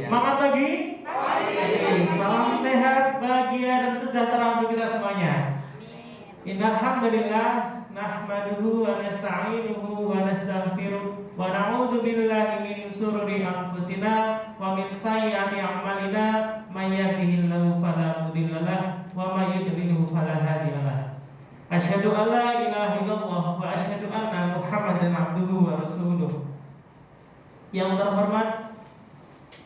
Semangat pagi. Salam sehat, bahagia dan sejahtera untuk kita semuanya. Innal hamdalillah nahmaduhu wa nasta'inuhu wa nastaghfiruh wa na'udzu billahi min shururi anfusina wa min sayyiati a'malina may yahdihillahu fala mudilla lahu wa may yudlilhu fala hadiya lahu. Asyhadu an la ilaha illallah wa asyhadu anna Muhammadan abduhu wa rasuluh. Yang terhormat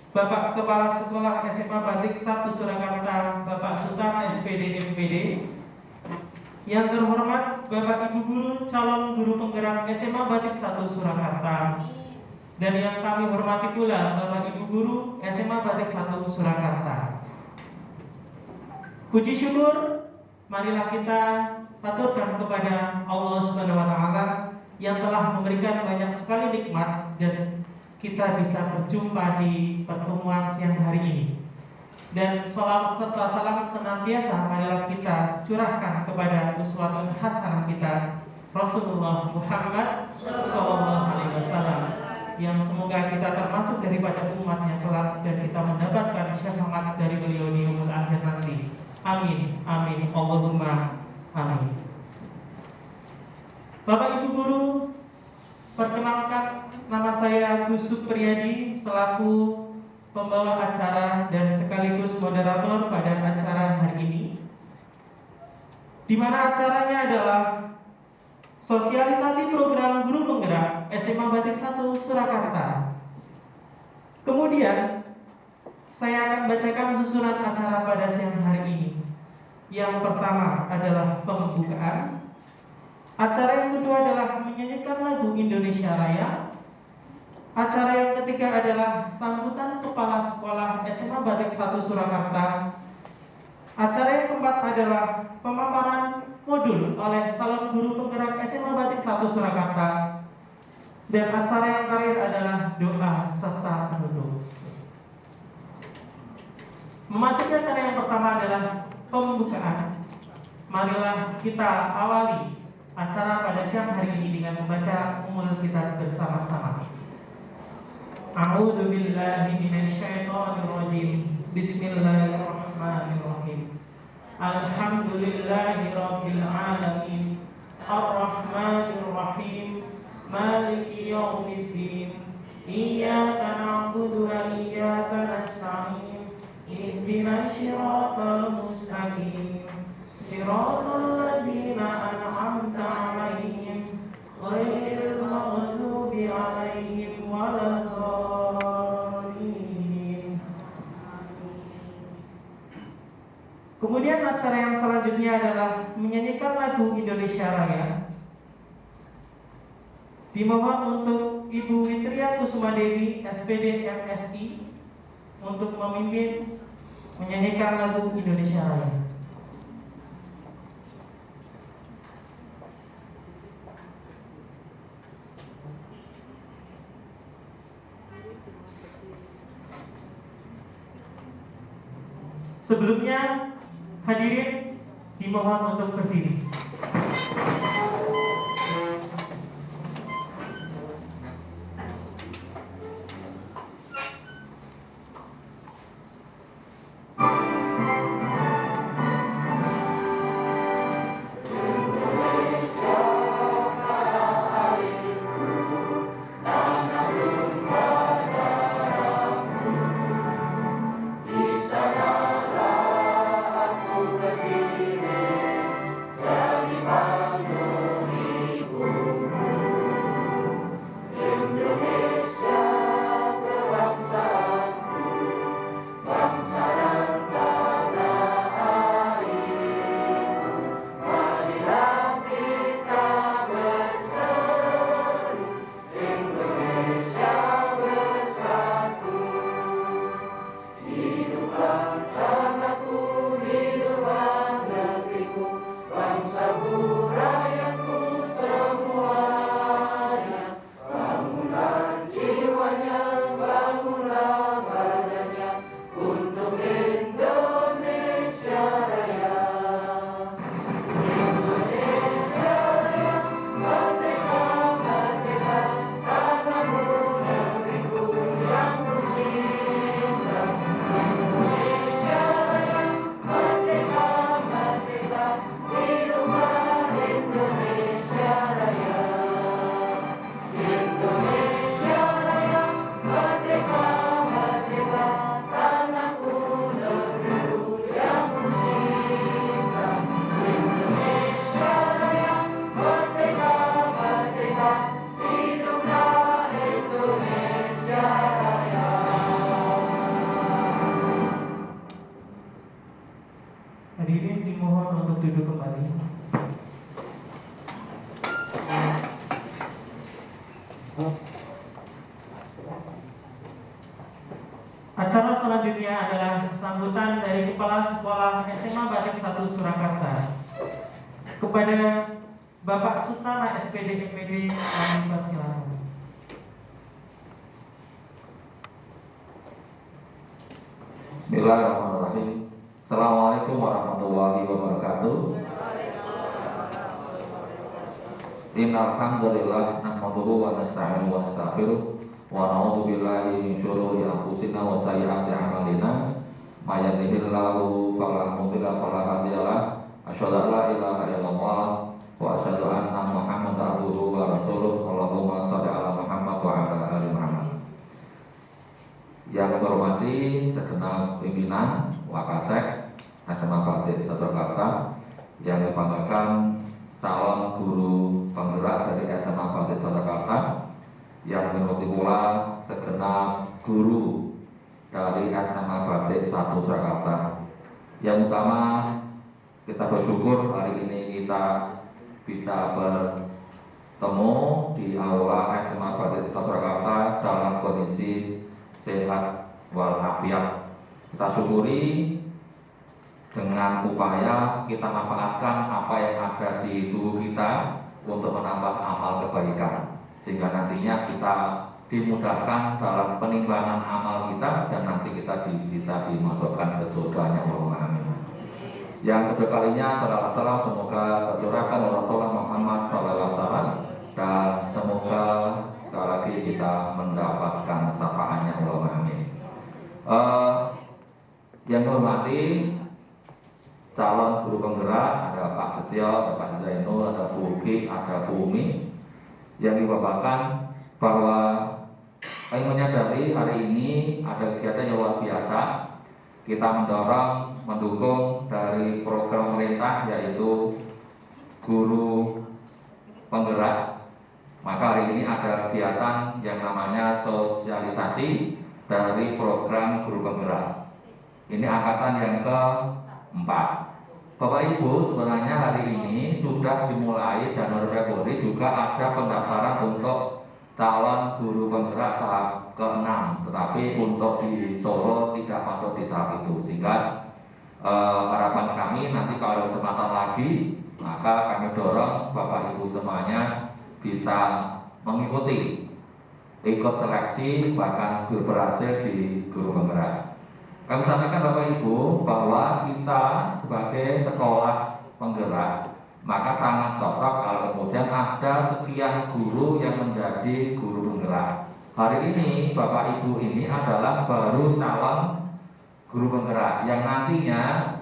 Bapak Kepala Sekolah SMA Batik 1 Surakarta, Bapak Sultan SPD MPD. Yang terhormat Bapak Ibu Guru calon guru penggerak SMA Batik 1 Surakarta. Dan yang kami hormati pula Bapak Ibu Guru SMA Batik 1 Surakarta. Puji syukur marilah kita aturkan kepada Allah Subhanahu wa taala yang telah memberikan banyak sekali nikmat dan kita bisa berjumpa di pertemuan siang hari ini. Dan sholawat serta salam senantiasa marilah kita curahkan kepada uswatun hasanah kita Rasulullah Muhammad SAW, yang semoga kita termasuk daripada umatnya kelak dan kita mendapatkan syafaat dari beliau di yaumul akhir nanti. Amin, amin, Allahumma amin. Bapak Ibu Guru, perkenalkan, nama saya Gus Supriyadi selaku pembawa acara dan sekaligus moderator pada acara hari ini, di mana acaranya adalah sosialisasi program guru penggerak SMA Batik 1 Surakarta. Kemudian saya akan bacakan susunan acara pada siang hari ini. Yang pertama adalah pembukaan. Acara yang kedua adalah menyanyikan lagu Indonesia Raya. Acara yang ketiga adalah sambutan Kepala Sekolah SMA Batik 1 Surakarta. Acara yang keempat adalah pemaparan modul oleh calon guru penggerak SMA Batik 1 Surakarta. Dan acara yang terakhir adalah doa serta penutup. Memasuki acara yang pertama adalah pembukaan. Marilah kita awali acara pada siang hari ini dengan membaca Ummul Kitab bersama-sama. A'udzu billahi minasyaitonir rajim. Bismillahirrahmanirrahim. Alhamdulillahi rabbil alamin. Arrahmanir rahim. Maliki yaumiddin. Iyyaka na'budu wa iyyaka nasta'in. Ihdinas siratal mustaqim. Siratal ladzina an'amta 'alaihim ghairil maghdubi 'alaihim waladdallin. Kemudian acara yang selanjutnya adalah menyanyikan lagu Indonesia Raya. Dimohon untuk Ibu Witria Kusuma Dewi SPD MSI untuk memimpin menyanyikan lagu Indonesia Raya. Sebelumnya, hadirin dimohon untuk berdiri. Acara selanjutnya adalah sambutan dari Kepala Sekolah SMA Batik 1 Surakarta. Kepada Bapak Sutana SPD MPD, kami persilakan. Bismillahirrahmanirrahim. Assalamualaikum warahmatullahi wabarakatuh. Innal hamdalillah nahmaduhu wa nasta'inuhu wa nastaghfiruh wa na'udzu billahi min syururi anfusina wa sayyiati a'malina may yahdihillahu fala mudilla fala hadiyalah asyhadu an la ilaha illallah wa asyhadu anna Muhammadan abduhu wa rasuluh. Allahumma shalli ala Muhammad wa ala ali Muhammad. Yang terhormati segenap pimpinan Wakasek SMA Batik Surakarta, yang dibanggakan calon guru penggerak dari SMA Batik Surakarta, yang mengikuti pula segenap guru dari SMA Batik 1 Surakarta. Yang utama, kita bersyukur hari ini kita bisa bertemu di aula SMA Batik Surakarta dalam kondisi sehat walafiat. Kita syukuri dengan upaya kita manfaatkan apa yang ada di tubuh kita untuk menambah amal kebaikan, sehingga nantinya kita dimudahkan dalam penimbangan amal kita dan nanti kita bisa dimasukkan ke surganya Allah. Amin. Yang kedua kalinya salawat salam semoga tercurahkan oleh Rasulullah Muhammad SAW, dan semoga sekali lagi kita mendapatkan syafaatnya Allah. Amin. Yang hormati calon guru penggerak, ada Pak Setio, ada Pak Zainul, ada Bu Uki, ada Bu Umi, yang dibawakan bahwa kami menyadari hari ini ada kegiatan yang luar biasa. Kita mendukung dari program pemerintah yaitu guru penggerak. Maka hari ini ada kegiatan yang namanya sosialisasi dari program guru penggerak. Ini angkatan yang keempat. Bapak Ibu, sebenarnya hari ini sudah dimulai Januari Februari juga ada pendaftaran untuk calon guru penggerak tahap ke-6, tetapi untuk di Solo tidak masuk di tahap itu, sehingga harapan kami nanti kalau ada kesempatan lagi, maka kami dorong Bapak Ibu semuanya bisa mengikuti, ikut seleksi, bahkan berhasil di guru penggerak. Kami sampaikan Bapak Ibu bahwa kita sebagai sekolah penggerak maka sangat cocok kalau kemudian ada sekian guru yang menjadi guru penggerak. Hari ini Bapak Ibu ini adalah baru calon guru penggerak yang nantinya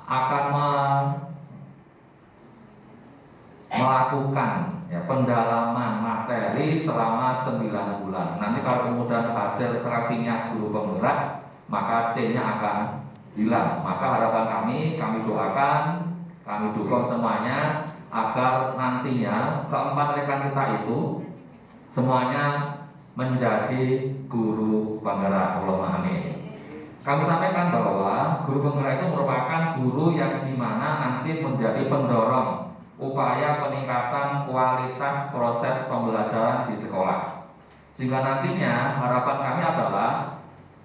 akan melakukan pendalaman materi selama 9 bulan. Nanti kalau kemudian hasil seleksinya guru penggerak, maka C-nya akan hilang. Maka harapan kami doakan, kami dukung semuanya agar nantinya keempat rekan kita itu semuanya menjadi guru penggerak. Allahumma amin. Kami sampaikan bahwa guru penggerak itu merupakan guru yang dimana nanti menjadi pendorong upaya peningkatan kualitas proses pembelajaran di sekolah, sehingga nantinya harapan kami adalah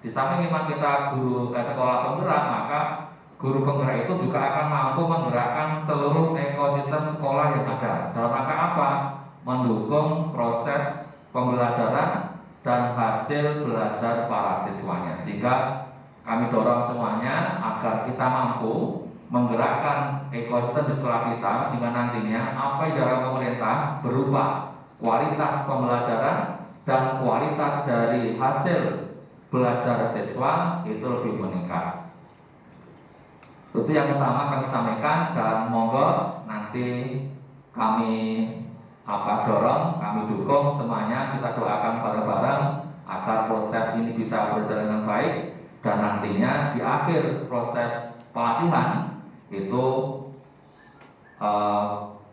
di samping memang kita guru sekolah penggerak, maka guru penggerak itu juga akan mampu menggerakkan seluruh ekosistem sekolah yang ada. Dalam rangka apa? Mendukung proses pembelajaran dan hasil belajar para siswanya. Sehingga kami dorong semuanya agar kita mampu menggerakkan ekosistem di sekolah kita, sehingga nantinya apa yang dilakukan pemerintah berupa kualitas pembelajaran dan kualitas dari hasil belajar siswa itu lebih meningkat. Itu yang pertama kami sampaikan, dan monggo nanti kami dorong, kami dukung semuanya, kita doakan bareng-bareng agar proses ini bisa berjalan dengan baik, dan nantinya di akhir proses pelatihan itu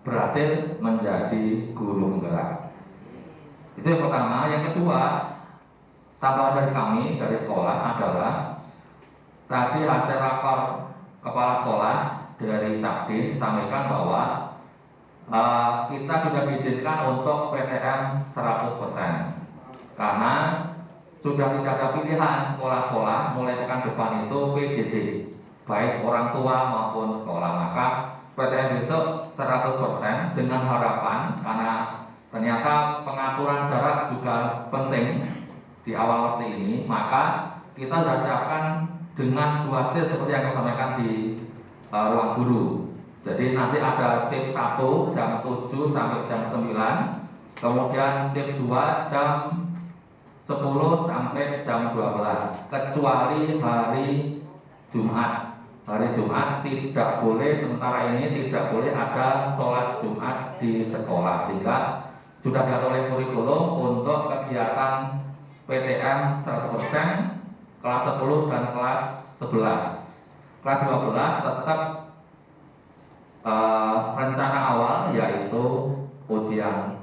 berhasil menjadi guru penggerak. Itu yang pertama. Yang kedua, tambahan dari kami dari sekolah adalah tadi hasil rapor kepala sekolah dari Capdin disampaikan bahwa kita sudah diizinkan untuk PTM 100%, karena sudah tidak ada pilihan sekolah-sekolah mulai pekan depan itu PJJ, baik orang tua maupun sekolah. Maka PTM besok 100% dengan harapan, karena ternyata pengaturan jarak juga penting di awal seperti ini, maka kita sudah siapkan dengan 2 shift seperti yang saya sampaikan di ruang guru. Jadi nanti ada shift 1 jam 7 sampai jam 9, kemudian shift 2 jam 10 sampai jam 12, kecuali hari Jumat. Hari Jumat tidak boleh, sementara ini tidak boleh ada sholat Jumat di sekolah, sehingga sudah diatur oleh kurikulum untuk kegiatan PTM 100% kelas 10 dan kelas 11. Kelas 12 tetap rencana awal yaitu ujian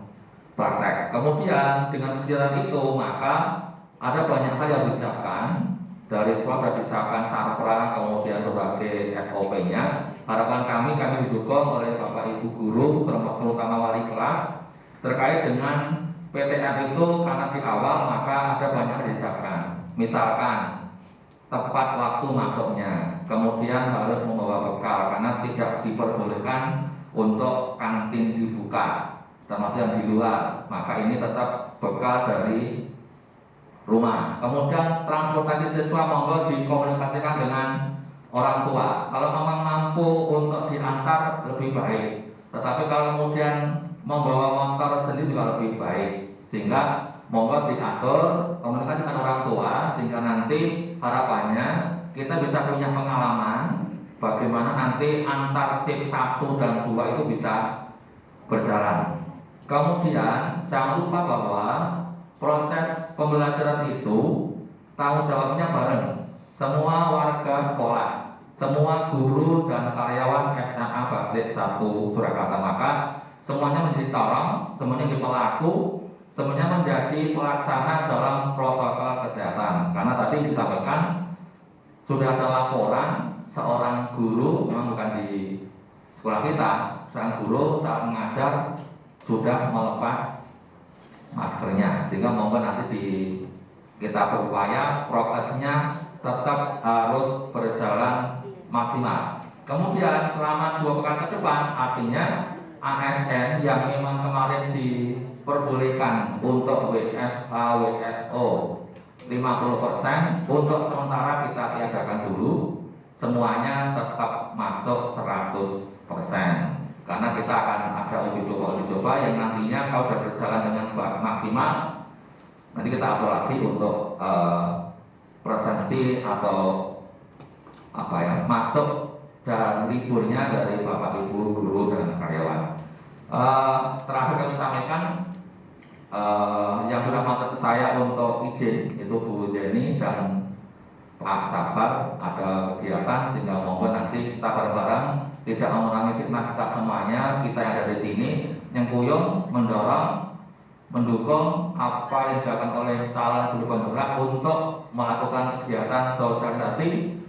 praktek. Kemudian dengan kegiatan itu maka ada banyak hal yang disiapkan. Dari sekolah sudah disiapkan sarpra, kemudian berbagai SOP-nya. Harapan kami didukung oleh Bapak Ibu guru, terutama wali kelas, terkait dengan PTM itu, karena di awal maka ada banyak yang disiapkan. Misalkan tepat waktu masuknya, kemudian harus membawa bekal karena tidak diperbolehkan untuk kantin dibuka, termasuk yang di luar. Maka ini tetap bekal dari rumah. Kemudian transportasi siswa monggo dikomunikasikan dengan orang tua. Kalau memang mampu untuk diantar lebih baik, tetapi kalau kemudian membawa motor sendiri juga lebih baik, sehingga monggo diatur komunikasi dengan orang tua, sehingga nanti harapannya kita bisa punya pengalaman bagaimana nanti antar shift 1 dan 2 itu bisa berjalan. Kemudian jangan lupa bahwa proses pembelajaran itu tanggung jawabnya bareng semua warga sekolah, semua guru dan karyawan SMA Batik 1 Surakarta. Maka semuanya menjadi corong, semuanya menjadi pelaku, semuanya menjadi pelaksana dalam protokol kesehatan. Karena tadi disampaikan sudah ada laporan seorang guru, memang bukan di sekolah kita, seorang guru saat mengajar sudah melepas maskernya, sehingga monggo nanti kita berupaya prokesnya tetap harus berjalan maksimal. Kemudian selama 2 pekan ke depan, artinya ASN yang memang kemarin diperbolehkan untuk WFH, WFO 50%, untuk sementara kita tiadakan dulu, semuanya tetap masuk 100%. Karena kita akan ada uji coba yang nantinya kalau sudah berjalan dengan maksimal, nanti kita atur lagi untuk presensi atau masuk dan liburnya dari Bapak Ibu guru dan karyawan. Terakhir kami sampaikan yang sudah matang ke saya untuk izin itu Bu Jenny dan Pak Sabar ada kegiatan, sehingga monggo nanti kita bareng-bareng tidak mengurangi fitnah kita semuanya, kita yang ada di sini yang kuyung mendorong, mendukung apa yang dilakukan oleh calon guru penggerak untuk melakukan kegiatan sosialisasi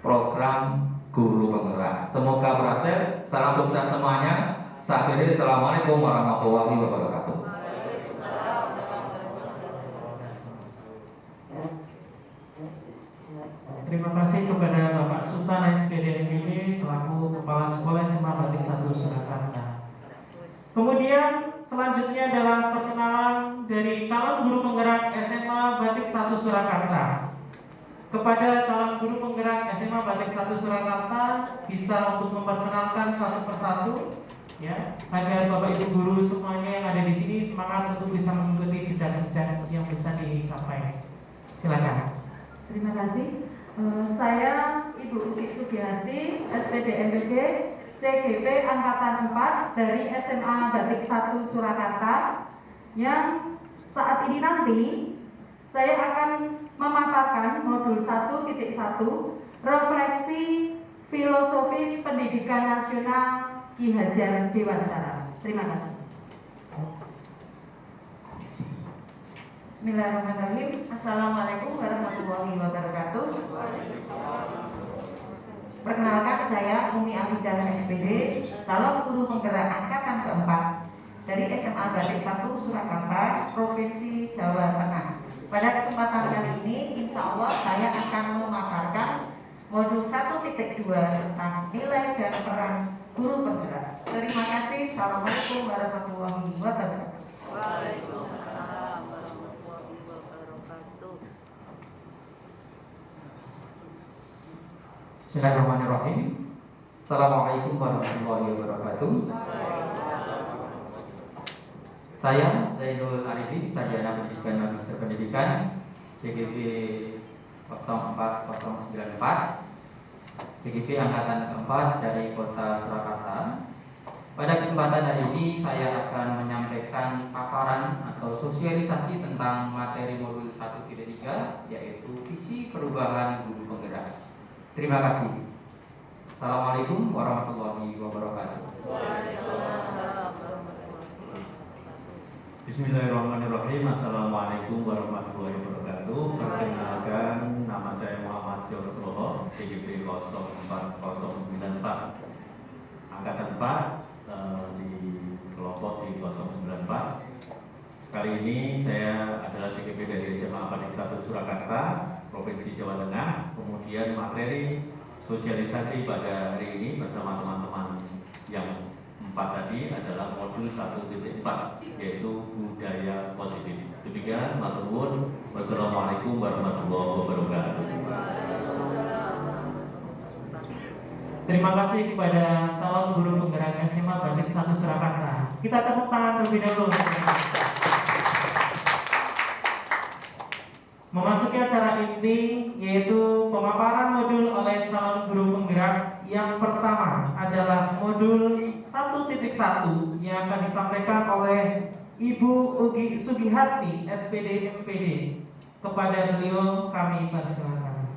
program guru penggerak. Semoga berhasil. Salam sukses semuanya. Saya akhiri. Assalamualaikum warahmatullahi wabarakatuh. Terima kasih kepada Bapak Sultan SPD MPD selaku Kepala Sekolah SMA Batik 1 Surakarta. Kemudian selanjutnya adalah perkenalan dari calon guru penggerak SMA Batik 1 Surakarta. Kepada calon guru penggerak SMA Batik 1 Surakarta bisa untuk memperkenalkan satu persatu, ya, agar Bapak Ibu guru semuanya yang ada di sini semangat untuk bisa mengikuti jejak-jejak yang bisa dicapai. Silakan. Terima kasih. Saya Ibu Uki Sugiharti, SPD MPD CGP Angkatan 4 dari SMA Batik 1 Surakarta, yang saat ini nanti saya akan memaparkan modul 1.1 refleksi filosofis pendidikan nasional Ki Hajar Dewantara. Terima kasih. Bismillahirrahmanirrahim. Assalamualaikum warahmatullahi wabarakatuh. Perkenalkan, saya Umi Abidah SPD, calon guru penggerak angkatan keempat dari SMA Batik 1 Surakarta, Provinsi Jawa Tengah. Pada kesempatan kali ini, insya Allah saya akan memaparkan modul 1.2 tentang nilai dan peran guru penggerak. Terima kasih. Assalamualaikum warahmatullahi wabarakatuh. Waalaikumsalam warahmatullahi wabarakatuh. Bismillahirrahmanirrahim. Assalamualaikum warahmatullahi wabarakatuh. Saya Zainul Arifin, sarjana pendidikan magister pendidikan CGP 04094, CGP angkatan keempat dari Kota Surakarta. Pada kesempatan hari ini saya akan menyampaikan paparan atau sosialisasi tentang materi modul 1.3, yaitu visi perubahan guru penggerak. Terima kasih. Assalamualaikum warahmatullahi wabarakatuh. Waalaikumsalam warahmatullahi wabarakatuh. Bismillahirrahmanirrahim. Assalamualaikum warahmatullahi wabarakatuh. Perkenalkan, nama saya Muhammad Syarifullah, CGP 04094, angkatan 4 di kelompok di 094. Kali ini saya adalah CGP dari SMA Batik 1 Surakarta, Provinsi Jawa Tengah. Kemudian materi sosialisasi pada hari ini bersama teman-teman yang 4 tadi adalah modul 1.4, yaitu budaya positif. Demikian, matur nuwun. Wassalamualaikum warahmatullahi wabarakatuh. Terima kasih kepada calon guru penggerak SMA Batik 1 Surakarta. Kita tepuk tangan terlebih dahulu. Memasuki acara inti, yaitu pemaparan modul oleh calon guru penggerak. Yang pertama adalah modul 1.1 yang akan disampaikan oleh Ibu Ugi Sugihati, SPD MPD. Kepada beliau kami persilakan.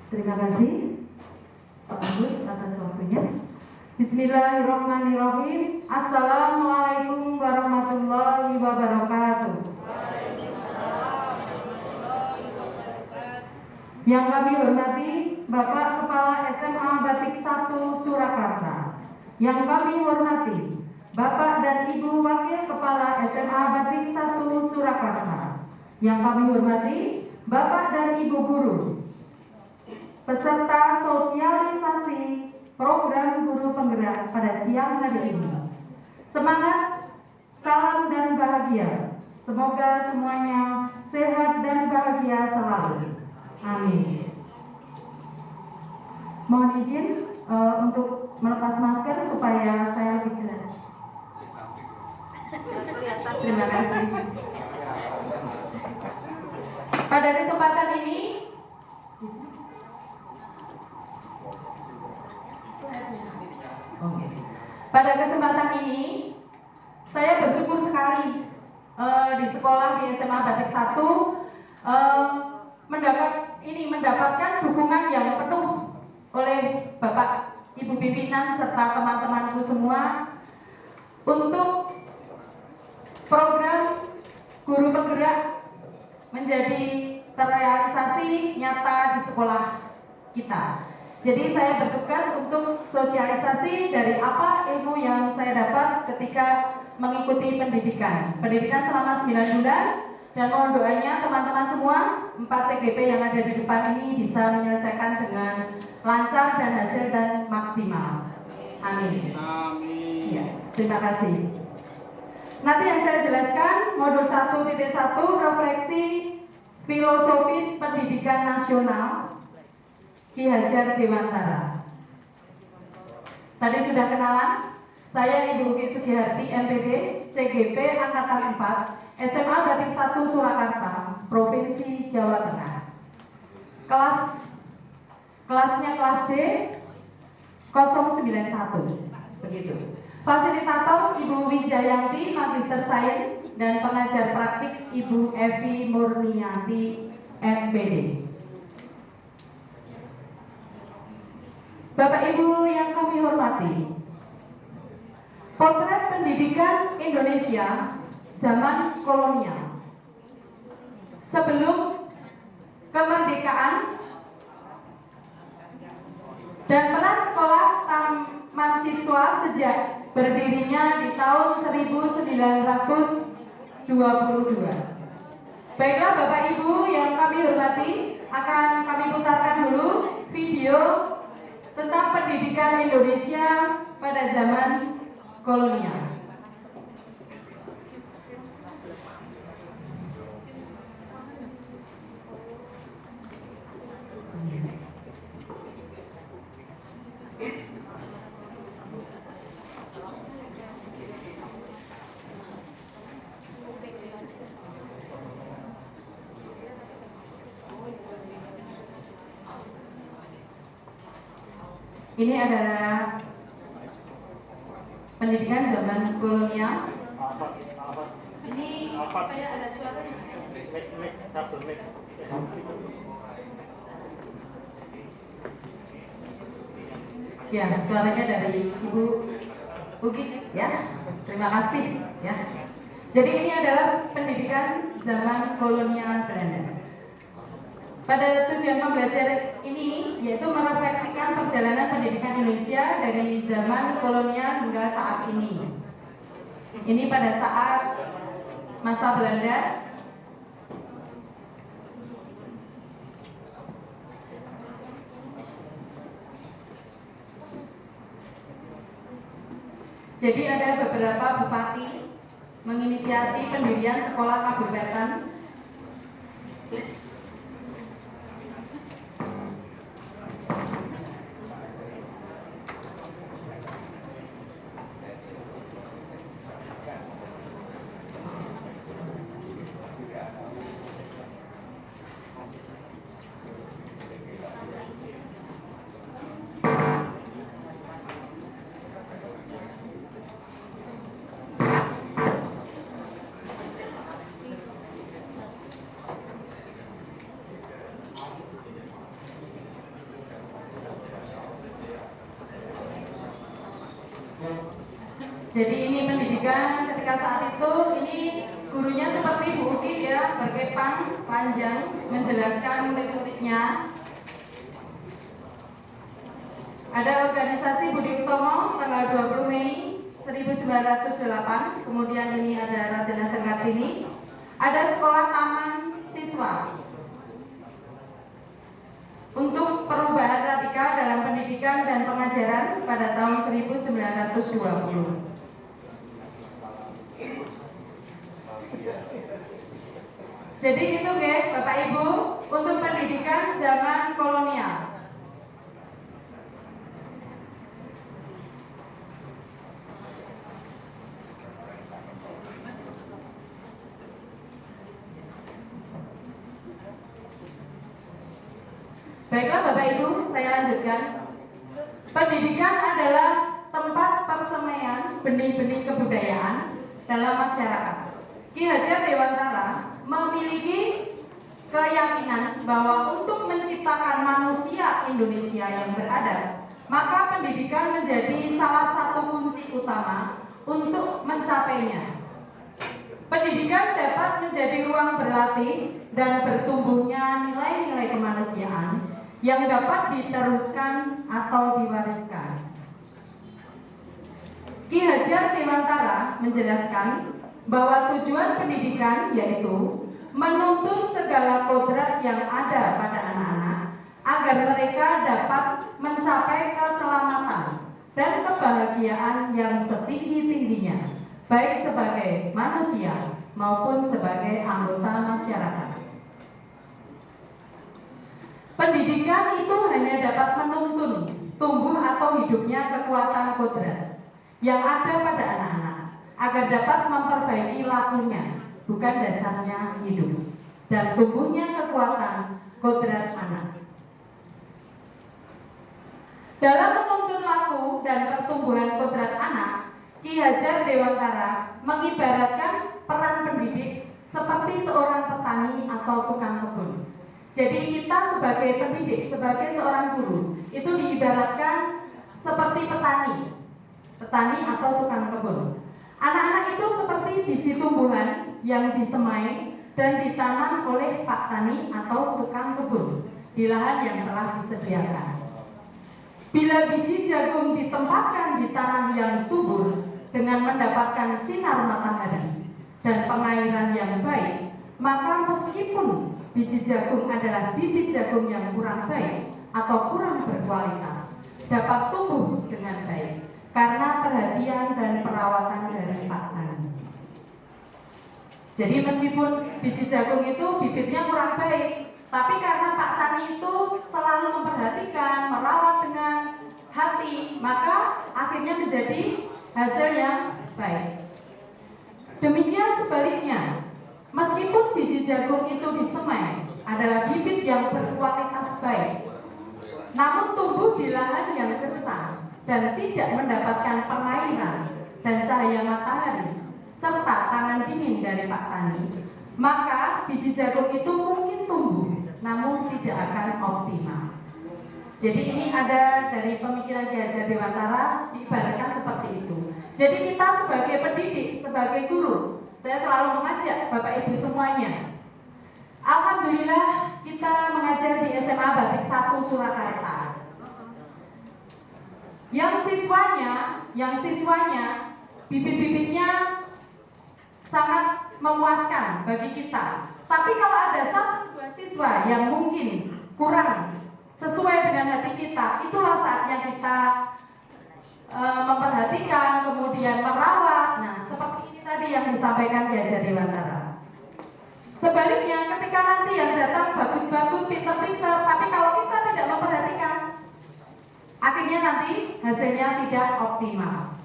Terima kasih Pak Agus atas waktunya. Bismillahirrahmanirrahim. Assalamualaikum warahmatullahi wabarakatuh. Yang kami hormati Bapak Kepala SMA Batik 1 Surakarta. Yang kami hormati Bapak dan Ibu Wakil Kepala SMA Batik 1 Surakarta. Yang kami hormati Bapak dan Ibu Guru, peserta sosialisasi program guru penggerak pada siang hari ini. Semangat, salam dan bahagia. Semoga semuanya sehat dan bahagia selalu. Amin. Mohon izin untuk melepas masker supaya saya lebih jelas. Terima kasih. Pada kesempatan ini, pada kesempatan ini, saya bersyukur sekali di sekolah di SMA Batik 1 mendapatkan dukungan yang penuh oleh Bapak Ibu pimpinan serta teman-temanku semua untuk program guru penggerak menjadi terrealisasi nyata di sekolah kita. Jadi saya bertugas untuk sosialisasi dari apa ilmu yang saya dapat ketika mengikuti pendidikan selama 9 bulan, dan mohon doanya teman-teman semua 4 CGP yang ada di depan ini bisa menyelesaikan dengan lancar dan hasil dan maksimal. Amin. Amin. Ya, terima kasih. Nanti yang saya jelaskan modul 1.1 refleksi filosofis pendidikan nasional Ki Hajar Dewantara. Tadi sudah kenalan, saya Ibu Ugi Sugihati MPD, CGP Angkatan 4, SMA Batik 1 Surakarta, Provinsi Jawa Tengah. Kelasnya kelas D 091, begitu. Fasilitator Ibu Wijayanti, Magister Sains dan pengajar praktik Ibu Evi Murnianti, MPD. Bapak Ibu yang kami hormati, Potret pendidikan Indonesia zaman kolonial. Sebelum kemerdekaan dan peran sekolah taman siswa sejak berdirinya di tahun 1922. Baiklah Bapak Ibu yang kami hormati, akan kami putarkan dulu video tentang pendidikan Indonesia pada zaman kolonial. Ini adalah pendidikan zaman kolonial. Ini supaya ada suaranya. Ya, suaranya dari Ibu Bukit ya. Terima kasih ya. Jadi ini adalah pendidikan zaman kolonial Belanda. Pada tujuan pembelajaran ini yaitu merefleksikan perjalanan pendidikan Indonesia dari zaman kolonial hingga saat ini. Ini pada saat masa Belanda. Jadi ada beberapa bupati menginisiasi pendirian sekolah kabupaten. Jadi ini pendidikan ketika saat itu, ini gurunya seperti Bu Uki ya, berkepang panjang menjelaskan murid-muridnya. Ada organisasi Budi Utomo tanggal 20 Mei 1908, kemudian ini ada Raden Ajeng Kartini. Ada sekolah taman siswa untuk perubahan radikal dalam pendidikan dan pengajaran pada tahun 1920. Jadi itu guys, Bapak Ibu, untuk pendidikan zaman kolonial. Baiklah Bapak Ibu, saya lanjutkan. Pendidikan adalah tempat persemaian benih-benih kebudayaan dalam masyarakat. Ki Hajar Dewantara memiliki keyakinan bahwa untuk menciptakan manusia Indonesia yang beradab, maka pendidikan menjadi salah satu kunci utama untuk mencapainya. Pendidikan dapat menjadi ruang berlatih dan bertumbuhnya nilai-nilai kemanusiaan yang dapat diteruskan atau diwariskan. Ki Hajar Dewantara menjelaskan bahwa tujuan pendidikan yaitu menuntun segala kodrat yang ada pada anak-anak agar mereka dapat mencapai keselamatan dan kebahagiaan yang setinggi-tingginya, baik sebagai manusia maupun sebagai anggota masyarakat. Pendidikan itu hanya dapat menuntun tumbuh atau hidupnya kekuatan kodrat yang ada pada anak-anak agar dapat memperbaiki lakunya, bukan dasarnya hidup, dan tumbuhnya kekuatan kodrat anak. Dalam menuntun laku dan pertumbuhan kodrat anak, Ki Hajar Dewantara mengibaratkan peran pendidik seperti seorang petani atau tukang kebun. Jadi kita sebagai pendidik, sebagai seorang guru, itu diibaratkan seperti petani petani atau tukang kebun. Anak-anak itu seperti biji tumbuhan yang disemai dan ditanam oleh Pak Tani atau tukang kebun di lahan yang telah disediakan. Bila biji jagung ditempatkan di tanah yang subur dengan mendapatkan sinar matahari dan pengairan yang baik, maka meskipun biji jagung adalah bibit jagung yang kurang baik atau kurang berkualitas, dapat tumbuh dengan baik karena perhatian dan perawatan dari Pak Tani. Jadi meskipun biji jagung itu bibitnya kurang baik, tapi karena Pak Tani itu selalu memperhatikan, merawat dengan hati, maka akhirnya menjadi hasil yang baik. Demikian sebaliknya, meskipun biji jagung itu disemai adalah bibit yang berkualitas baik, namun tumbuh di lahan yang gersang dan tidak mendapatkan pengairan dan cahaya matahari serta tangan dingin dari Pak Tani, maka biji jagung itu mungkin tumbuh namun tidak akan optimal. Jadi ini ada dari pemikiran Ki Hajar Dewantara, diibaratkan seperti itu. Jadi kita sebagai pendidik, sebagai guru, saya selalu mengajak Bapak Ibu semuanya. Alhamdulillah kita mengajar di SMA Batik 1 Surakarta. Yang siswanya bibit-bibitnya sangat memuaskan bagi kita. Tapi kalau ada 1-2 siswa yang mungkin kurang sesuai dengan hati kita, itulah saatnya kita memperhatikan, kemudian merawat. Nah, seperti ini tadi yang disampaikan Ki Hajar Dewantara. Sebaliknya, ketika nanti yang datang bagus-bagus, pinter-pinter, tapi kalau kita tidak memperhatikan, akhirnya nanti hasilnya tidak optimal.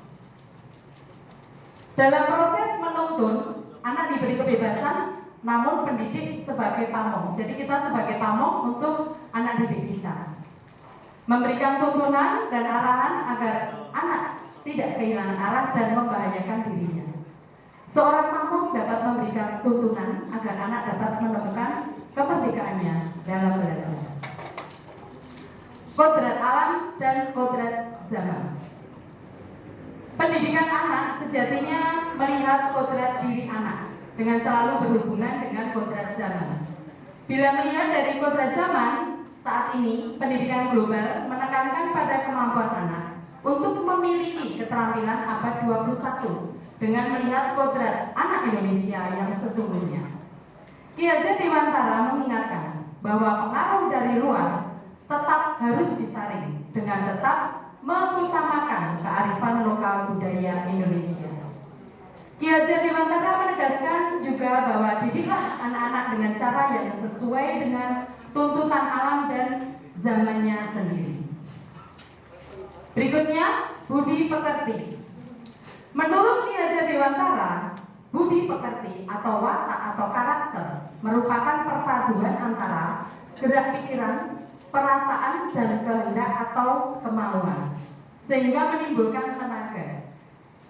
Dalam proses menuntun, anak diberi kebebasan, namun pendidik sebagai pamong. Jadi kita sebagai pamong untuk anak didik kita, memberikan tuntunan dan arahan agar anak tidak kehilangan arah dan membahayakan dirinya. Seorang pamong dapat memberikan tuntunan agar anak dapat menemukan kemerdekaannya dalam belajar. Kodrat alam dan kodrat zaman. Pendidikan anak sejatinya melihat kodrat diri anak dengan selalu berhubungan dengan kodrat zaman. Bila melihat dari kodrat zaman, saat ini pendidikan global menekankan pada kemampuan anak untuk memiliki keterampilan abad 21 dengan melihat kodrat anak Indonesia yang sesungguhnya. Ki Hajar Dewantara mengingatkan bahwa pengaruh dari luar tetap harus disaring dengan tetap mengutamakan kearifan lokal budaya Indonesia. Ki Hajar Dewantara menegaskan juga bahwa didiklah anak-anak dengan cara yang sesuai dengan tuntutan alam dan zamannya sendiri. Berikutnya, budi pekerti. Menurut Ki Hajar Dewantara, budi pekerti atau watak atau karakter merupakan perpaduan antara gerak pikiran, perasaan, dan kehendak atau kemauan, sehingga menimbulkan tenaga.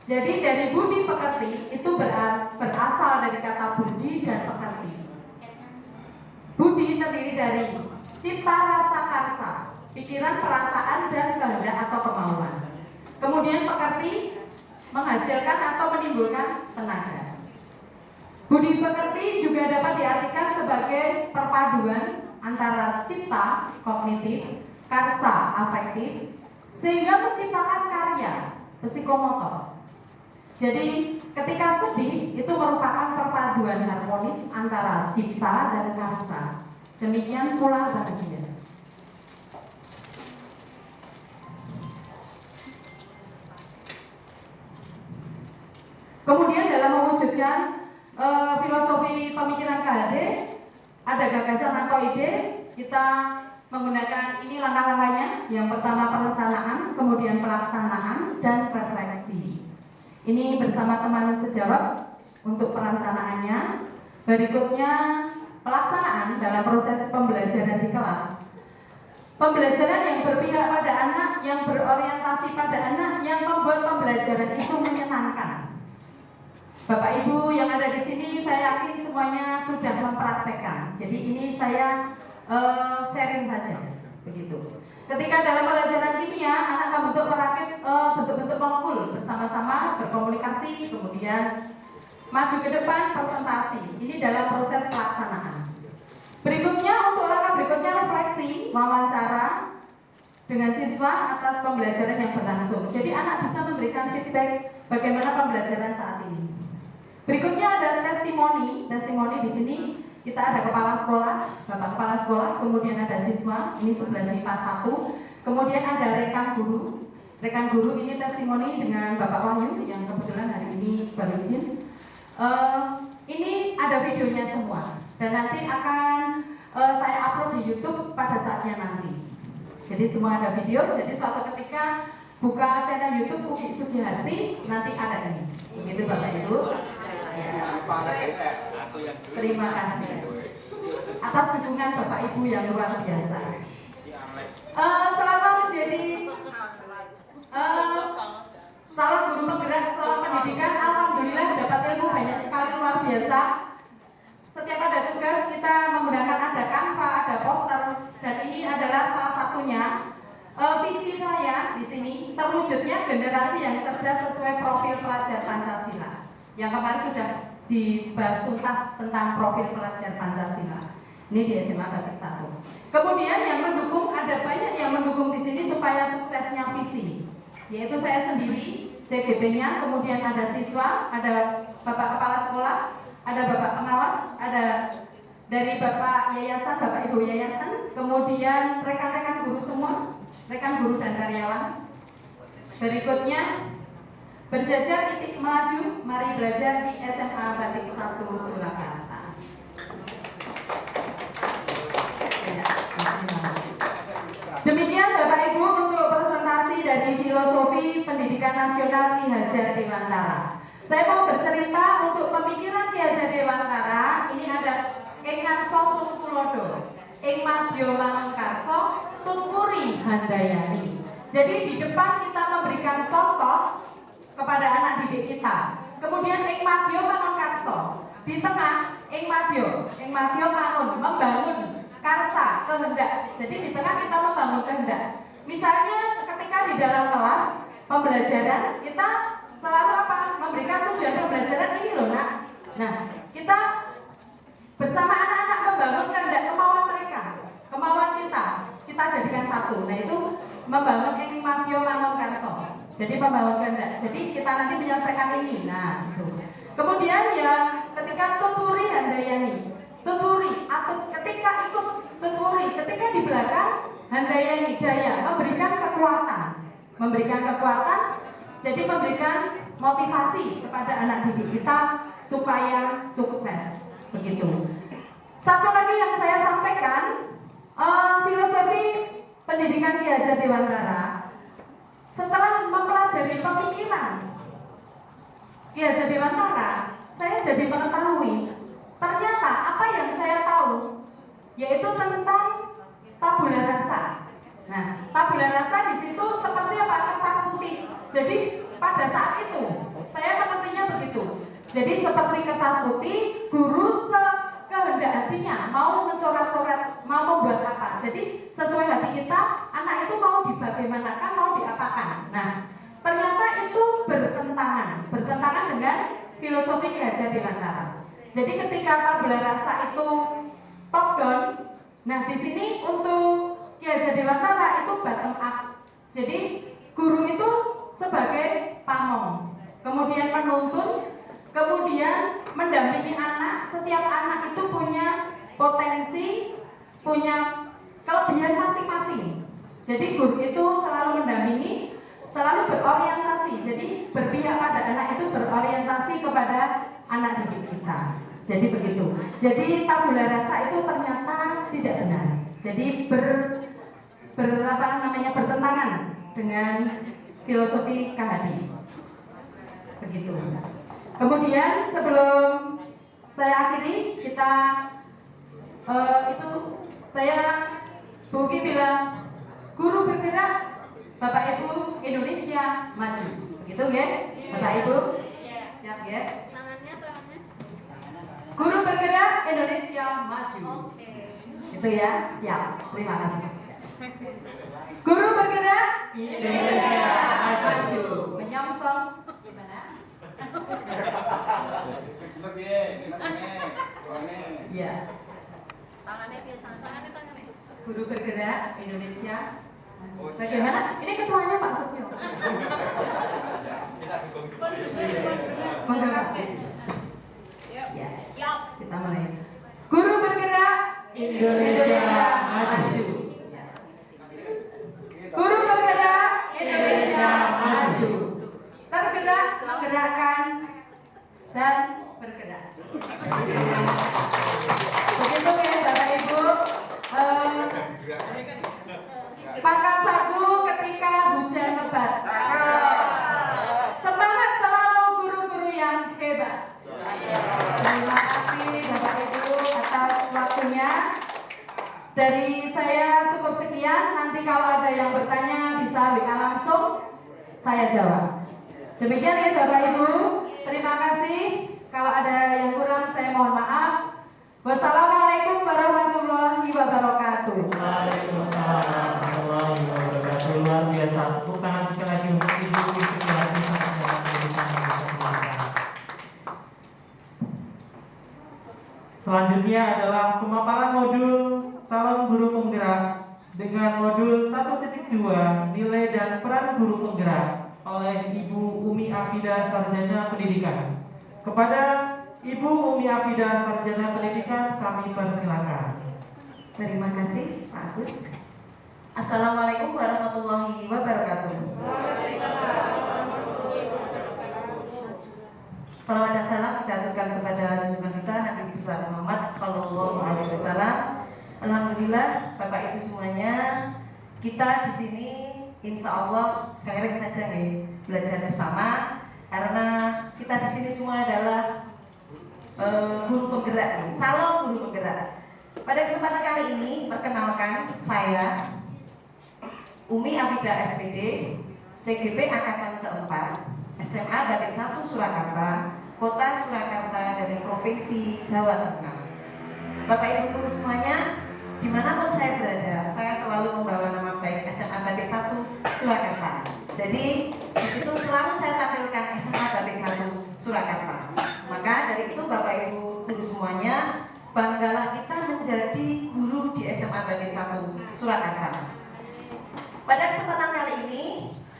Jadi dari budi pekerti itu berasal dari kata budi dan pekerti. Budi terdiri dari cipta rasa karsa, pikiran, perasaan, dan kehendak atau kemauan. Kemudian pekerti menghasilkan atau menimbulkan tenaga. Budi pekerti juga dapat diartikan sebagai perpaduan antara cipta, kognitif, karsa, afektif, sehingga menciptakan karya, psikomotor. Jadi ketika sedih itu merupakan perpaduan harmonis antara cipta dan karsa. Demikian pula bahagia. Kemudian dalam mewujudkan filosofi pemikiran KHD, ada gagasan atau ide, kita menggunakan ini langkah-langkahnya. Yang pertama perencanaan, kemudian pelaksanaan, dan refleksi. Ini bersama teman sejawat untuk perencanaannya. Berikutnya pelaksanaan dalam proses pembelajaran di kelas. Pembelajaran yang berpihak pada anak, yang berorientasi pada anak, yang membuat pembelajaran itu menyenangkan. Bapak Ibu yang ada di sini, saya yakin semuanya sudah mempraktekkan. Jadi ini saya sharing saja. begitu. Ketika dalam pelajaran kimia, anak membentuk perakit bentuk-bentuk molekul bersama-sama berkomunikasi, kemudian maju ke depan presentasi. Ini dalam proses pelaksanaan. Berikutnya, untuk langkah berikutnya refleksi, wawancara dengan siswa atas pembelajaran yang berlangsung. Jadi anak bisa memberikan feedback bagaimana pembelajaran saat ini. Berikutnya ada testimoni. Testimoni di sini kita ada kepala sekolah, bapak kepala sekolah, kemudian ada siswa, ini 11 MIPA 1, kemudian ada rekan guru. Rekan guru ini testimoni dengan Bapak Wahyu yang kebetulan hari ini baru izin. Ini ada videonya semua dan nanti akan saya upload di YouTube pada saatnya nanti. Jadi semua ada video. Jadi suatu ketika buka channel YouTube Uki Sugiharti nanti ada ini. Begitu Bapak Ibu. Ya. Terima kasih atas dukungan Bapak Ibu yang luar biasa. Selama menjadi calon guru penggerak selama pendidikan, alhamdulillah dapat ilmu banyak sekali luar biasa. Setiap ada tugas kita menggunakan ada Canva, ada poster, dan ini adalah salah satunya. Visi saya di sini terwujudnya generasi yang cerdas sesuai profil pelajar Pancasila. Yang kemarin sudah dibahas tuntas tentang profil pelajar Pancasila. Ini di SMA Batik 1. Kemudian yang mendukung, ada banyak yang mendukung di sini supaya suksesnya visi. Yaitu saya sendiri, CGP-nya, kemudian ada siswa, ada Bapak Kepala Sekolah, ada Bapak Pengawas, ada dari Bapak Yayasan, Bapak Ibu Yayasan, kemudian rekan-rekan guru semua, rekan guru dan karyawan. Berikutnya, berjajar titik maju, mari belajar di SMA Batik 1 Surakarta. Demikian Bapak Ibu untuk presentasi dari Filosofi Pendidikan Nasional Ki Hajar Dewantara. Saya mau bercerita untuk pemikiran Ki Hajar Dewantara. Ini ada Engan Sosung Tulodo, Ing Madya Manungkarso, Tutpuri Handayani. Jadi di depan kita memberikan contoh kepada anak didik kita. Kemudian Ing Madya Manungkarso. Di tengah Ing Madya Manun, membangun karsa, kehendak. Jadi di tengah kita membangun kehendak. Misalnya ketika di dalam kelas pembelajaran kita selalu apa? Memberikan tujuan pembelajaran ini loh nak. Nah, kita bersama anak-anak membangun kehendak, kemauan mereka, kemauan kita jadikan satu. Nah itu membangun Ing Madya Manungkarso. Jadi membangun kehendak. Jadi kita nanti menyelesaikan ini. Nah itu. Kemudian yang ketika Tutpuri Handayani. Tuturi, atau ketika ikut tuturi, ketika di belakang Handayani, daya, memberikan kekuatan, jadi memberikan motivasi kepada anak didik kita supaya sukses, begitu. Satu lagi yang saya sampaikan, filosofi pendidikan Ki Hajar Dewantara. Setelah mempelajari pemikiran Ki Hajar Dewantara, saya jadi mengetahui ternyata apa yang saya tahu yaitu tentang tabula rasa. Nah, tabula rasa di situ seperti apa? Kertas putih. Jadi pada saat itu saya mengertinya begitu. Jadi seperti kertas putih, guru sekehendak hatinya mau mencoret-coret, mau membuat apa. Jadi sesuai hati kita, anak itu mau dibagaimanakan, mau diapakan. Nah, ternyata itu bertentangan dengan filosofi Ki Hajar Dewantara. Jadi ketika tabula rasa itu top down, nah di sini untuk Ki Hajar Dewantara itu bottom up. Jadi guru itu sebagai pamong, kemudian menuntun, kemudian mendampingi anak. Setiap anak itu punya potensi, punya kelebihan masing-masing. Jadi guru itu selalu mendampingi, selalu berorientasi. Jadi berpihak pada anak itu berorientasi kepada anak didik kita. Jadi begitu. Jadi tabula rasa itu ternyata tidak benar. Jadi bertentangan dengan filosofi KHD. Begitu. Kemudian sebelum saya akhiri, kita Bu Uki bilang guru bergerak, Bapak Ibu Indonesia maju. Begitu ya? Bapak Ibu? Siap ya? Guru bergerak, Indonesia maju. Itu ya, siap. Terima kasih. Guru bergerak Indonesia maju. Menyongsong gimana? Ya. Tangannya biasa, tangannya. Guru bergerak Indonesia maju. Bagaimana? Ini ketuanya Pak Setio. Monggo, Pak. Ya. Kita mulai. Guru bergerak Indonesia maju. Ya. Guru bergerak Indonesia maju. Tergerak, menggerakkan dan bergerak. Begitu ya Bapak Ibu. Pangkat sagu ketika hujan lebat. Semangat selalu guru-guru yang hebat. Terima kasih Bapak Ibu atas waktunya. Dari saya cukup sekian. Nanti kalau ada yang bertanya bisa WA langsung, saya jawab. Demikian ya Bapak Ibu. Terima kasih. Kalau ada yang kurang saya mohon maaf. Wassalamualaikum warahmatullahi wabarakatuh. Waalaikumsalam warahmatullahi wabarakatuh. Luar biasa. Tepuk tangan sekali lagi untuk Ibu Inspirasi Sangat Dalam Pendidikan yang Berkelanjutan. Selanjutnya adalah pemaparan modul calon guru penggerak dengan modul 1.2 nilai dan peran guru penggerak oleh Ibu Umi Afida Sarjana Pendidikan. Kepada Ibu Umi Afida Sarjana Pendidikan kami persilakan. Terima kasih Pak Agus. Assalamualaikum warahmatullahi wabarakatuh. Salawat dan salam kita aturkan kepada junjungan kita Nabi besar Muhammad Sallallahu Alaihi Wasallam. Alhamdulillah Bapak Ibu semuanya, kita di sini insya Allah sharing saja nih, belajar bersama karena kita di sini semua adalah guru penggerak, calon guru penggerak. Pada kesempatan kali ini perkenalkan saya Umi Afida SPD, CGP angkatan keempat, SMA Batik 1 Surakarta, Kota Surakarta dari Provinsi Jawa Tengah. Bapak Ibu guru semuanya, dimanapun saya berada, saya selalu membawa nama baik SMA Batik 1 Surakarta. Jadi di situ selalu saya tampilkan SMA Batik 1 Surakarta. Maka dari itu Bapak Ibu guru semuanya, banggalah kita menjadi guru di SMA Batik 1 Surakarta. Pada kesempatan kali ini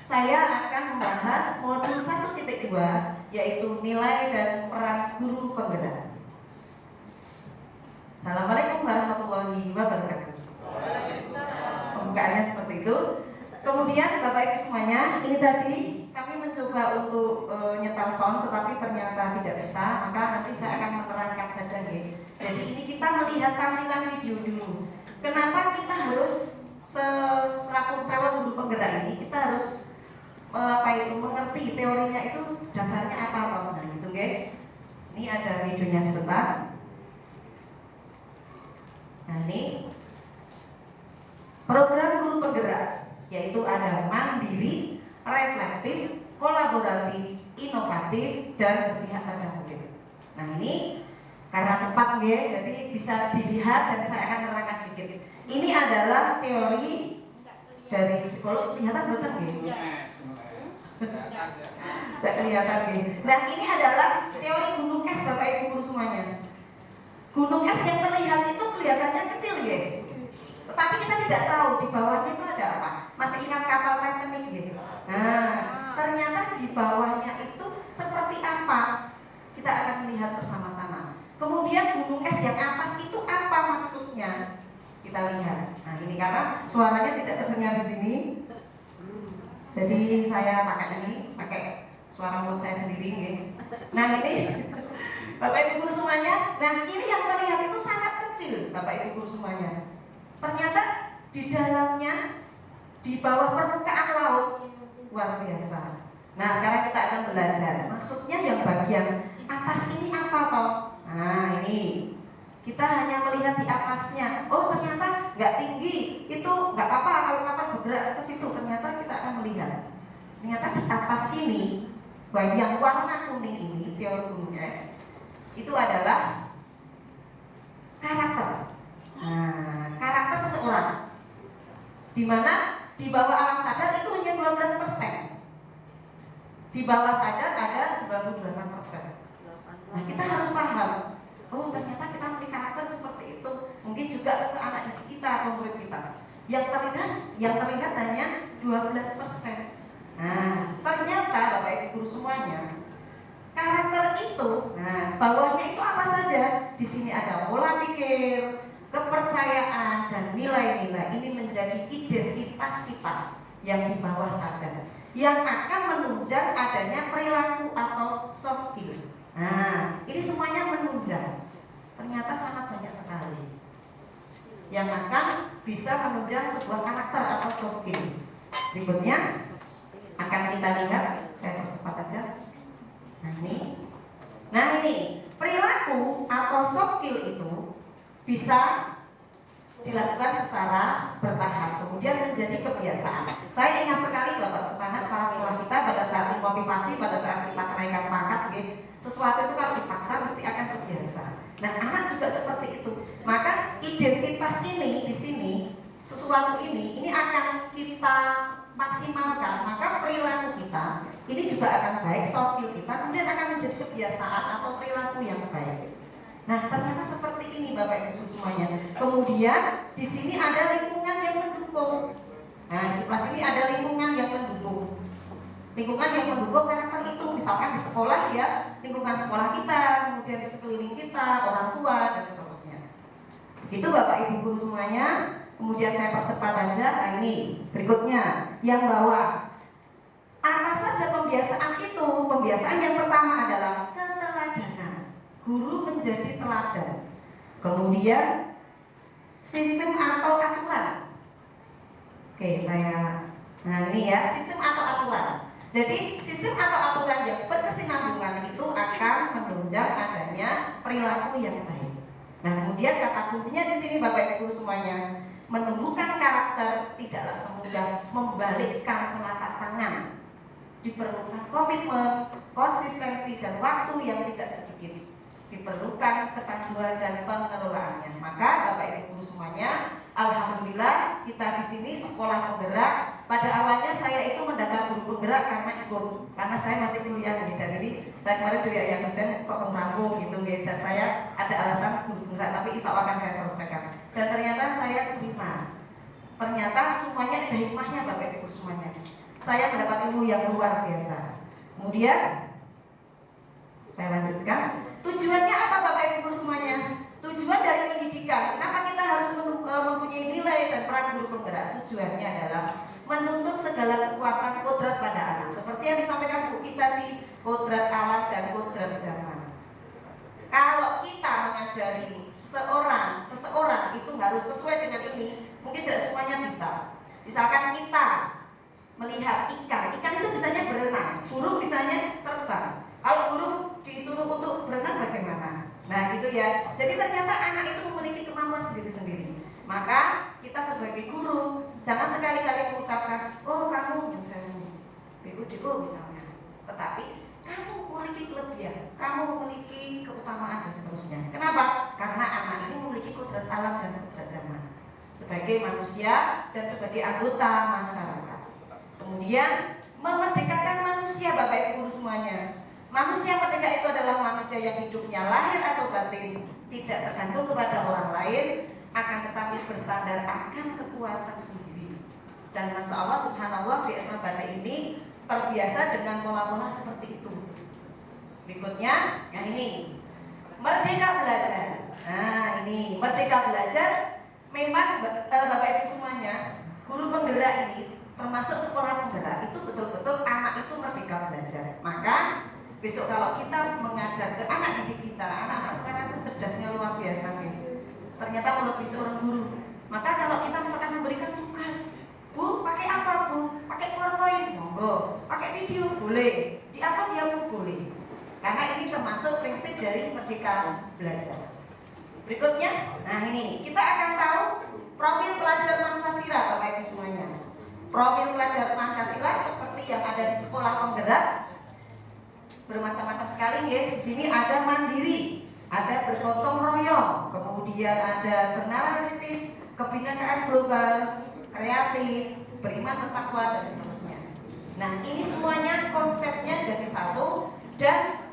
saya akan membahas modul 1.2 yaitu nilai dan peran guru penggerak. Assalamualaikum warahmatullahi wabarakatuh. Pembukaannya seperti itu. Kemudian Bapak Ibu semuanya, ini tadi kami mencoba untuk nyetel sound tetapi ternyata tidak bisa, maka nanti saya akan menerangkan saja nih. Jadi ini kita melihat tampilan video dulu. Kenapa kita harus selaku calon guru penggerak ini kita harus mengerti teorinya itu dasarnya apa toh, nah gitu guys. Ini ada videonya sebentar. Nah ini program guru penggerak, yaitu ada mandiri, reflektif, kolaboratif, inovatif, dan berpihak pada murid. Nah ini karena cepat jadi bisa dilihat dan saya akan menerangkan sedikit. Ini adalah teori dari psikolog, kelihatan betul tidak kelihatan Nah ini adalah teori gunung es Bapak Ibu guru semuanya. Gunung es yang terlihat itu kelihatannya kecil tetapi kita tidak tahu di bawahnya itu ada apa. Masih ingat kapal Titanic Nah ternyata di bawahnya itu seperti apa, kita akan melihat bersama-sama. Kemudian gunung es yang atas itu apa maksudnya, kita lihat. Nah ini karena suaranya tidak terdengar di sini, jadi saya pakai suara mulut saya sendiri. Nah ini Bapak Ibu guru semuanya. Nah ini yang terlihat itu sangat kecil Bapak Ibu guru semuanya. Ternyata di dalamnya, di bawah permukaan laut luar biasa. Nah sekarang kita akan belajar maksudnya yang bagian atas ini apa toh. Nah ini kita hanya melihat di atasnya. Oh ternyata nggak tinggi, itu nggak apa-apa kalau kapal bergerak ke situ. Ternyata kita akan melihat, ternyata di atas ini, yang warna kuning ini, teori gunung es, itu adalah karakter. Nah, karakter seseorang. di mana di bawah alam sadar itu hanya 12%. Di bawah sadar ada 98%. Nah, kita harus paham, oh ternyata kita memiliki karakter seperti itu. Mungkin juga ke anak didik kita atau murid kita. Yang terlihat hanya 12%. Nah, ternyata Bapak Ibu guru semuanya, karakter itu, nah bawahnya itu apa saja? Di sini ada pola pikir, kepercayaan, dan nilai-nilai. Ini menjadi identitas kita yang di bawah sadar, yang akan menunjang adanya perilaku atau soft skill. Nah, ini semuanya menunjang. Ternyata sangat banyak sekali yang akan bisa menunjang sebuah karakter atau soft skill. Berikutnya akan kita lihat, saya percepat aja. Nah ini perilaku atau soft skill itu bisa dilakukan secara bertahap, kemudian menjadi kebiasaan. Saya ingat sekali Bapak Sukanan, kepala sekolah kita, pada saat motivasi, pada saat kita kenaikan pangkat, sesuatu itu kalau dipaksa mesti akan terbiasa. Nah, anak juga seperti itu. Maka identitas ini di sini, sesuatu ini akan kita maksimalkan. Maka perilaku kita ini juga akan baik, soft skill kita kemudian akan menjadi kebiasaan atau perilaku yang baik. Nah, ternyata seperti ini Bapak Ibu semuanya. Kemudian di sini ada lingkungan yang mendukung. Nah, di sebelah sini ada lingkungan yang mendukung. Lingkungan yang mendukung karakter itu, misalkan di sekolah ya, lingkungan sekolah kita, kemudian di sekeliling kita, orang tua, dan seterusnya. Begitu Bapak Ibu guru semuanya. Kemudian saya percepat aja. Nah, ini berikutnya yang bawah. Apa saja pembiasaan itu? Pembiasaan yang pertama adalah keteladanan. Guru menjadi teladan. Kemudian sistem atau aturan. Oke, nah ini ya, sistem atau aturan. Jadi sistem atau aturan yang berkesinambungan itu akan menunjang adanya perilaku yang baik. Nah, kemudian kata kuncinya di sini Bapak Ibu semuanya, menumbuhkan karakter tidaklah semudah membalikkan telapak tangan. Diperlukan komitmen, konsistensi, dan waktu yang tidak sedikit. Diperlukan ketangguhan dan pengelolaannya. Maka Bapak Ibu semuanya, alhamdulillah kita di sini sekolah penggerak. Pada awalnya saya itu mendaftar guru penggerak karena saya masih kuliah gitu. Jadi saya kemarin tuh ya dosen kok merampung gitu gitu. Dan saya ada alasan guru penggerak, tapi insya Allah akan saya selesaikan. Dan ternyata saya terima. Ternyata semuanya ada hikmahnya Bapak Ibu semuanya. Saya mendapat ilmu yang luar biasa. Kemudian saya lanjutkan. Tujuannya apa Bapak Ibu semuanya? Tujuan dari pendidikan. Kenapa kita harus mempunyai nilai dan peran guru penggerak? Tujuannya adalah menuntut segala kekuatan kodrat pada anak. Seperti yang disampaikan Bu kita di kodrat alam dan kodrat zaman. Kalau kita mengajari seseorang itu harus sesuai dengan ini, mungkin tidak semuanya bisa. Misalkan kita melihat ikan itu bisanya berenang, burung bisanya terbang. Kalau burung disuruh untuk berenang bagaimana? Nah gitu ya. Jadi ternyata anak itu memiliki kemampuan sendiri-sendiri. Maka kita sebagai guru jangan sekali-kali mengucapkan, oh kamu BUDO misalnya. Tetapi kamu memiliki kelebihan, kamu memiliki keutamaan dan seterusnya. Kenapa? Karena anak ini memiliki kodrat alam dan kodrat zaman sebagai manusia dan sebagai anggota masyarakat. Kemudian memerdekakan manusia Bapak Ibu semuanya. Manusia merdeka itu adalah manusia yang hidupnya lahir atau batin tidak tergantung kepada orang lain, akan tetapi bersandar akan kekuatan sendiri. Dan Masya Allah subhanallah di SMA Banda ini terbiasa dengan pola-pola seperti itu. Berikutnya, yang ini merdeka belajar. Nah ini merdeka belajar. Memang Bapak Ibu semuanya, guru penggerak ini termasuk sekolah penggerak itu betul-betul anak itu merdeka belajar. Maka besok kalau kita mengajar ke anak didik kita, anak-anak sekarang itu cerdasnya luar biasa gitu. Ternyata melebihi seorang guru. Maka kalau kita misalkan memberikan tugas, Bu, pakai apa Bu? Pakai PowerPoint, monggo. Pakai video, boleh. Di-upload ya Bu, boleh. Karena ini termasuk prinsip dari merdeka belajar. Berikutnya, nah ini kita akan tahu profil pelajar Pancasila Bapak Ibu semuanya. Profil pelajar Pancasila seperti yang ada di sekolah penggerak bermacam-macam sekali ya. Di sini ada mandiri, ada bergotong royong, kemudian ada bernalar kritis, kebinekaan global, kreatif, beriman, bertakwa, dan seterusnya. Nah, ini semuanya konsepnya jadi satu, dan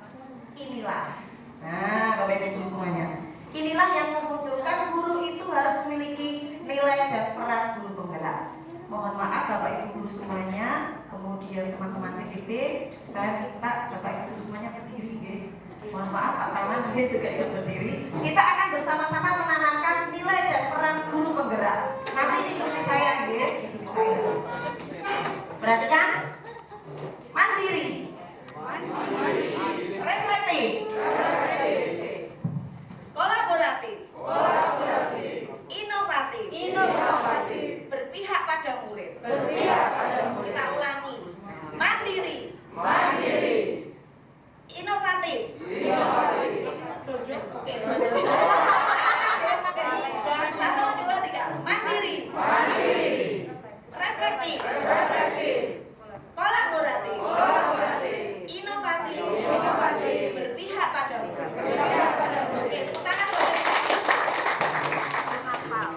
inilah. Nah, Bapak Ibu guru semuanya, inilah yang memunculkan guru itu harus memiliki nilai dan peran guru penggerak. Mohon maaf Bapak Ibu guru semuanya, kemudian teman-teman CGP, saya minta Bapak Ibu guru semuanya berdiri, nggih. Mohon maaf Pak Taman dia juga ikut berdiri. Kita akan bersama-sama menanamkan nilai dan peran guru penggerak. Nanti ikuti saya, nggih, ikuti saya. Perhatikan. Mandiri. Reflektif. Kolaboratif. Inovatif. Berpihak pada murid. Kita ulangi. Mandiri. Inovatif. Oke. 1, 2, 3. Mandiri. Reflektif. Kolaboratif. Inovatif. Berpihak pada murid. Oke, tepuk tangan.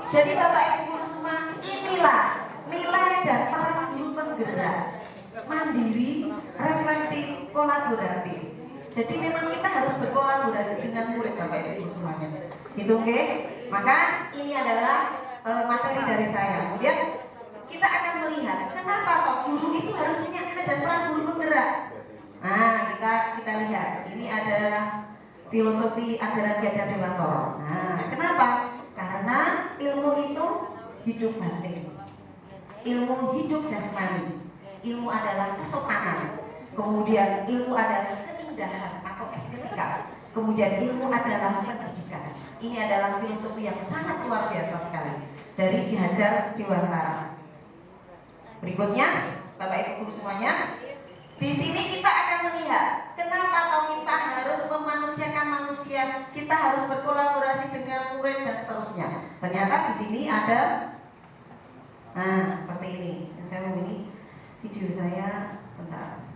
Jadi Bapak Ibu guru semua, inilah nilai dan peran guru penggerak. Mandiri, reflektif, kolaboratif. Jadi memang kita harus berkolaborasi dengan murid Bapak Ibu guru semuanya. Gitu, oke? Maka ini adalah materi dari saya. Kemudian kita akan melihat kenapa toh guru itu harus punya nilai dan peran guru penggerak. Nah, kita lihat. Ini ada filosofi ajaran Gajah Dewantoro. Nah, kenapa? Karena ilmu itu hidup batin. Ilmu hidup jasmani. Ilmu adalah kesopanan. Kemudian ilmu adalah keindahan atau estetika. Kemudian ilmu adalah pendidikan. Ini adalah filosofi yang sangat luar biasa sekali dari Ki Hajar Dewantara. Berikutnya, Bapak Ibu guru semuanya, di sini kita akan melihat kenapa kalau kita harus memanusiakan manusia, kita harus berkolaborasi dengan murid dan seterusnya. Ternyata di sini ada, nah seperti ini. Saya mau ini video saya, bentar.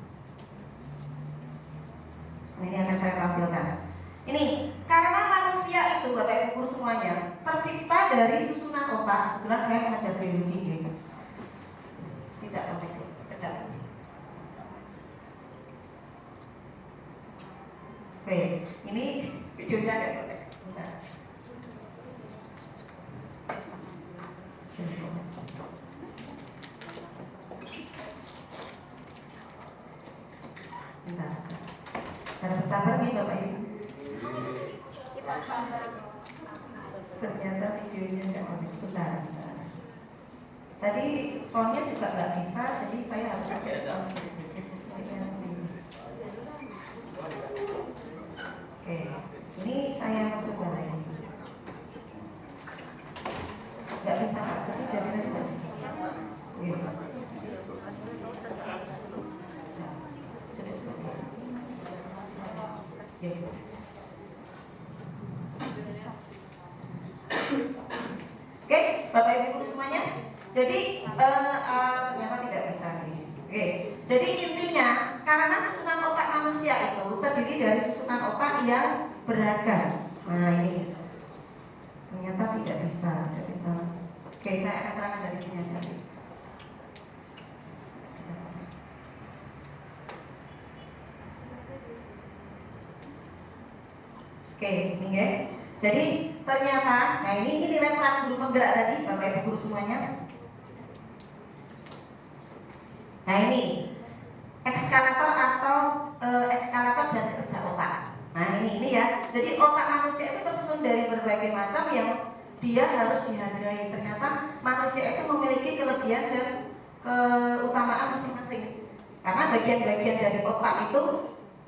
Ini akan saya tampilkan. Ini karena manusia itu Bapak Ibu guru semuanya tercipta dari susunan otak. Kebetulan saya mengajar biologi, gitu. Tidak Bapak, sekedar. Oke, ini videonya ada. Bentar. Bentar. Harus bersabar nih Bapak Ibu. Ternyata videonya nggak ada. Sebentar. Tadi soundnya juga nggak bisa, jadi saya harus pakai sound. Oke, ini saya mencoba lagi. Nggak bisa, tadi dari tadi nggak bisa. Oke. Oke, Bapak Ibu guru semuanya. Jadi ternyata tidak bisa nih. Oke, jadi intinya karena susunan otak manusia itu terdiri dari susunan otak yang beragam. Nah ini ternyata tidak bisa. Oke, saya akan terangkan dari sini aja. Bisa. Oke, ini ya. Jadi ternyata, nah ini nilai peran guru penggerak tadi, Bapak Ibu guru semuanya. Nah ini ekskalator atau ekskalator dan kerja otak. Nah ini ya. Jadi otak manusia itu tersusun dari berbagai macam yang dia harus dihargai. Ternyata manusia itu memiliki kelebihan dan keutamaan masing-masing. Karena bagian-bagian dari otak itu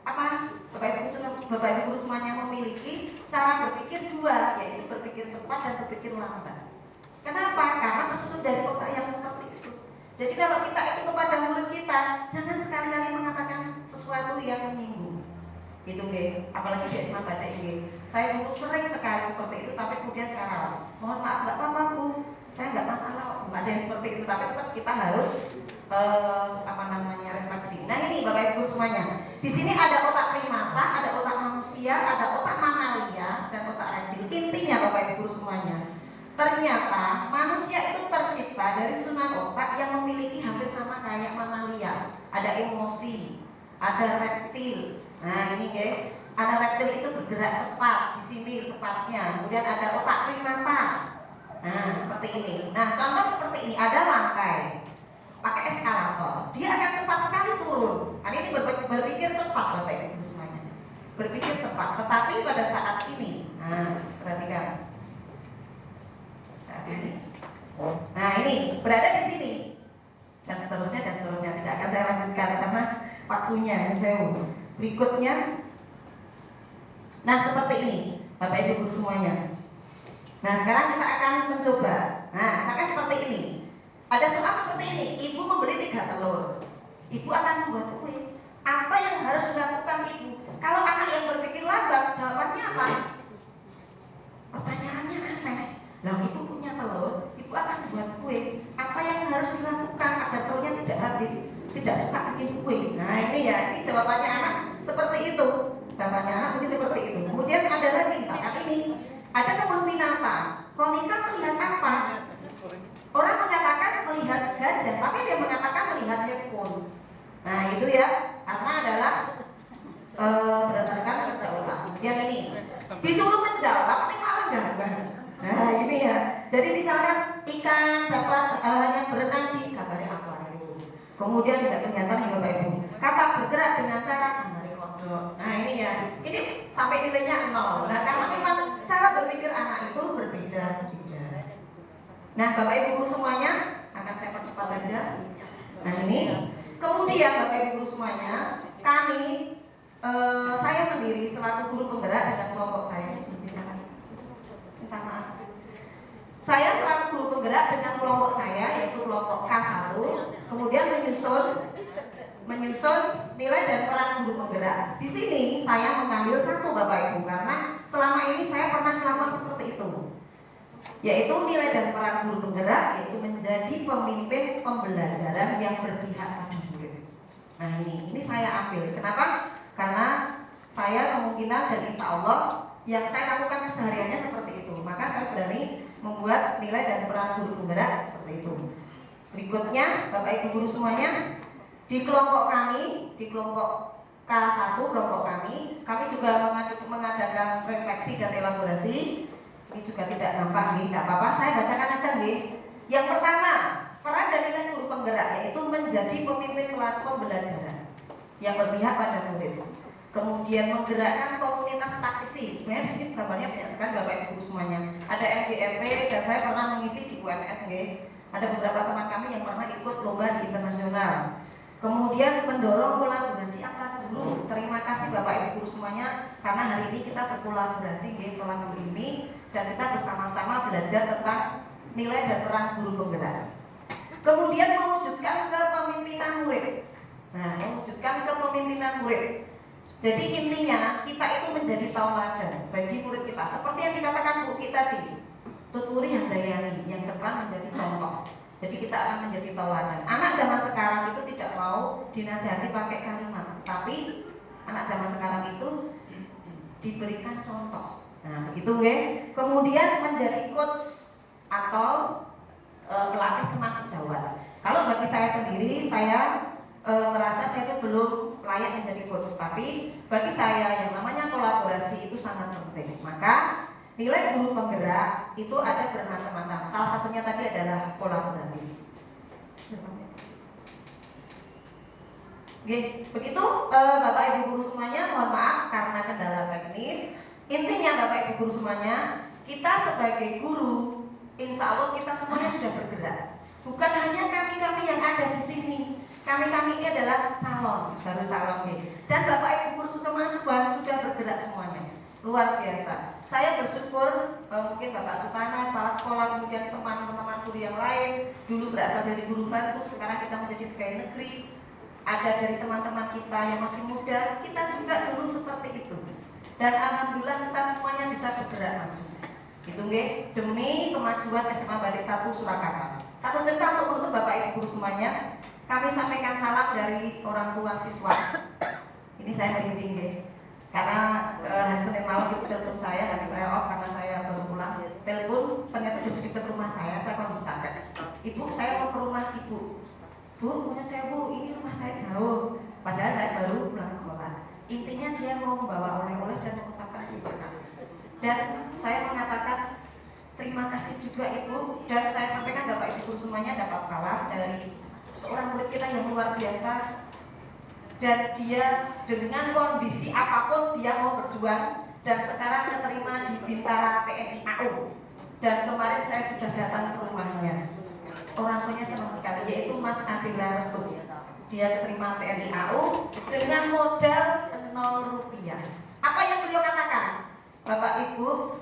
apa? Bapak Ibu guru semuanya memiliki cara berpikir dua, yaitu berpikir cepat dan berpikir lambat. Kenapa? Karena tersusun dari otak yang seperti itu. Jadi kalau kita itu kepada murid kita, jangan sekali-kali mengatakan sesuatu yang menyinggung. Gitu nggih. Apalagi di SMA Badai nggih. Saya dulu sering sekali seperti itu, tapi kemudian saya ralat. Mohon maaf enggak apa-apa Bu. Saya enggak masalah, enggak ada yang seperti itu, tapi tetap kita harus refleksi. Nah ini Bapak Ibu semuanya. Di sini ada otak primata, ada otak manusia, ada otak mamalia, dan otak reptil. Intinya Bapak Ibu semuanya, ternyata manusia itu tercipta dari susunan otak yang memiliki hampir sama kayak mamalia. Ada emosi, ada reptil. Nah ini guys, ada reptil itu bergerak cepat di sini tepatnya. Kemudian ada otak primata. Nah seperti ini. Nah contoh seperti ini, ada lantai, pakai eskalator, dia akan cepat sekali turun. Karena ini berpikir cepat Bapak Ibu semuanya, berpikir cepat. Tetapi pada saat ini, nah perhatikan. Nah ini berada di sini dan seterusnya tidak akan saya lanjutkan karena waktunya ini saya berikutnya. Nah seperti ini Bapak Ibu guru semuanya. Nah sekarang kita akan mencoba. Nah misalkan seperti ini, ada soal seperti ini, ibu membeli 3 telur, ibu akan membuat kue. Apa yang harus dilakukan ibu? Kalau anak yang berpikir lambat, jawabannya apa? Pertanyaannya aneh. Lah ibu punya telur, ibu akan buat kue. Apa yang harus dilakukan agar telurnya tidak habis? Tidak suka bikin kue. Nah ini ya, ini jawabannya anak seperti itu. Jawabannya anak mungkin seperti itu. Kemudian ada lagi misalkan ini, ada kebun binatang. Konika melihat apa? Orang mengatakan melihat gajah, tapi dia mengatakan melihat handphone. Nah itu ya, karena adalah berdasarkan kerja otak. Kemudian ini disuruh menjawab, tapi malah gambar. Nah ini ya, jadi misalkan ikan dapat hanya berenang di gambari akuarium, kemudian tidak kelihatan ya Bapak Ibu. Kata bergerak dengan cara gambari kodok. Nah ini ya, ini sampai nilainya 0. Nah karena memang cara berpikir anak itu berbeda. Nah Bapak Ibu guru semuanya, akan saya percepat aja. Nah ini, kemudian Bapak Ibu guru semuanya, kami saya sendiri selaku guru penggerak dengan kelompok saya berpisah lagi. Minta maaf. Saya selaku guru penggerak dengan kelompok saya yaitu kelompok K1, kemudian menyusun nilai dan peran guru penggerak. Di sini saya mengambil 1 Bapak Ibu karena selama ini saya pernah melakukan seperti itu. Yaitu nilai dan peran guru penggerak yaitu menjadi pemimpin pembelajaran yang berpihak pada murid. Nah ini saya ambil. Kenapa? Karena saya kemungkinan dan insya Allah yang saya lakukan kesehariannya seperti itu. Maka saya berani membuat nilai dan peran guru penggerak seperti itu. Berikutnya Bapak Ibu guru semuanya, di kelompok kami, di kelompok K1 kelompok kami juga mengadakan refleksi dan elaborasi. Ini juga tidak nampak nih, tidak apa-apa, saya bacakan aja nih. Yang pertama, peran dan nilai guru penggerak yaitu menjadi pemimpin pembelajaran yang berpihak pada murid. Kemudian menggerakkan komunitas praktisi. Sebenarnya di sini gambarnya banyak sekali Bapak Ibu guru semuanya. Ada MGMP dan saya pernah mengisi di UMS. Ada beberapa teman kami yang pernah ikut lomba di internasional. Kemudian mendorong kolaborasi antar guru. Terima kasih Bapak Ibu guru semuanya karena hari ini kita berkolaborasi kolaborasi ini dan kita bersama-sama belajar tentang nilai dan peran guru penggerak. Kemudian mewujudkan kepemimpinan murid. Nah, mewujudkan kepemimpinan murid. Jadi intinya kita itu menjadi tauladan bagi murid kita. Seperti yang dikatakan Bu kita tadi, Tuturi Handayani yang depan menjadi contoh. Jadi kita akan menjadi tauladan. Anak zaman sekarang itu tidak mau dinasihati pakai kalimat, tapi anak zaman sekarang itu diberikan contoh. Nah begitu ya. Kemudian menjadi coach atau pelatih teman sejawat. Kalau bagi saya sendiri, saya merasa saya itu belum layak menjadi coach, tapi bagi saya yang namanya kolaborasi itu sangat penting. Maka nilai guru penggerak itu ada bermacam-macam. Salah satunya tadi adalah kolaboratif. Oke, begitu Bapak Ibu guru semuanya, mohon maaf karena kendala teknis. Intinya Bapak Ibu guru semuanya, kita sebagai guru, insya Allah kita semuanya sudah bergerak. Bukan hanya kami-kami yang ada di sini. Kami-kami ini adalah baru calon. Dan Bapak Ibu guru sudah bergerak semuanya. Luar biasa. Saya bersyukur mungkin Bapak Sutana, kepala sekolah, kemudian teman-teman guru yang lain dulu berasal dari guru bantu, sekarang kita menjadi pegawai negeri. Ada dari teman-teman kita yang masih muda, kita juga dulu seperti itu. Dan alhamdulillah kita semuanya bisa bergerak maju. Itu nggih, demi kemajuan SMA Badik 1 Surakarta. Satu cerita untuk menutup Bapak Ibu guru semuanya. Kami sampaikan salam dari orang tua siswa. Ini saya merinding nggih. Karena hari Senin malam itu telepon saya, habis saya off karena saya baru pulang. Telepon ternyata sudah Ibu saya mau ke rumah ibu. Bu, punya saya bu, ini rumah saya jauh. Padahal saya baru pulang sekolah. Intinya dia mau membawa oleh-oleh dan mengucapkan terima kasih. Dan saya mengatakan terima kasih juga ibu. Dan saya sampaikan Bapak Ibu guru semuanya dapat salam dari seorang murid kita yang luar biasa. Dan dia dengan kondisi apapun dia mau berjuang. Dan sekarang keterima di Bintara TNI AU. Dan kemarin saya sudah datang ke rumahnya. Orang tuanya senang sekali, yaitu Mas Adila Restu. Dia keterima TNI AU dengan modal 0 rupiah. Apa yang beliau katakan? Bapak Ibu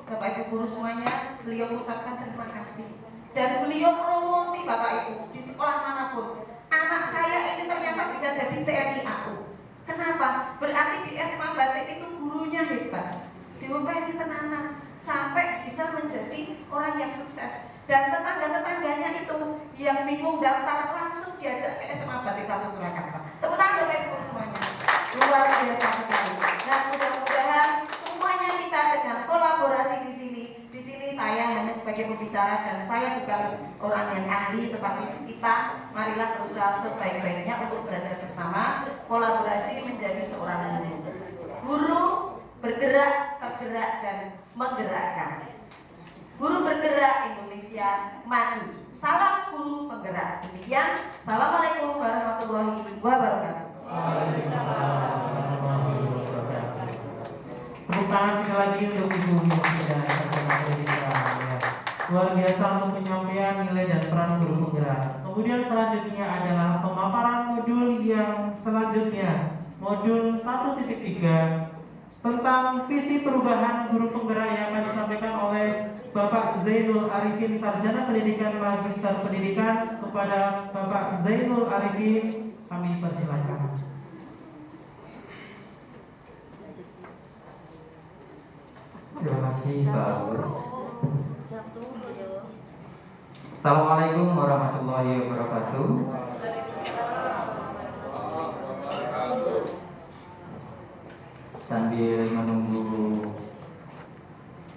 guru semuanya, beliau mengucapkan terima kasih. Dan beliau promosi Bapak Ibu di sekolah manapun. Anak saya ini ternyata bisa jadi TNI AU. Kenapa? Berarti di SMA Batik itu gurunya hebat. Diopeni tenanan sampai bisa menjadi orang yang sukses. Dan tetangga-tetangganya itu yang bingung daftar langsung diajak ke SMA Batik 1 Surakarta. Tepuk tangan Bapak Ibu semuanya. Luar biasa sekali. Nah, mudah-mudahan semuanya kita dengan kolaborasi di sini. Di sini saya hanya sebagai pembicara dan saya bukan orang yang ahli, tetapi kita marilah berusaha sebaik-baiknya untuk belajar bersama, kolaborasi menjadi seorang guru. Guru bergerak, tergerak dan menggerakkan. Guru bergerak, Indonesia maju. Salam guru penggerak. Demikian. Assalamualaikum warahmatullahi wabarakatuh. Tepuk tangan sekali lagi untuk Ibu Mufidah Sarjana Pendidikan. Ya. Luar biasa untuk penyampaian nilai dan peran guru penggerak. Kemudian selanjutnya adalah pemaparan modul yang selanjutnya, modul 1.3 tentang visi perubahan guru penggerak yang akan disampaikan oleh Bapak Zainul Arifin, Sarjana Pendidikan Magister Pendidikan. Kepada Bapak Zainul Arifin kami persilakan. Terima kasih Pak Agus. Assalamualaikum warahmatullahi wabarakatuh. Sambil menunggu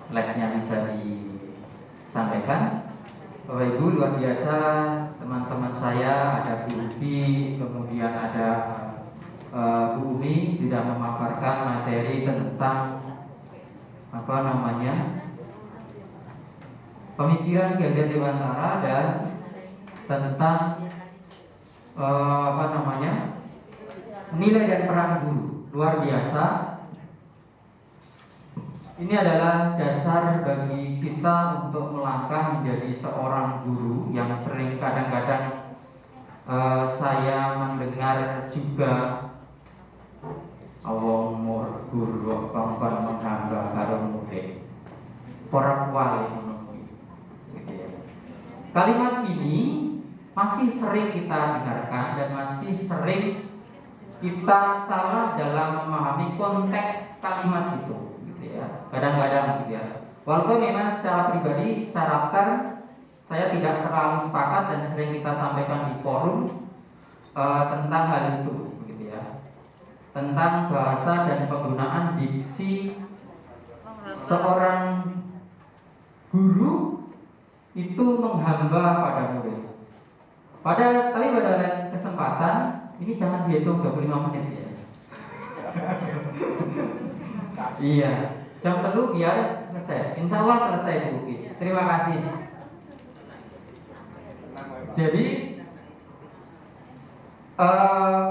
slide-nya bisa disampaikan, Bapak Ibu luar biasa, teman-teman saya ada Bu Ubi, kemudian ada Bu Umi sudah memaparkan materi tentang pemikiran Ki Hajar Dewantara dan tentang nilai dan peran guru. Luar biasa. Ini adalah dasar bagi kita untuk melangkah menjadi seorang guru yang sering kadang-kadang saya mendengar juga awong mur guru kongkon menghamba karo murid para kuali gitu ya. Kalimat ini masih sering kita dengarkan dan masih sering kita salah dalam memahami konteks kalimat itu gitu ya. Kadang-kadang gitu ya. Walaupun memang secara pribadi, secara term saya tidak terlalu sepakat dan sering kita sampaikan di forum tentang hal itu gitu ya. Tentang bahasa dan penggunaan diksi seorang guru itu menghamba pada murid. Tapi pada lain kesempatan ini jangan dihitung 25 menit ya. Iya, jam 3 biar selesai. Insya Allah selesai Bu. Terima kasih. Jadi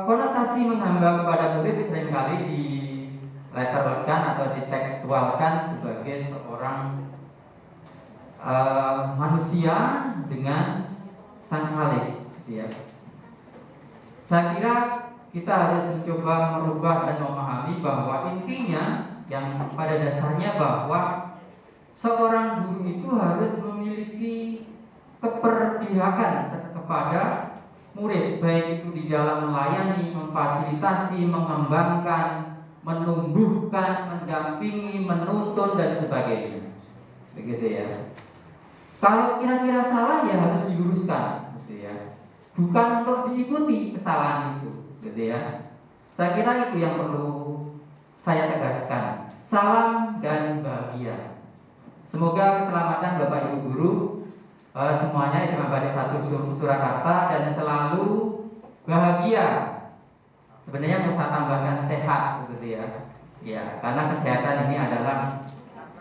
konotasi menghamba kepada murid seringkali diletterkan atau ditekstualkan sebagai seorang manusia dengan sang khalik, ya. Saya kira kita harus mencoba merubah dan memahami bahwa intinya yang pada dasarnya bahwa seorang guru itu harus memiliki keberpihakan kepada murid, baik itu di dalam melayani, memfasilitasi, mengembangkan, menumbuhkan, mendampingi, menuntun dan sebagainya. Begitu ya. Kalau kira-kira salah ya harus diluruskan, gitu ya. Bukan untuk diikuti kesalahan itu, gitu ya. Saya kira itu yang perlu saya tegaskan. Salam dan bahagia. Semoga keselamatan Bapak Ibu guru semuanya SMA Batik 1 Surakarta dan selalu bahagia. Sebenarnya mau saya tambahkan sehat gitu ya. Ya, karena kesehatan ini adalah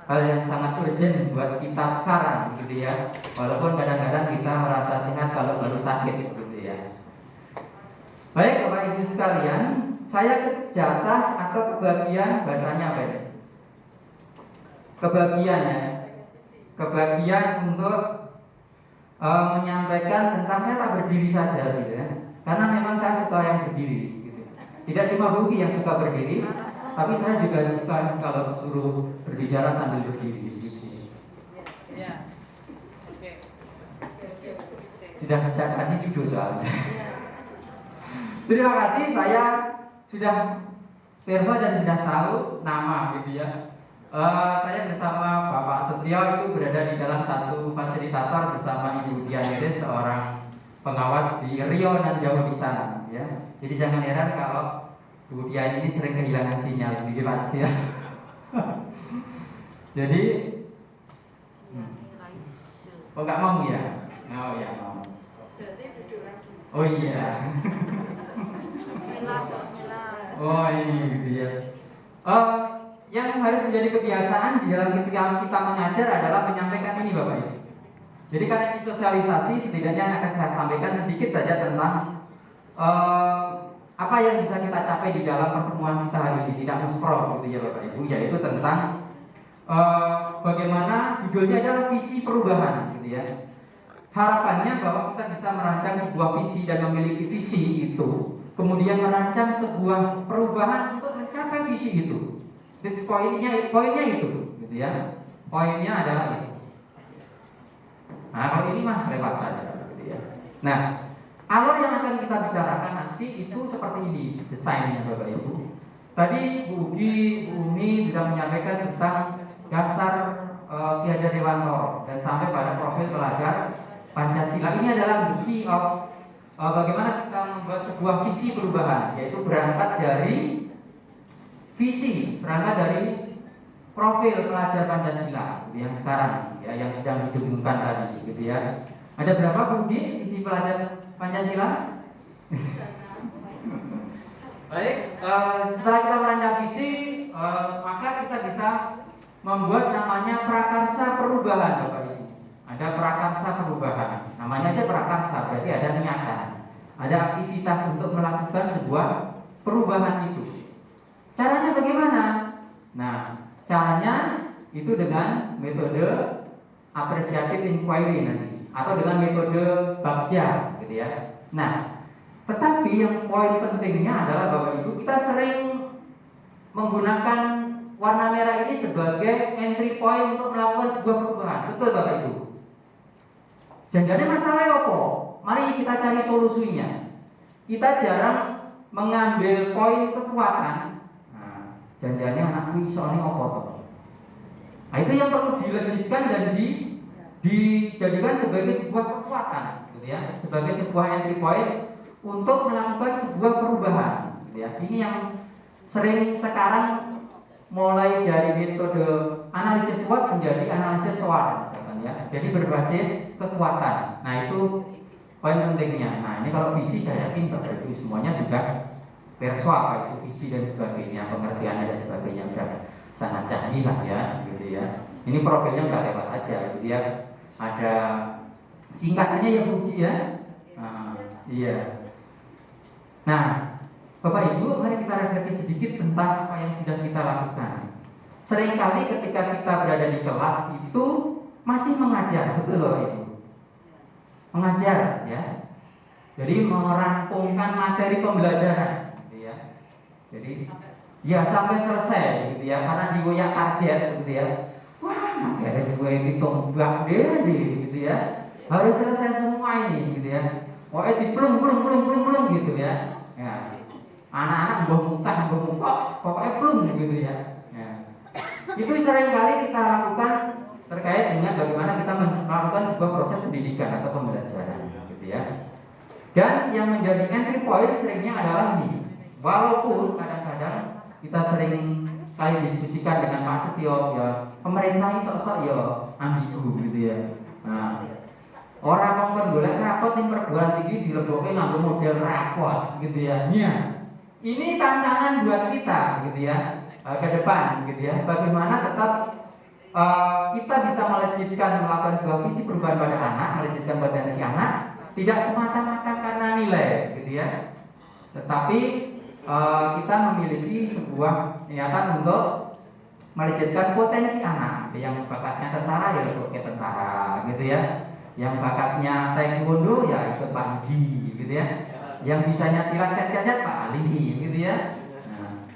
hal yang sangat urgent buat kita sekarang gitu ya. Walaupun kadang-kadang kita merasa sehat kalau baru sakit gitu ya. Baik Bapak Ibu sekalian, saya jatah atau kebagian bahasanya apa ini? Kebagian ya. Kebagian untuk menyampaikan tentang saya tak berdiri saja gitu ya. Karena memang saya suka yang berdiri gitu. Tidak cuma Bugi yang suka berdiri, tapi saya juga suka kalau suruh berbicara sambil berdiri gitu. Ya. Oke. Sudah sejak tadi jujur soalnya. Terima kasih, saya sudah perso dan sudah tahu nama gitu ya. Saya bersama Bapak Setio itu berada di dalam satu fasilitator bersama Ibu Dianides, seorang pengawas di Rio dan jauh di sana ya. Jadi jangan heran kalau Bu Dian ini sering kehilangan sinyal, begitu pasti ya. Jadi, oh nggak mau ya? Oh ya mau. Oh iya. Oh ini gitu ya. Yang harus menjadi kebiasaan di dalam ketika kita mengajar adalah menyampaikan ini Bapak Ibu. Jadi karena ini sosialisasi, setidaknya akan saya sampaikan sedikit saja tentang apa yang bisa kita capai di dalam pertemuan kita hari ini, tidak muspro gitu ya Bapak Ibu, yaitu tentang bagaimana judulnya adalah visi perubahan gitu ya. Harapannya bahwa kita bisa merancang sebuah visi dan memiliki visi itu, kemudian merancang sebuah perubahan untuk mencapai visi itu. Poinnya itu gitu ya. Poinnya adalah itu. Nah, kalau ini mah lewat saja gitu ya. Nah, alur yang akan kita bicarakan nanti itu seperti ini desainnya Bapak Ibu. Tadi Bu Ugi, Bu Umi sudah menyampaikan tentang dasar Ki Hajar Dewantoro dan sampai pada profil pelajar Pancasila. Ini adalah bukti bagaimana kita membuat sebuah visi perubahan, yaitu berangkat dari visi, berangkat dari profil pelajar Pancasila yang sekarang ya, yang sedang didengungkan tadi gitu ya. Ada berapa Bu Ugi visi pelajar Pancasila? Baik, setelah kita merancang visi, maka kita bisa membuat namanya prakarsa perubahan Bapak Ibu. Ada prakarsa perubahan, namanya aja prakarsa, berarti ada niatan, ada aktivitas untuk melakukan sebuah perubahan itu. Caranya bagaimana? Nah, caranya itu dengan metode appreciative inquiry nanti, atau dengan metode Bagja gitu ya. Nah, tetapi yang poin pentingnya adalah Bapak Ibu, kita sering menggunakan warna merah ini sebagai entry point untuk melakukan sebuah perubahan. Betul Bapak Ibu? Jangan-jangan masalahnya apa? Mari kita cari solusinya. Kita jarang mengambil poin kekuatan. Nah, jangan-jangan anakku soalnya apa toh? Nah, itu yang perlu dilejitkan dan dijadikan sebagai sebuah kekuatan, gitu ya, sebagai sebuah entry point untuk melakukan sebuah perubahan, gitu ya. Ini yang sering sekarang mulai dari metode analisis SWOT menjadi analisis SWOT, misalkan ya. Jadi berbasis kekuatan. Nah itu poin pentingnya. Nah ini kalau visi saya yakin Bapak Ibu semuanya sudah perso apa itu visi dan sebagainya, pengertiannya dan sebagainya sudah sangat canggih lah ya, gitu ya. Ini profilnya nggak lewat aja, gitu ya. Ada singkatannya ya Bu ya. Iya. Nah, Bapak Ibu, mari kita refleksi sedikit tentang apa yang sudah kita lakukan. Seringkali ketika kita berada di kelas itu masih mengajar, betul Bapak Ibu? Mengajar, ya. Jadi merampungkan materi pembelajaran, gitu ya. Jadi ya sampai selesai, gitu ya. Karena digoyak target, gitu ya. Wah, materi gue hitung bang deh, gitu ya. Harus selesai semua ini, gitu ya. Pokoknya belum gitu ya. Ya. Anak-anak muntah, pokoknya belum gitu ya. Ya. Itu seringkali kita lakukan terkait dengan bagaimana kita melakukan sebuah proses pendidikan atau pembelajaran, gitu ya. Dan yang menjadi entry point seringnya adalah ini. Walaupun kadang-kadang kita sering kali diskusikan dengan Pak Setio, ya pemerintah ini sok-sok ya ambigu gitu ya. Nah, dileboknya nganggo model rapot gitu ya. Ini tantangan buat kita gitu ya, ke depan gitu ya. Bagaimana tetap kita bisa melejitkan, melakukan sebuah visi perubahan pada anak, melejitkan potensi anak, tidak semata-mata karena nilai gitu ya, tetapi kita memiliki sebuah niatan untuk melejitkan potensi anak. Yang bakatnya tentara ya ikut ke tentara gitu ya, yang bakatnya taekwondo ya ikut Pak Haji gitu ya, yang bisanya silat cacat Pak Ali gitu ya. Nah,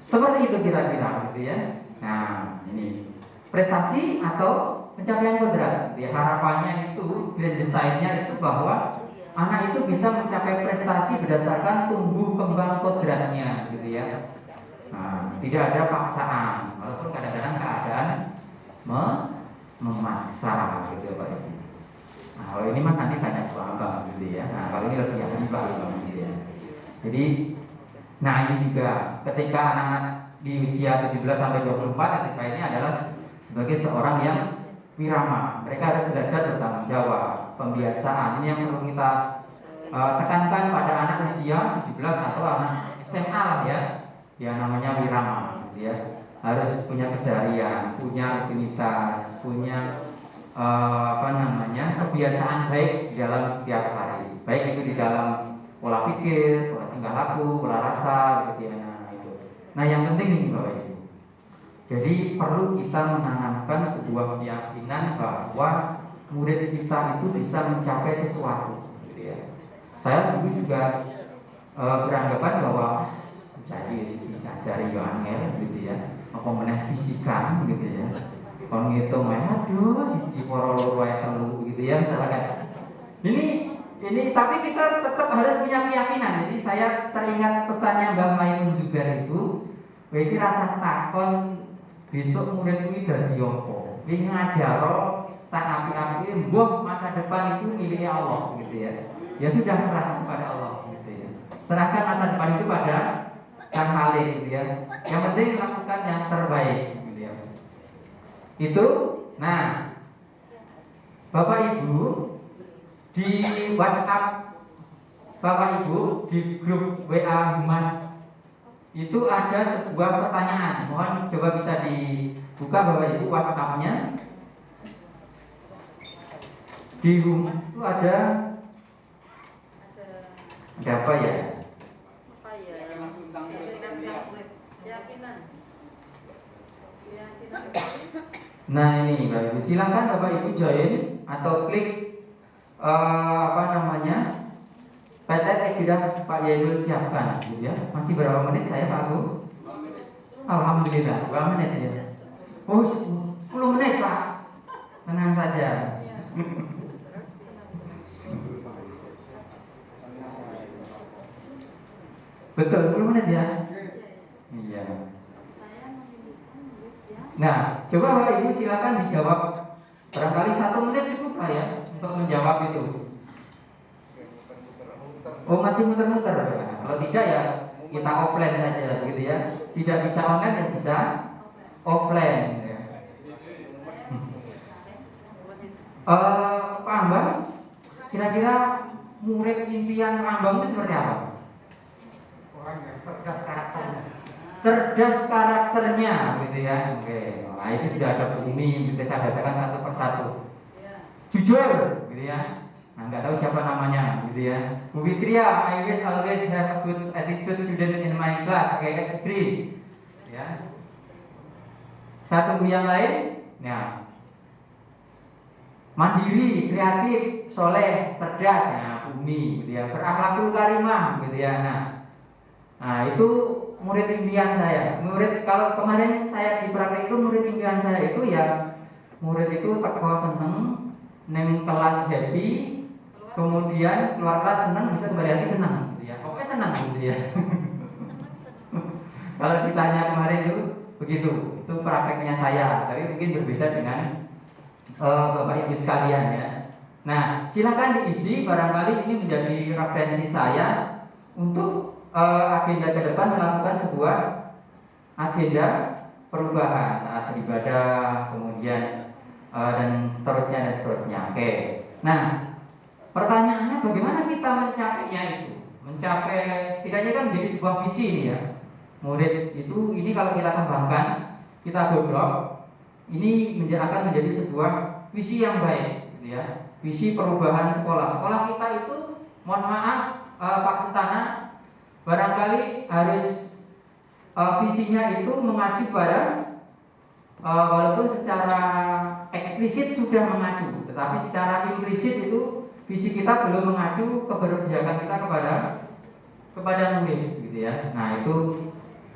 seperti itu kira-kira gitu ya. Nah, ini prestasi atau pencapaian kodrat. Ya, harapannya itu grand design-nya itu bahwa anak itu bisa mencapai prestasi berdasarkan tumbuh kembang kodratnya gitu ya. Nah, tidak ada paksaan, walaupun kadang-kadang keadaan memaksa gitu Pak Ibu. Nah, kalau ini mah nanti tanya ke Abang gitu ya. Nah, kalau ini lebih ahli Pak Abang gitu ya. Jadi, nah ini juga ketika anak-anak di usia 17 sampai 24, ketika ini adalah sebagai seorang yang wirama. Mereka harus belajar bertanggung jawab, pembiasaan. Ini yang perlu kita tekankan pada anak usia 17 atau anak SMA lah ya. Ya namanya wirama gitu ya. Harus punya keseharian, punya rutinitas, punya kebiasaan baik di dalam setiap hari. Baik itu di dalam pola pikir, pola tingkah laku, pola rasa gitu ya. Nah, itu. Nah, yang penting ini Bapak Ibu. Jadi perlu kita menanamkan sebuah keyakinan bahwa murid kita itu bisa mencapai sesuatu gitu ya. Saya dulu juga beranggapan bahwa ngajari yo angel gitu ya. Apa meneh fisika gitu ya. Kon ngitung aduh siji para loro ae telu gitu ya misalkan. Ini tapi kita tetap harus punya keyakinan. Jadi saya teringat pesannya Mbah Maimun Zubair itu, iki rasa takon besok murid ini dadi apa? Iki ngajaro sak api-api mbuh masa depan itu miliknya Allah gitu ya. Ya sudah serahkan kepada Allah gitu ya. Serahkan masa depan itu pada Sang Khalik gitu ya. Yang penting lakukan yang terbaik gitu ya. Itu nah Bapak Ibu di WhatsApp Bapak Ibu di grup WA Humas itu ada sebuah pertanyaan. Mohon coba bisa dibuka Bapak Ibu WhatsApp-nya. Di Humas itu ada apa ya? Nah ini Bapak Ibu, silakan Bapak Ibu join atau klik PTX sudah Pak Yainul siapkan gitu ya. Masih berapa menit saya Pak Agus? Alhamdulillah 2 menit ya. Oh 10 menit Pak. Tenang saja. Betul 10 menit ya. Iya. Nah, coba Bapak Ibu silakan dijawab. Barangkali 1 menit cukup lah ya untuk menjawab itu. Oh masih muter-muter ya. Kalau tidak ya kita offline saja gitu ya. Tidak bisa online ya bisa offline ya. Pak Ambang, kira-kira murid impian Pak Ambang itu seperti apa? Orang yang cerdas karakternya. Cerdas karakternya gitu ya. Oke. Nah itu sudah ada bumi, bisa saya bacakan satu persatu. Jujur gitu ya. Nah, nggak tahu siapa namanya, gitu ya. Bu Fitria, I wish always have a good attitude student in my class. Oke, let's agree. Ya. Satu yang lain, ya. Mandiri, kreatif, soleh, cerdas, ya. Bumi, gitu ya. Berakhlakul karimah, gitu ya. Nah, itu murid impian saya. Murid kalau kemarin saya di praktek itu murid impian saya itu ya murid itu teko seneng, neng kelas happy. Kemudian keluar kelas senang, bisa kembali lagi senang gitu ya. Pokoknya senang gitu ya. Kalau ditanya kemarin itu begitu, itu prakteknya saya, tapi mungkin berbeda dengan Bapak Ibu sekalian ya. Nah, silakan diisi, barangkali ini menjadi referensi saya untuk agenda ke depan melakukan sebuah agenda perubahan, taat beribadah, kemudian dan seterusnya. Oke. Nah, Pertanyaannya bagaimana kita mencapainya itu? Mencapai setidaknya kan menjadi sebuah visi ini ya. Murid itu ini kalau kita kembangkan, kita godok, ini akan menjadi sebuah visi yang baik, gitu ya. Visi perubahan sekolah. Sekolah kita itu, mohon maaf, Pak Sentana, barangkali harus visinya itu mengacu pada walaupun secara eksplisit sudah mengacu, tetapi secara implisit itu visi kita belum mengacu keberpihakan kita kepada murid, gitu ya. Nah itu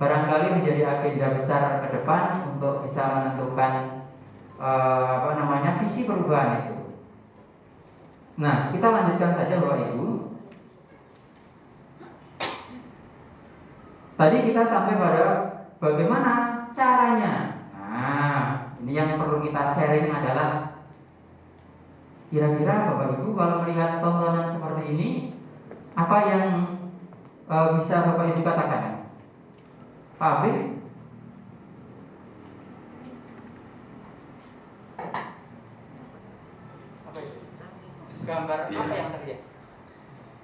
barangkali menjadi agenda besar ke depan untuk bisa menentukan visi perubahan itu. Nah kita lanjutkan saja Bapak Ibu. Tadi kita sampai pada bagaimana caranya. Nah ini yang perlu kita sharing adalah kira-kira Bapak Ibu kalau melihat tontonan seperti ini, apa yang bisa Bapak Ibu katakan? Pak Abid? Gambar apa yang terlihat?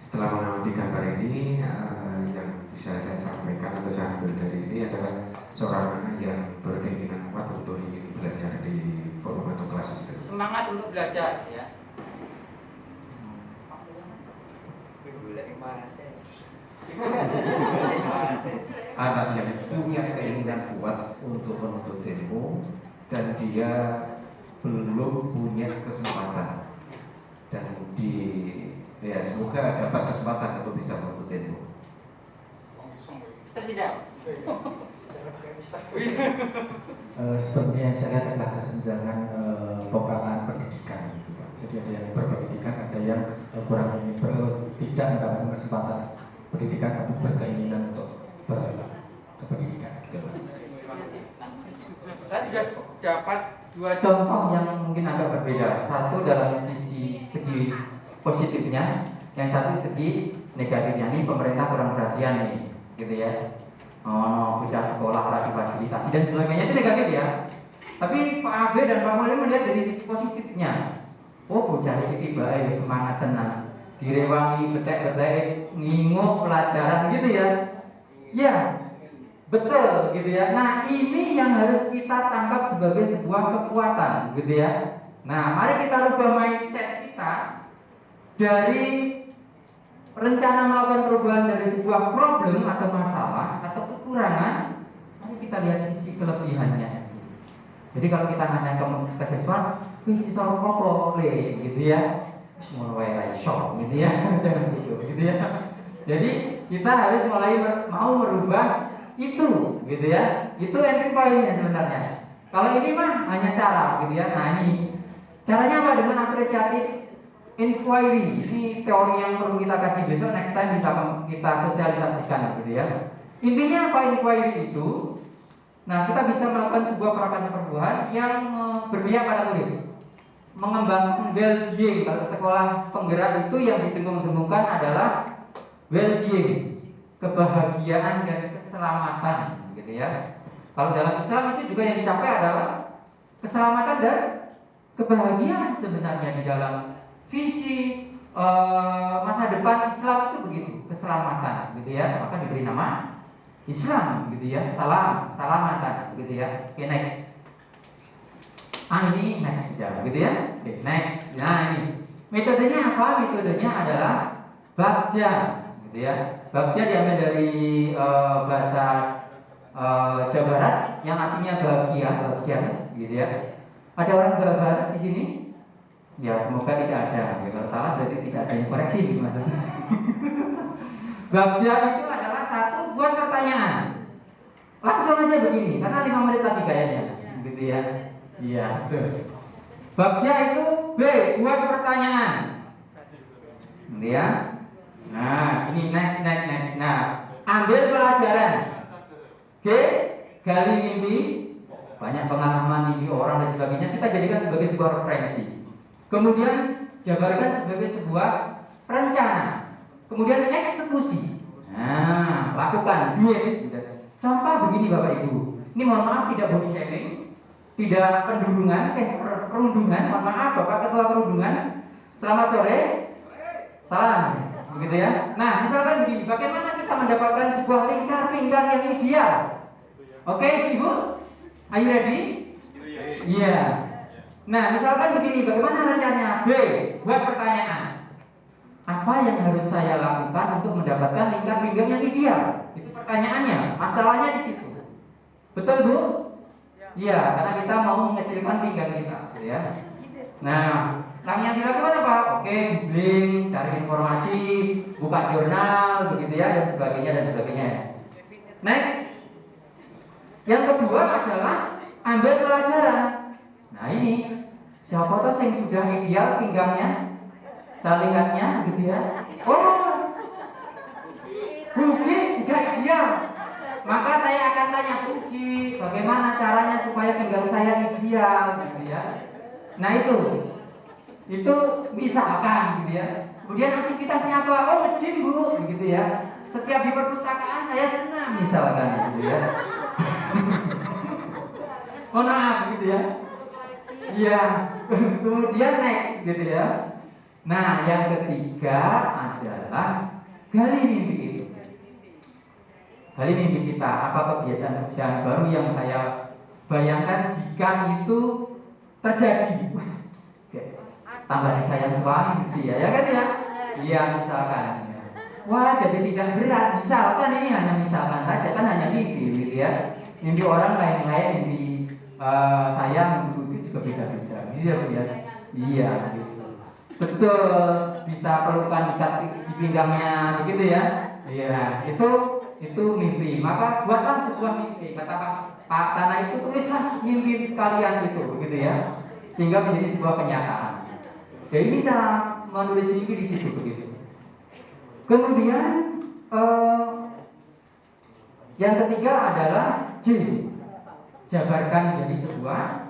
Setelah mengamati gambar ini, yang bisa saya sampaikan atau saya ambil dari ini adalah seorang anak yang berkeinginan kuat untuk ingin belajar di forum atau kelas itu. Semangat untuk belajar, ya. Anak yang punya keinginan kuat untuk menuntut ilmu dan dia belum punya kesempatan, dan semoga dapat kesempatan untuk bisa menuntut ilmu. Tidak. Seperti yang saya lihat adalah kesenjangan pemerataan pendidikan, gitu, Pak. Jadi ada yang berpendidikan, ada yang kurang ingin tidak mendapatkan kesempatan pendidikan tapi berkeinginan untuk berpendidikan, gitu, Pak. Saya sudah dapat dua contoh yang mungkin agak berbeda. Satu dalam segi positifnya, yang satu segi negatifnya. Ini pemerintah kurang perhatian nih, gitu ya. Bocah sekolah ora difasilitasi dan sebagainya itu negatif ya. Tapi Pak Abe dan Pak Mulya melihat dari sisi positifnya. Oh bocah iki tibake semangat tenang. Direwangi betek-betek nginguk pelajaran gitu ya. Ya. Betul gitu ya. Nah, ini yang harus kita tangkap sebagai sebuah kekuatan gitu ya. Nah, mari kita rubah mindset kita dari rencana melakukan perubahan dari sebuah problem atau masalah atau kekurangan, mari kita lihat sisi kelebihannya. Jadi kalau kita nanya ke siswa, siswa apa le gitu ya, mulai shock gitu ya, jangan gitu ya. Jadi kita harus mulai mau merubah itu, gitu ya. Itu entry point-nya sebenarnya. Kalau ini mah hanya cara, gitu ya. Nah ini caranya apa? Dengan apresiatif inquiry. Ini teori yang perlu kita kaji besok, next time kita sosialisasikan, gitu ya. Intinya apa inquiry itu? Nah, kita bisa melakukan sebuah prakarya perubahan yang berpihak pada murid, mengembangkan well-being. Kalau sekolah penggerak itu yang didengung-dengungkan adalah well-being, kebahagiaan dan keselamatan, gitu ya. Kalau dalam Islam itu juga yang dicapai adalah keselamatan dan kebahagiaan sebenarnya di dalam visi masa depan Islam itu begitu, keselamatan, gitu ya. Maka diberi nama Islam, gitu ya. Salamatan, gitu ya. Oke, next. Ini next ya, gitu ya. Oke, next. Nah ini metodenya apa? Metodenya adalah Bagja, gitu ya. Bagja diambil dari bahasa Jawa Barat yang artinya bahagia, Bagja, gitu ya. Ada orang Jawa Barat di sini? Ya semoga tidak ada. Ya, kalau salah berarti tidak ada yang koreksi, gitu maksudnya. Bagja itu adalah satu buat pertanyaan. Langsung aja begini, karena 5 menit lagi kayaknya, gitu ya. Iya, betul. Bagja itu B, buat pertanyaan. Gitu ya. Nah, ini next. Nah, ambil pelajaran. G, gali mimpi, banyak pengalaman mimpi orang dan sebagainya, kita jadikan sebagai sebuah referensi. Kemudian jabarkan sebagai sebuah rencana. Kemudian eksekusi. Nah, lakukan, do it. Contoh begini Bapak Ibu. Ini mohon maaf tidak body shaming, tidak perundungan, mohon maaf Bapak Ketua Perundungan. Selamat sore. Salam, begitu ya. Nah, misalkan begini, bagaimana kita mendapatkan sebuah lingkar pinggang yang ideal? Oke, Ibu? Are you ready? Iya. Nah, misalkan begini, bagaimana rencananya? B, buat pertanyaan. Apa yang harus saya lakukan untuk mendapatkan lingkar pinggang yang ideal? Itu pertanyaannya, masalahnya di situ. Betul, Bu? Iya, karena kita mau mengecilkan pinggang kita, gitu ya. Nah, yang dilakukan apa? Oke, googling, cari informasi, buka jurnal, begitu ya, dan sebagainya. Next. Yang kedua adalah ambil pelajaran. Nah ini, siapa tahu yang sudah ideal pinggangnya, saya lihatnya, gitu ya. Oh, Bugi, tidak ideal. Maka saya akan tanya Bugi, bagaimana caranya supaya pinggang saya ideal, gitu ya. Nah itu misalkan, gitu ya. Kemudian aktivitasnya apa? Oh, nge-gym, Bu, gitu ya. Setiap di perpustakaan saya senam, misalkan, gitu ya. Oh, nah, gitu ya. Iya. Kemudian next, gitu ya. Nah, yang ketiga adalah gali mimpi itu. Gali mimpi kita. Apa kebiasaan-kebiasaan baru yang saya bayangkan jika itu terjadi? Tambah disayang suami mesti ya kan ya? Iya, misalkan. Wah, jadi tidak berat. Misalkan ini hanya misalkan saja, kan hanya mimpi, gitu ya. Mimpi orang lain-lain, mimpi saya, mimpi juga beda-beda. Gitu ya. Iya, gitu. Betul, bisa pelukan ikat di pinggangnya, begitu ya. Iya, itu mimpi. Maka buatlah sebuah mimpi. Kata Pak Tanah itu, tulislah mimpi kalian itu, begitu ya. Sehingga menjadi sebuah kenyataan. Ya ini cara menulis mimpi di situ begitu. Kemudian yang ketiga adalah J, jabarkan menjadi sebuah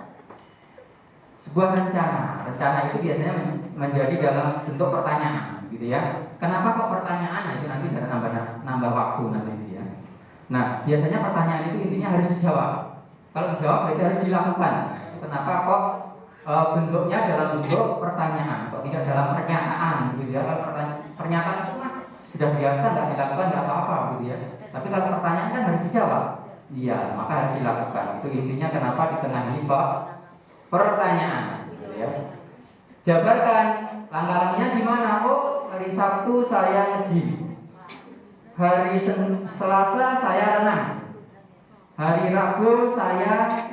rencana. Rencana itu biasanya menjadi dalam bentuk pertanyaan, gitu ya. Kenapa kok pertanyaan? Nah, itu nanti ada nambah waktu nanti, gitu ya. Nah, biasanya pertanyaan itu intinya harus dijawab. Kalau dijawab berarti harus dilakukan. Nah, itu kenapa kok bentuknya dalam bentuk pertanyaan, kok tidak dalam pernyataan, gitu ya. Kalau pernyataan itu mah sudah biasa, nggak dilakukan nggak apa-apa, gitu ya. Tapi kalau pertanyaan kan harus dijawab, iya, maka harus dilakukan. Itu intinya kenapa ditengahi kok pertanyaan, gitu ya. Jabarkan langkah-langkahnya gimana? Oh, hari Sabtu saya nge-gym, hari Selasa saya renang, hari Rabu saya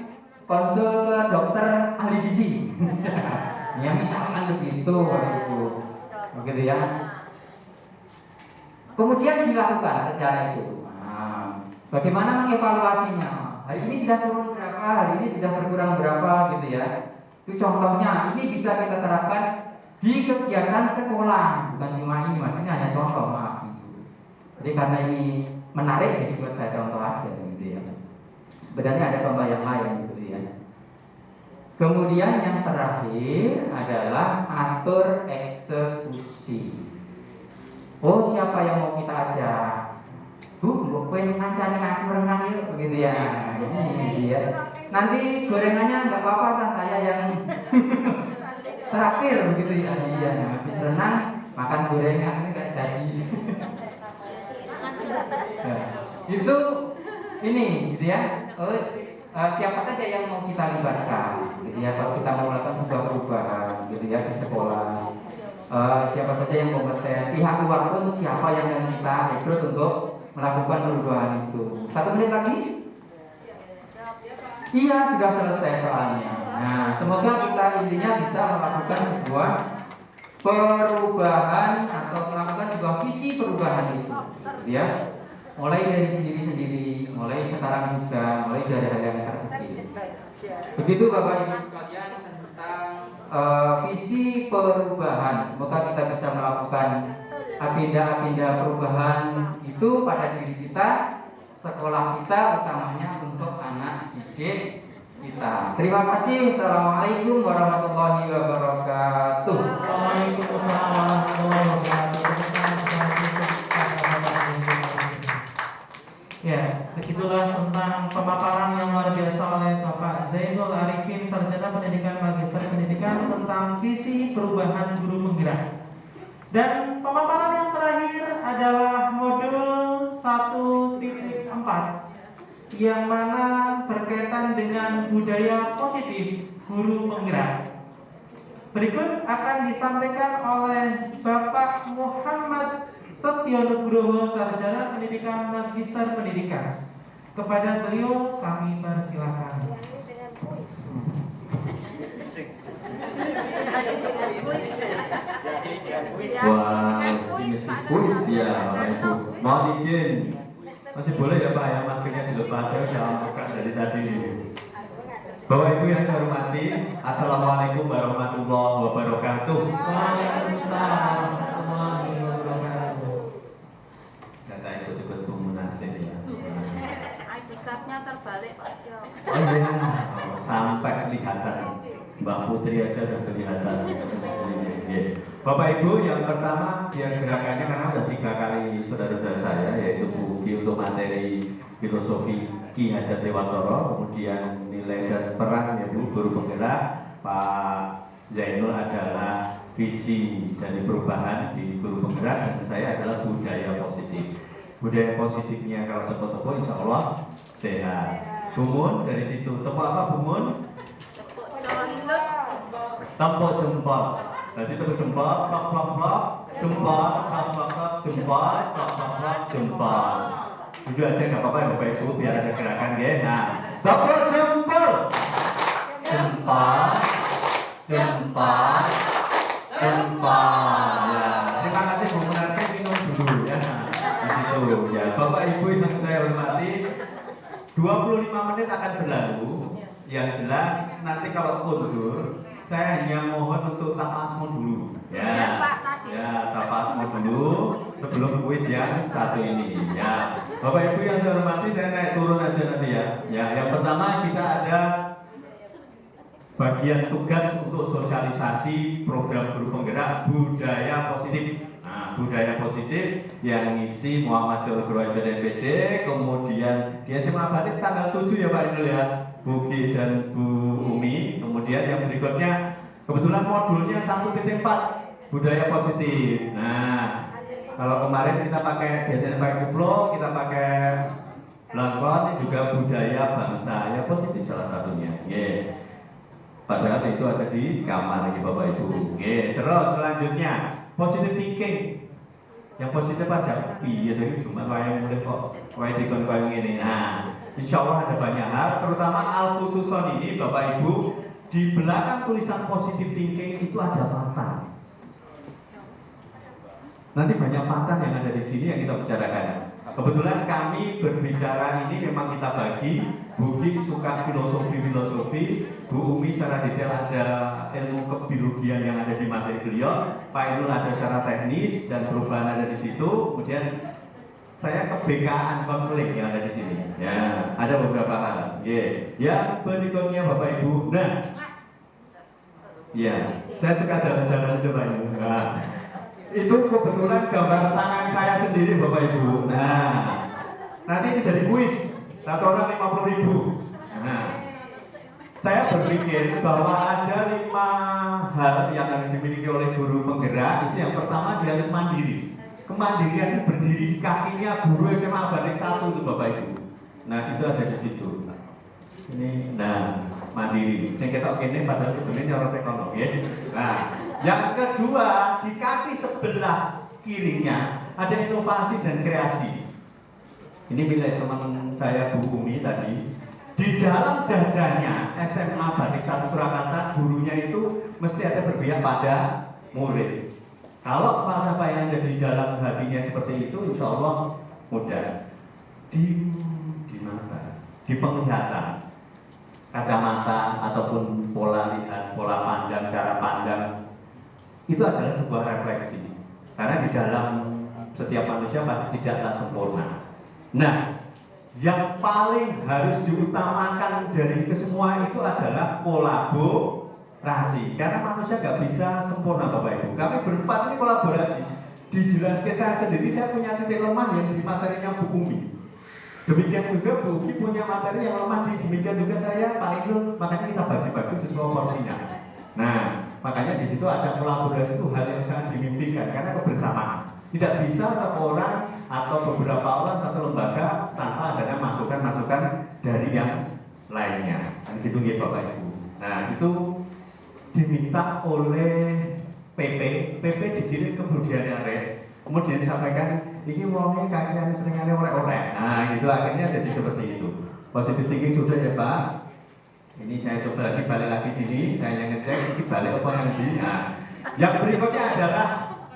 konsul ke dokter ahli gizi. Ya misalkan begitu, Ibu. Begitu ya. Kemudian dilakukan rencana itu. Nah, bagaimana mengevaluasinya? Hari ini sudah turun berapa? Hari ini sudah berkurang berapa? Gitu ya. Itu contohnya. Ini bisa kita terapkan di kegiatan sekolah. Bukan cuma ini, maksudnya hanya contoh, maaf. Jadi karena ini menarik, jadi buat saya contoh aja, gitu ya. Sebenarnya ada contoh yang lain. Kemudian yang terakhir adalah atur eksekusi. Oh, siapa yang mau kita ajak? Bu, pengen ngancani aku renang yuk, begitu ya. Ini ya. Nanti gorengannya nggak apa-apa, saya yang terakhir, begitu ya. Iya, habis renang makan gorengan nggak jadi. Nah, itu ini, gitu ya. Siapa saja yang mau kita libatkan, gitu ya, kalau kita mau melakukan sebuah perubahan, gitu ya, di sekolah. Siapa saja yang kompeten, pihak luar pun siapa yang akan kita rekrut untuk melakukan perubahan itu. 1 menit lagi? Iya, sudah selesai soalnya. Nah, semoga kita intinya bisa melakukan sebuah perubahan atau melakukan sebuah visi perubahan itu, gitu ya. Mulai dari sendiri-sendiri, mulai sekarang juga, mulai dari hal yang terkecil. Begitu Bapak Ibu sekalian tentang visi perubahan. Semoga kita bisa melakukan agenda-agenda perubahan itu pada diri kita, sekolah kita, utamanya untuk anak didik kita. Terima kasih. Assalamualaikum warahmatullahi wabarakatuh. Waalaikumsalam warahmatullahi wabarakatuh. Ya, begitulah tentang pemaparan yang luar biasa oleh Bapak Zainul Arifin, Sarjana Pendidikan Magister Pendidikan, tentang visi perubahan guru penggerak. Dan pemaparan yang terakhir adalah modul 1.4 yang mana berkaitan dengan budaya positif guru penggerak. Berikut akan disampaikan oleh Bapak Muhammad Setyo Nugroho, Sarjana Pendidikan Magister Pendidikan. Kepada beliau kami persilakan. Wah, kuis ya Bapak Ibu. Mohon izin, masih boleh ya Pak ya maskernya dilepas, saya udah buka dari tadi. Bapak Ibu yang saya hormati, Assalamualaikum warahmatullahi wabarakatuh. Waalaikumsalam warahmatullahi wabarakatuh. Saya tak ikut-ikut pemunasih ya. ID card-nya terbalik Pak Setyo. Oh iya, sampai kelihatan. Mbak Putri aja udah kelihatan. Bapak Ibu, yang pertama biar gerakannya karena udah 3 kali saudara-saudara saya, yaitu Bu Ki untuk materi filosofi Ki Hajar Dewantoro, kemudian nilai dan peran ya Bu guru penggerak, Pak Zainul adalah visi dari perubahan di guru penggerak, dan saya adalah budaya positif. Budaya positifnya kalau tepuk-tepuk insya Allah sehat. Bumun dari situ, tepuk apa Bumun? Tepuk jempol. Berarti tepuk jempol, plok plok plok, jempol, plok plok plok, jempol, plok plok plok, jempol. Duduk aja nggak apa-apa ya Bapak Ibu, biar ada gerakan ya. Nah, tepuk jempol, jempol, jempol, jempol. Ya, terima kasih Bu Munarti, minum dulu ya. Di situ ya, Bapak Ibu yang saya hormati, 25 menit akan berlalu. Yang jelas nanti kalau mundur, saya hanya mohon untuk tapasmo dulu. Ya, ya tapasmo dulu sebelum kuis yang satu ini. Ya, Bapak Ibu yang saya hormati, saya naik turun aja nanti ya. Ya, yang pertama kita ada bagian tugas untuk sosialisasi program guru penggerak budaya positif. Nah, budaya positif yang ngisi Muhammad Syarul Guru SPDMPD, kemudian di SMA Batik tanggal 7 ya Pak Inul ya, Bu Ki dan Bu Umi. Kemudian yang berikutnya kebetulan modulnya 1.4 budaya positif. Nah, kalau kemarin kita pakai biasanya pakai kuplo, kita pakai belangkon, ini juga budaya bangsa ya positif salah satunya. Yeah. Padahal itu ada di kamar lagi Bapak Ibu. Terus selanjutnya positive thinking. Yang positif aja. Iya tadi cuma yang mulai kok dikon ini. Nah, insya Allah ada banyak hal, terutama al-khususon ini Bapak Ibu. Di belakang tulisan positive thinking itu ada fakta. Nanti banyak fakta yang ada di sini yang kita bicarakan. Kebetulan kami berbicara ini memang kita bagi. Bu Ki suka filosofi, Bu Umi secara detail ada ilmu kebiologian yang ada di materi beliau, Pak Inul ada secara teknis dan perubahan ada di situ. Kemudian saya kebekaan konseling yang ada di sini. Ya, ada beberapa hal. Yang berikutnya Bapak Ibu. Nah, ya, saya suka jalan-jalan itu Pak Inul. Nah, itu kebetulan gambar tangan saya sendiri Bapak Ibu. Nah, nanti ini jadi kuis. 1 orang 50.000. Nah, saya berpikir bahwa ada 5 hal yang harus dimiliki oleh guru penggerak. Itu yang pertama, dia harus mandiri. Kemandirian itu berdiri di kakinya guru SMA Batik 1 itu Bapak Ibu. Nah, itu ada di situ. Ini, nah, mandiri. Saya kata oke ini padahal itu ini nyorot ekonomi. Nah, yang kedua, di kaki sebelah kirinya ada inovasi dan kreasi. Ini milik teman saya Bu Umi tadi. Di dalam dadanya SMA Batik 1 Surakarta, gurunya itu mesti ada berpihak pada murid. Kalau falsafah yang ada di dalam hatinya seperti itu, insya Allah mudah. Di mata, di penglihatan, kacamata ataupun pola lihat, pola pandang, cara pandang, itu adalah sebuah refleksi. Karena di dalam setiap manusia pasti tidaklah sempurna. Nah, yang paling harus diutamakan dari kesemua itu adalah kolaborasi. Karena manusia nggak bisa sempurna Bapak Ibu. Kami berempat ini kolaborasi. Dijelaskan saya sendiri, saya punya titik lemah yang di materinya Bu Umi. Demikian juga Bu Umi punya materi yang lemah, demikian juga saya, Pak Inul. Makanya kita bagi-bagi sesuai porsinya. Nah, Makanya di situ ada kolaborasi, itu hal yang sangat dimimpikan karena kebersamaan. Tidak bisa seorang atau beberapa orang satu lembaga tanpa adanya masukan-masukan dari yang lainnya. Dan gitu ya Bapak Ibu. Nah itu diminta oleh PP dikirim ke Budiana Res, kemudian disampaikan ini wongnya kayaknya seringnya orek-orek. Nah itu akhirnya jadi seperti itu. Positif thinking sudah ya Pak. Ini saya coba lagi balik lagi sini, saya yang ngecek ini balik apa yang di. Nah, yang berikutnya adalah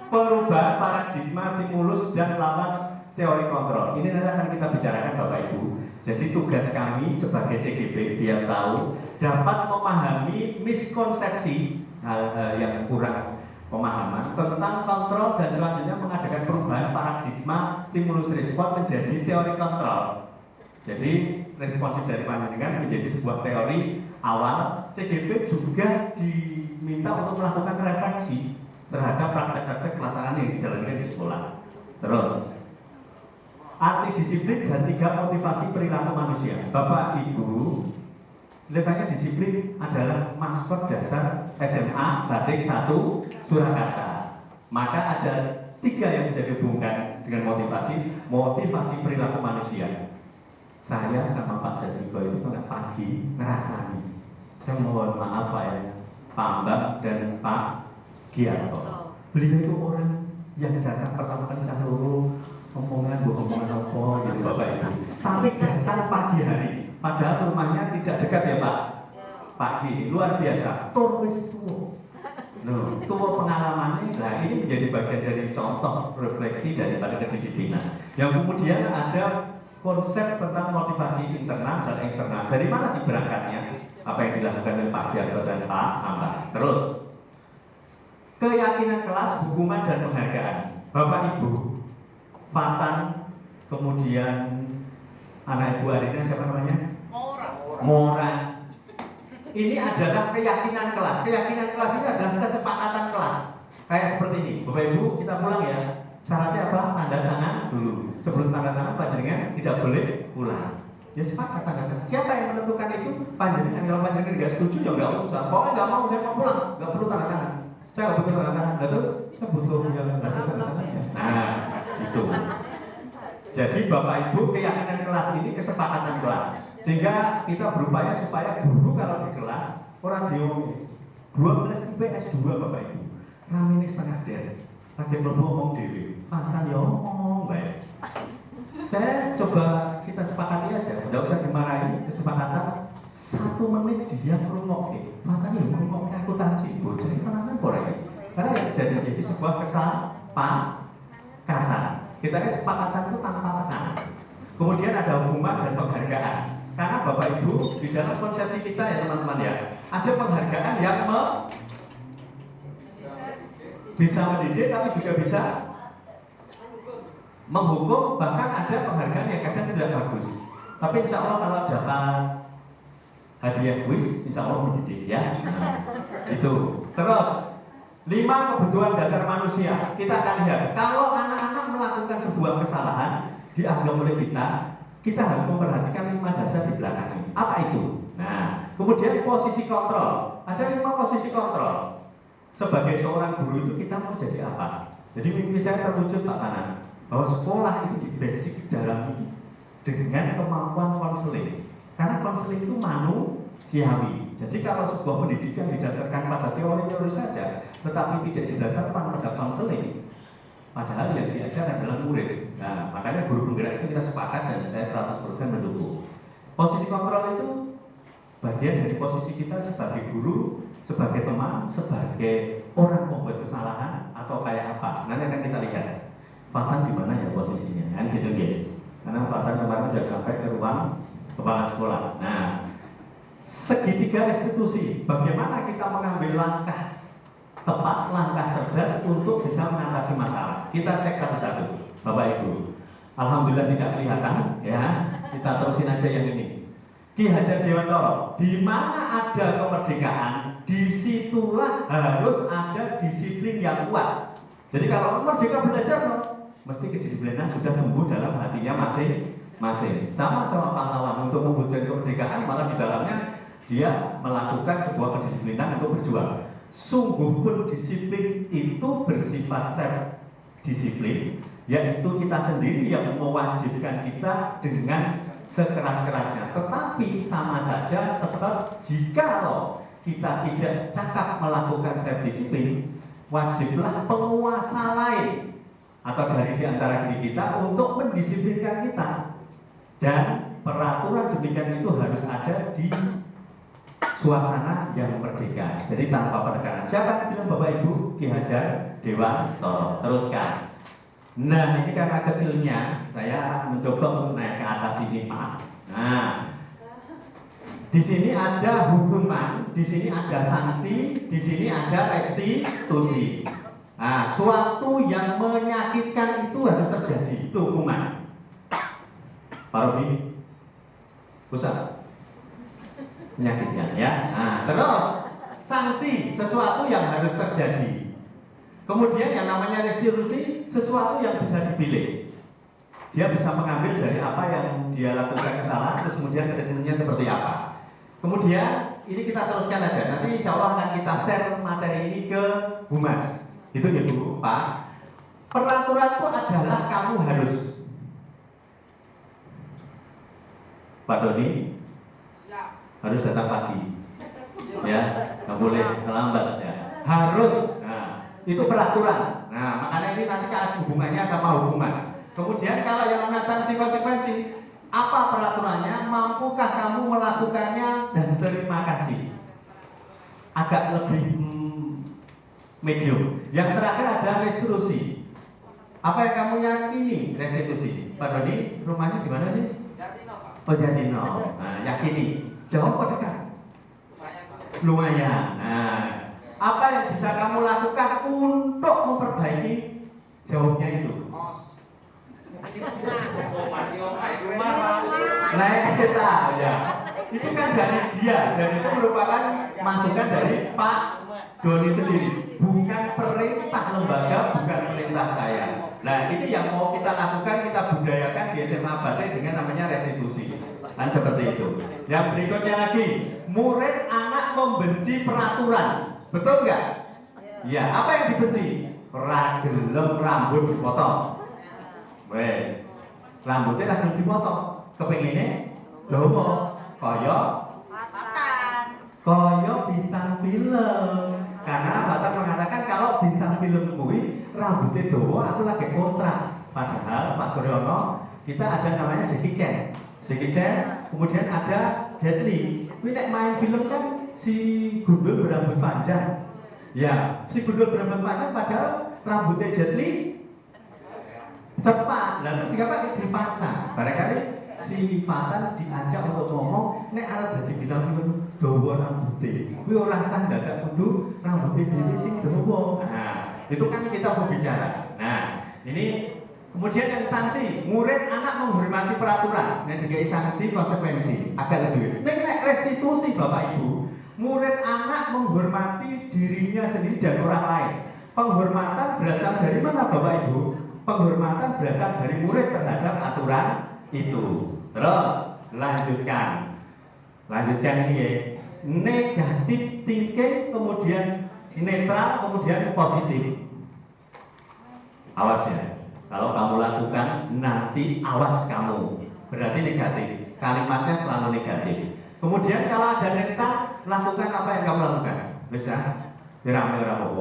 perubahan paradigma stimulus dan lawan teori kontrol. Ini nanti akan kita bicarakan Bapak Ibu. Jadi tugas kami sebagai CGP biar tahu dapat memahami miskonsepsi hal-hal yang kurang pemahaman tentang kontrol dan selanjutnya mengadakan perubahan paradigma stimulus respon menjadi teori kontrol. Jadi responsif dari panjenengan menjadi sebuah teori awal. CGP juga diminta untuk melakukan refleksi terhadap praktek-praktek pelaksanaan yang dijalankan di sekolah. Terus arti disiplin dan 3 motivasi perilaku manusia. Bapak Ibu, kelihatannya disiplin adalah maskot dasar SMA Batik 1 Surakarta. Maka ada 3 yang bisa dihubungkan dengan motivasi perilaku manusia. Saya sama Pak Jadiko itu kan pagi ngerasani. Saya mohon maaf Pak ya, Pak Mbak dan Pak Giarto. Beliau itu orang yang datang pertama kali caluru omongan apa gitu Bapak Ibu. Tapi datang pagi hari, padahal rumahnya tidak dekat ya Pak. Pagi, luar biasa. Torwis tua. Loh, tua pengalamannya. Nah ini menjadi bagian dari contoh refleksi daripada kedisiplinan. Yang kemudian ada konsep tentang motivasi internal dan eksternal. Dari mana sih berangkatnya? Apa yang dilakukan oleh Pak Giarto dan Pak Ambar. Terus keyakinan kelas, hukuman dan penghargaan. Bapak Ibu, Fatan, kemudian anak Ibu Arina siapa namanya? Mora. Ini adalah keyakinan kelas. Keyakinan kelas ini adalah kesepakatan kelas. Kayak seperti ini. Bapak Ibu, kita pulang ya. Syaratnya apa? Tanda tangan dulu. Sebelum tanda tangan panjenengan tidak boleh pulang. Ya sepakat tanda tangan. Siapa yang menentukan itu? Panjenengan. Kalau panjenengan tidak setuju ya nggak usah. Pokoknya nggak mau, saya mau pulang. Nggak perlu tanda tangan. Saya nggak butuh tanda tangan. Nah, terus saya butuh yang nggak tanda tangannya. Nah, itu. Jadi Bapak Ibu, keyakinan kelas ini kesepakatan kelas. Sehingga kita berupaya supaya guru kalau di kelas orang diomongin 12 IPS 2 Bapak Ibu. Ramene setengah der. Lagi belum ngomong dewi. Akan ya ngomong baik. Saya coba kita sepakati aja, tidak usah dimarahi. Kesepakatan 1 menit dia merungokke. Matanya merungokke akuntansi. Bocah kita nanti korek. Karena yang jadi sebuah kesepakatan. Kita kesepakatan itu tanpa tekanan. Kemudian ada hukuman dan penghargaan. Karena Bapak Ibu di dalam konsepsi kita ya teman-teman ya, ada penghargaan yang bisa mendidik tapi juga bisa menghukum, bahkan ada penghargaan yang kadang tidak bagus. Tapi insya Allah kalau dapat hadiah kuis, insya Allah mendidik ya. Nah, itu. Terus 5 kebutuhan dasar manusia. Kita akan lihat kalau anak-anak melakukan sebuah kesalahan dianggap oleh kita harus memperhatikan 5 dasar di belakangnya. Apa itu? Nah, kemudian posisi kontrol. Ada 5 posisi kontrol. Sebagai seorang guru itu kita mau jadi apa? Jadi mimpi saya terwujud Pak Tanan, bahwa sekolah itu di basic dalam dengan kemampuan konseling. Karena konseling itu manusiawi. Jadi kalau sebuah pendidikan didasarkan pada teori-teori saja, tetapi tidak didasarkan pada konseling, padahal yang diajar adalah murid. Nah, makanya guru penggerak itu kita sepakat dan saya 100% mendukung. Posisi kontrol itu bagian dari posisi kita sebagai guru, sebagai teman, sebagai orang membuat kesalahan atau kayak apa. Nanti akan kita lihat. Fatan di mana ya posisinya? Kan gitu ya. Karena Fatan kemarin sudah sampai ke ruang kepala sekolah. Nah, segitiga restitusi. Bagaimana kita mengambil langkah tepat, langkah cerdas untuk bisa mengatasi masalah. Kita cek satu-satu, Bapak Ibu. Alhamdulillah tidak kelihatan, ya. Kita terusin aja yang ini. Ki Hajar Dewantara, di mana ada kemerdekaan, disitulah harus ada disiplin yang kuat. Jadi kalau merdeka belajar, mesti kedisiplinan sudah tumbuh dalam hatinya masing-masing. Sama pahlawan untuk mewujudkan kemerdekaan, malah di dalamnya dia melakukan sebuah kedisiplinan untuk berjuang. sungguh pun disiplin itu bersifat self disiplin, yaitu kita sendiri yang mewajibkan kita dengan sekeras-kerasnya. Tetapi sama saja, sebab jikalau kita tidak cakap melakukan self disiplin, wajiblah penguasa lain atau dari di antara diri kita untuk mendisiplinkan kita. Dan peraturan demikian itu harus ada di suasana yang merdeka. Jadi tanpa penekanan. Siapa bilang Bapak Ibu? Ki Hajar Dewantoro. Teruskan. Nah, ini karena kecilnya saya mencoba untuk naik ke atas ini, Pak. Nah, di sini ada hukuman, di sini ada sanksi, di sini ada restitusi. Nah, suatu yang menyakitkan itu harus terjadi, itu hukuman. Pak Robi, pusat menyakitkan ya. Nah, terus sanksi, sesuatu yang harus terjadi. Kemudian yang namanya restitusi, sesuatu yang bisa dipilih. Dia bisa mengambil dari apa yang dia lakukan kesalahan, terus kemudian treatmentnya seperti apa. Kemudian ini kita teruskan aja. Nanti insya Allah akan kita share materi ini ke Humas. Itu ya Bu, Pak. Peraturan itu adalah kamu harus. Pak Doni harus datang pagi, ya, nggak boleh terlambat, ya. Harus. Nah, itu peraturan. Nah, makanya ini nanti kan hubungannya sama hukuman. Kemudian kalau yang namanya sanksi konsekuensi, apa peraturannya? Mampukah kamu melakukannya? Dan terima kasih. Agak lebih medium. Yang terakhir ada restitusi. Apa yang kamu yakini? Restitusi. Pak Doni, rumahnya di mana sih? Oh, Jatino. Nah, yakini. Jauh apa dekat? Lumayan. Nah, apa yang bisa kamu lakukan untuk memperbaiki jauhnya itu? Naik kereta, ya. Itu kan dari dia, dan itu merupakan masukan dari Pak Doni sendiri, bukan perintah lembaga, bukan perintah saya. Nah, ini yang mau kita lakukan, kita budayakan di SMA Batai dengan namanya restitusi. Kan seperti itu. Yang berikutnya lagi, murid anak membenci peraturan, betul nggak? Ya, apa yang dibenci? Ragelem rambut dipotong. Wes, rambutnya ragelem dipotong. Kepenginnya dawa, kaya bintang film. Karena Batak mengatakan kalau bintang film kuwi rambutnya dawa, aku lagi kontrak. Padahal Pak Suryono, kita ada namanya Jackie Chan. Jackie Chan, kemudian ada Jet Li. Kuwi nek main film kan si gundul berambut panjang. Ya, si gundul berambut panjang padahal rambutnya Jet Li cepat. Lalu siapa dipasang? Barangkali si Fatan diajak untuk ngomong, nek arep dadi bintang film dawa rambutnya. Kuwi ora sah dadak kudu rambutnya dhewe sing dawa. Nah, itu kan kita berbicara. Nah, ini kemudian yang sanksi, murid anak menghormati peraturan. Nah, juga sanksi konsekuensi agak lebih. Nek restitusi Bapak Ibu, murid anak menghormati dirinya sendiri dan orang lain. Penghormatan berasal dari mana Bapak Ibu? Penghormatan berasal dari murid terhadap aturan itu. Terus lanjutkan ini ya. Negatif thinking, kemudian netral, kemudian positif. Awas ya. Kalau kamu lakukan, nanti awas kamu. Berarti negatif. Kalimatnya selalu negatif. Kemudian kalau ada netral, lakukan apa yang kamu lakukan. Bisa? Rame-rame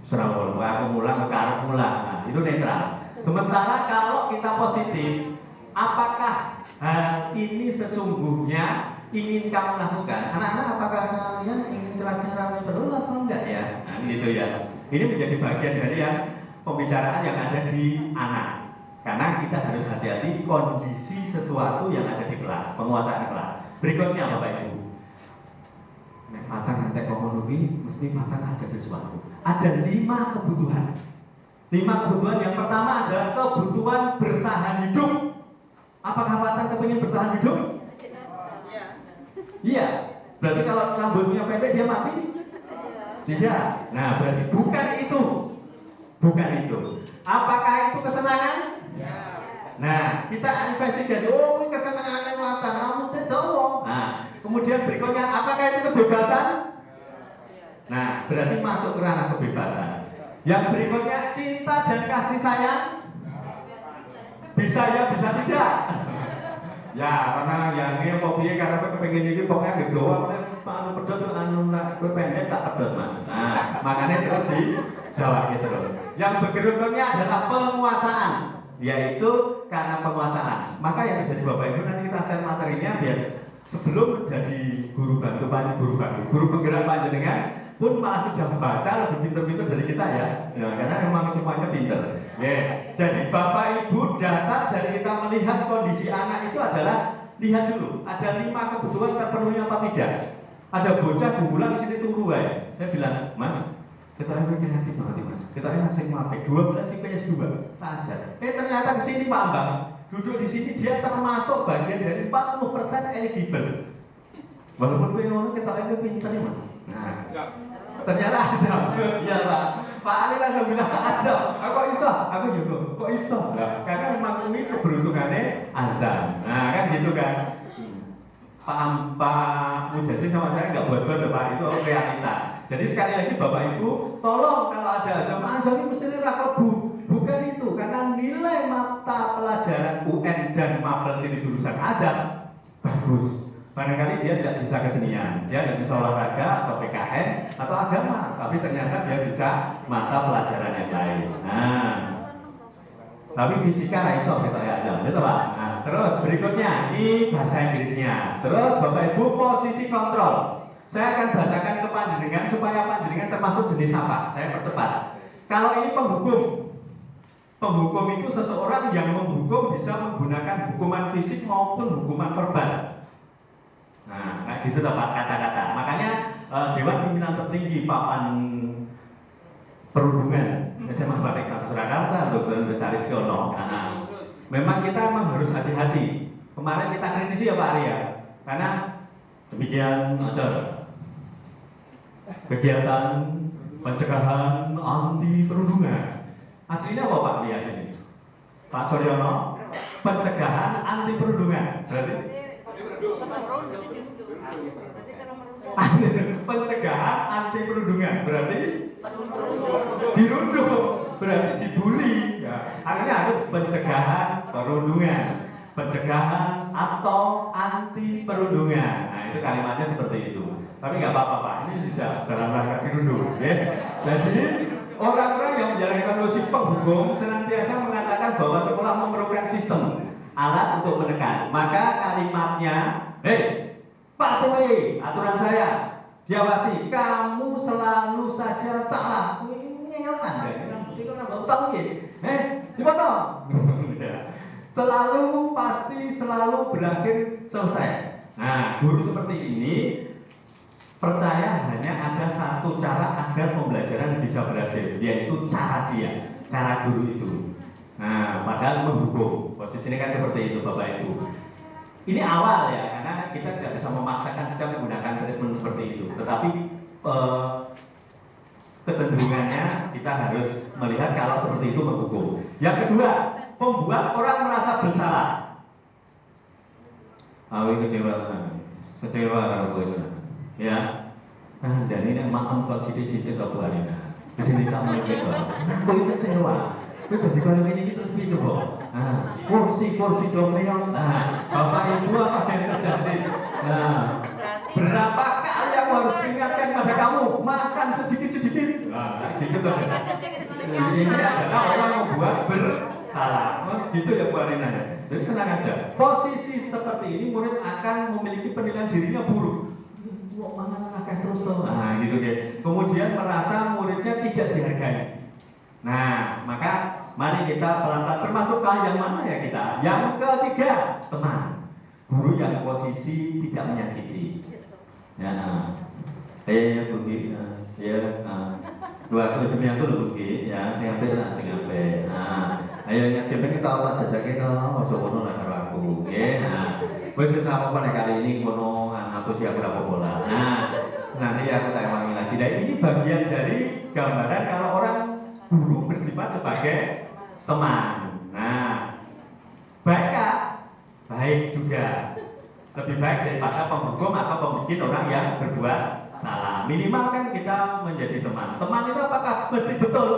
serang aku mulang, nah, itu netral. Sementara kalau kita positif, apakah hal ini sesungguhnya ingin kamu lakukan? Anak-anak, apakah kalian ingin kelasnya ramai terus atau enggak ya? Nah, gitu ya. Ini menjadi bagian dari yang pembicaraan yang ada di anak. Karena kita harus hati-hati kondisi sesuatu yang ada di kelas, penguasaan kelas. Berikutnya Bapak Ibu. Nek Fatan nanti memenuhi, mesti Fatan ada sesuatu. Ada 5 kebutuhan. 5 kebutuhan. Yang pertama adalah kebutuhan bertahan hidup. Apakah Fatan kepingin bertahan hidup? Iya. Berarti kalau rambutnya pendek dia mati? Tidak. Nah, berarti bukan itu. Bukan itu. Apakah itu kesenangan? Nah, kita investigasi. Oh, ini kesenangan yang Fatan, rambutnya dawa. Nah, kemudian berikutnya, apakah itu kebebasan? Nah, berarti masuk ke ranah kebebasan. Yang berikutnya cinta dan kasih sayang. Bisa ya, bisa tidak. Ya, karena yang ini piye karena kowe kepengin iki pokoknya gegowo anu pedot anu kowe pendek tak pedot Mas. Nah, makanya terus dijawab gitu loh. Yang berikutnya adalah penguasaan, yaitu karena penguasaan. Maka yang menjadi Bapak Ibu nanti kita share materinya biar sebelum jadi guru penggerak panjenengan pun malah sudah baca lebih pintar-pintar dari kita ya. Karena memang semuanya pintar. Jadi Bapak Ibu, dasar dari kita melihat kondisi anak itu adalah lihat dulu ada 5 kebutuhan terpenuhi apa tidak. Ada bocah bulan di sini tunggu ya. Saya bilang, Mas, kita ini kreatif banget Mas. Kita ini ngasih mape 12 IPS 2 tak ajar. Ternyata ke sini Pak Ambang duduk di sini dia termasuk bagian dari 40% eligible. Walaupun gue ngono kita ini pintar ya Mas. Nah, ternyata azam. Iya Pak. Pak Ali langsung bilang azam. Kok iso? Aku juga. Kok iso? Nah, karena memang ini keberuntungannya azam. Nah kan gitu kan. Pak Mujahid sama saya nggak buat-buat Pak, itu realita. Jadi sekali lagi Bapak Ibu, tolong kalau ada azam ini mesti rakobu. Bukan itu, karena nilai mata pelajaran UN dan mapel di jurusan azam bagus. Barangkali dia tidak bisa kesenian, dia tidak bisa olahraga atau PKN atau agama, tapi ternyata dia bisa mata pelajaran yang lain. Nah, tapi fisika iso kita ya azam, gitu Pak. Nah, terus berikutnya ini bahasa Inggrisnya. Terus Bapak Ibu posisi kontrol. Saya akan bacakan ke panjenengan supaya panjenengan termasuk jenis apa. Saya percepat. Kalau ini penghukum itu seseorang yang menghukum bisa menggunakan hukuman fisik maupun hukuman verbal. Nah, kayak gitu Pak kata-kata. Makanya Dewan Pimpinan Tertinggi Papan Perhubungan SMA Batik 1 Surakarta, Dr. Besaris Kiono. Nah, memang kita harus hati-hati. Kemarin kita kritisi ya Pak Arya, karena demikian acara kegiatan pencegahan anti perundungan. Aslinya apa Pak lihat sini? Pak Suryono, pencegahan anti perundungan. Berarti pencegahan anti perundungan berarti dirundung, berarti dibully ya. Artinya harus pencegahan perundungan, pencegahan atau anti perundungan. Nah itu kalimatnya seperti itu. Tapi nggak apa-apa Pak, ini tidak dalam rangka dirundung ya. Jadi orang-orang yang menjalankan fungsi penghukum senantiasa mengatakan bahwa sekolah memerlukan sistem alat untuk menekan. Maka kalimatnya, patuhi aturan saya, diawasi, kamu selalu saja salah. Menyenangkan ya, itu nambah utang dipotong. Selalu pasti selalu berakhir selesai. Nah, guru seperti ini percaya hanya ada satu cara agar pembelajaran bisa berhasil, yaitu cara guru itu. Nah, padahal menghukum. Posisi ini kan seperti itu Bapak Ibu. Ini awal ya, karena kita tidak bisa memaksakan setiap menggunakan treatment seperti itu. Tetapi kecenderungannya kita harus melihat kalau seperti itu menghukum. Yang kedua, membuat orang merasa bersalah. Awi kecewa kalau gue ya. Nah, dan ini makan kalau sidik-sidik tak buat ini. Jadi ini sama itu. Gue kecewa. Gue jadi kalau ini terus coba. Nah, kursi dong yang. Nah, Bapak Ibu apa yang terjadi? Nah, berapa kali aku harus ingatkan pada kamu makan sedikit-sedikit. Nah, gitu saja. Ini adalah orang membuat bersalah. Gitu ya Bu Arina ya. Jadi tenang aja. Posisi seperti ini murid akan memiliki penilaian dirinya buruk. Wah, mana akan terus loh. Nah, gitu deh. Kemudian merasa muridnya tidak dihargai. Nah, maka mari kita pelan-pelan termasuk yang mana ya kita? Yang ketiga, teman. Guru yang posisi tidak menyakiti. Ya, Bugi, dua demi aku loh Bugi, ya, sing ape. Nah, ayo nyakitin kita otak jajak kita, ojo kono lah karo aku, nggih. Nah, wis apa pada kali ini kono aku siap berapa bola. Nah, nanti aku tak ulangi lagi. Dan ini bagian dari gambaran kalau orang guru bersifat sebagai teman. Nah, baikkah? Baik juga. Lebih baik daripada penghukum atau pembikin orang yang berbuat salah. Minimal kan kita menjadi teman. Teman itu apakah mesti betul?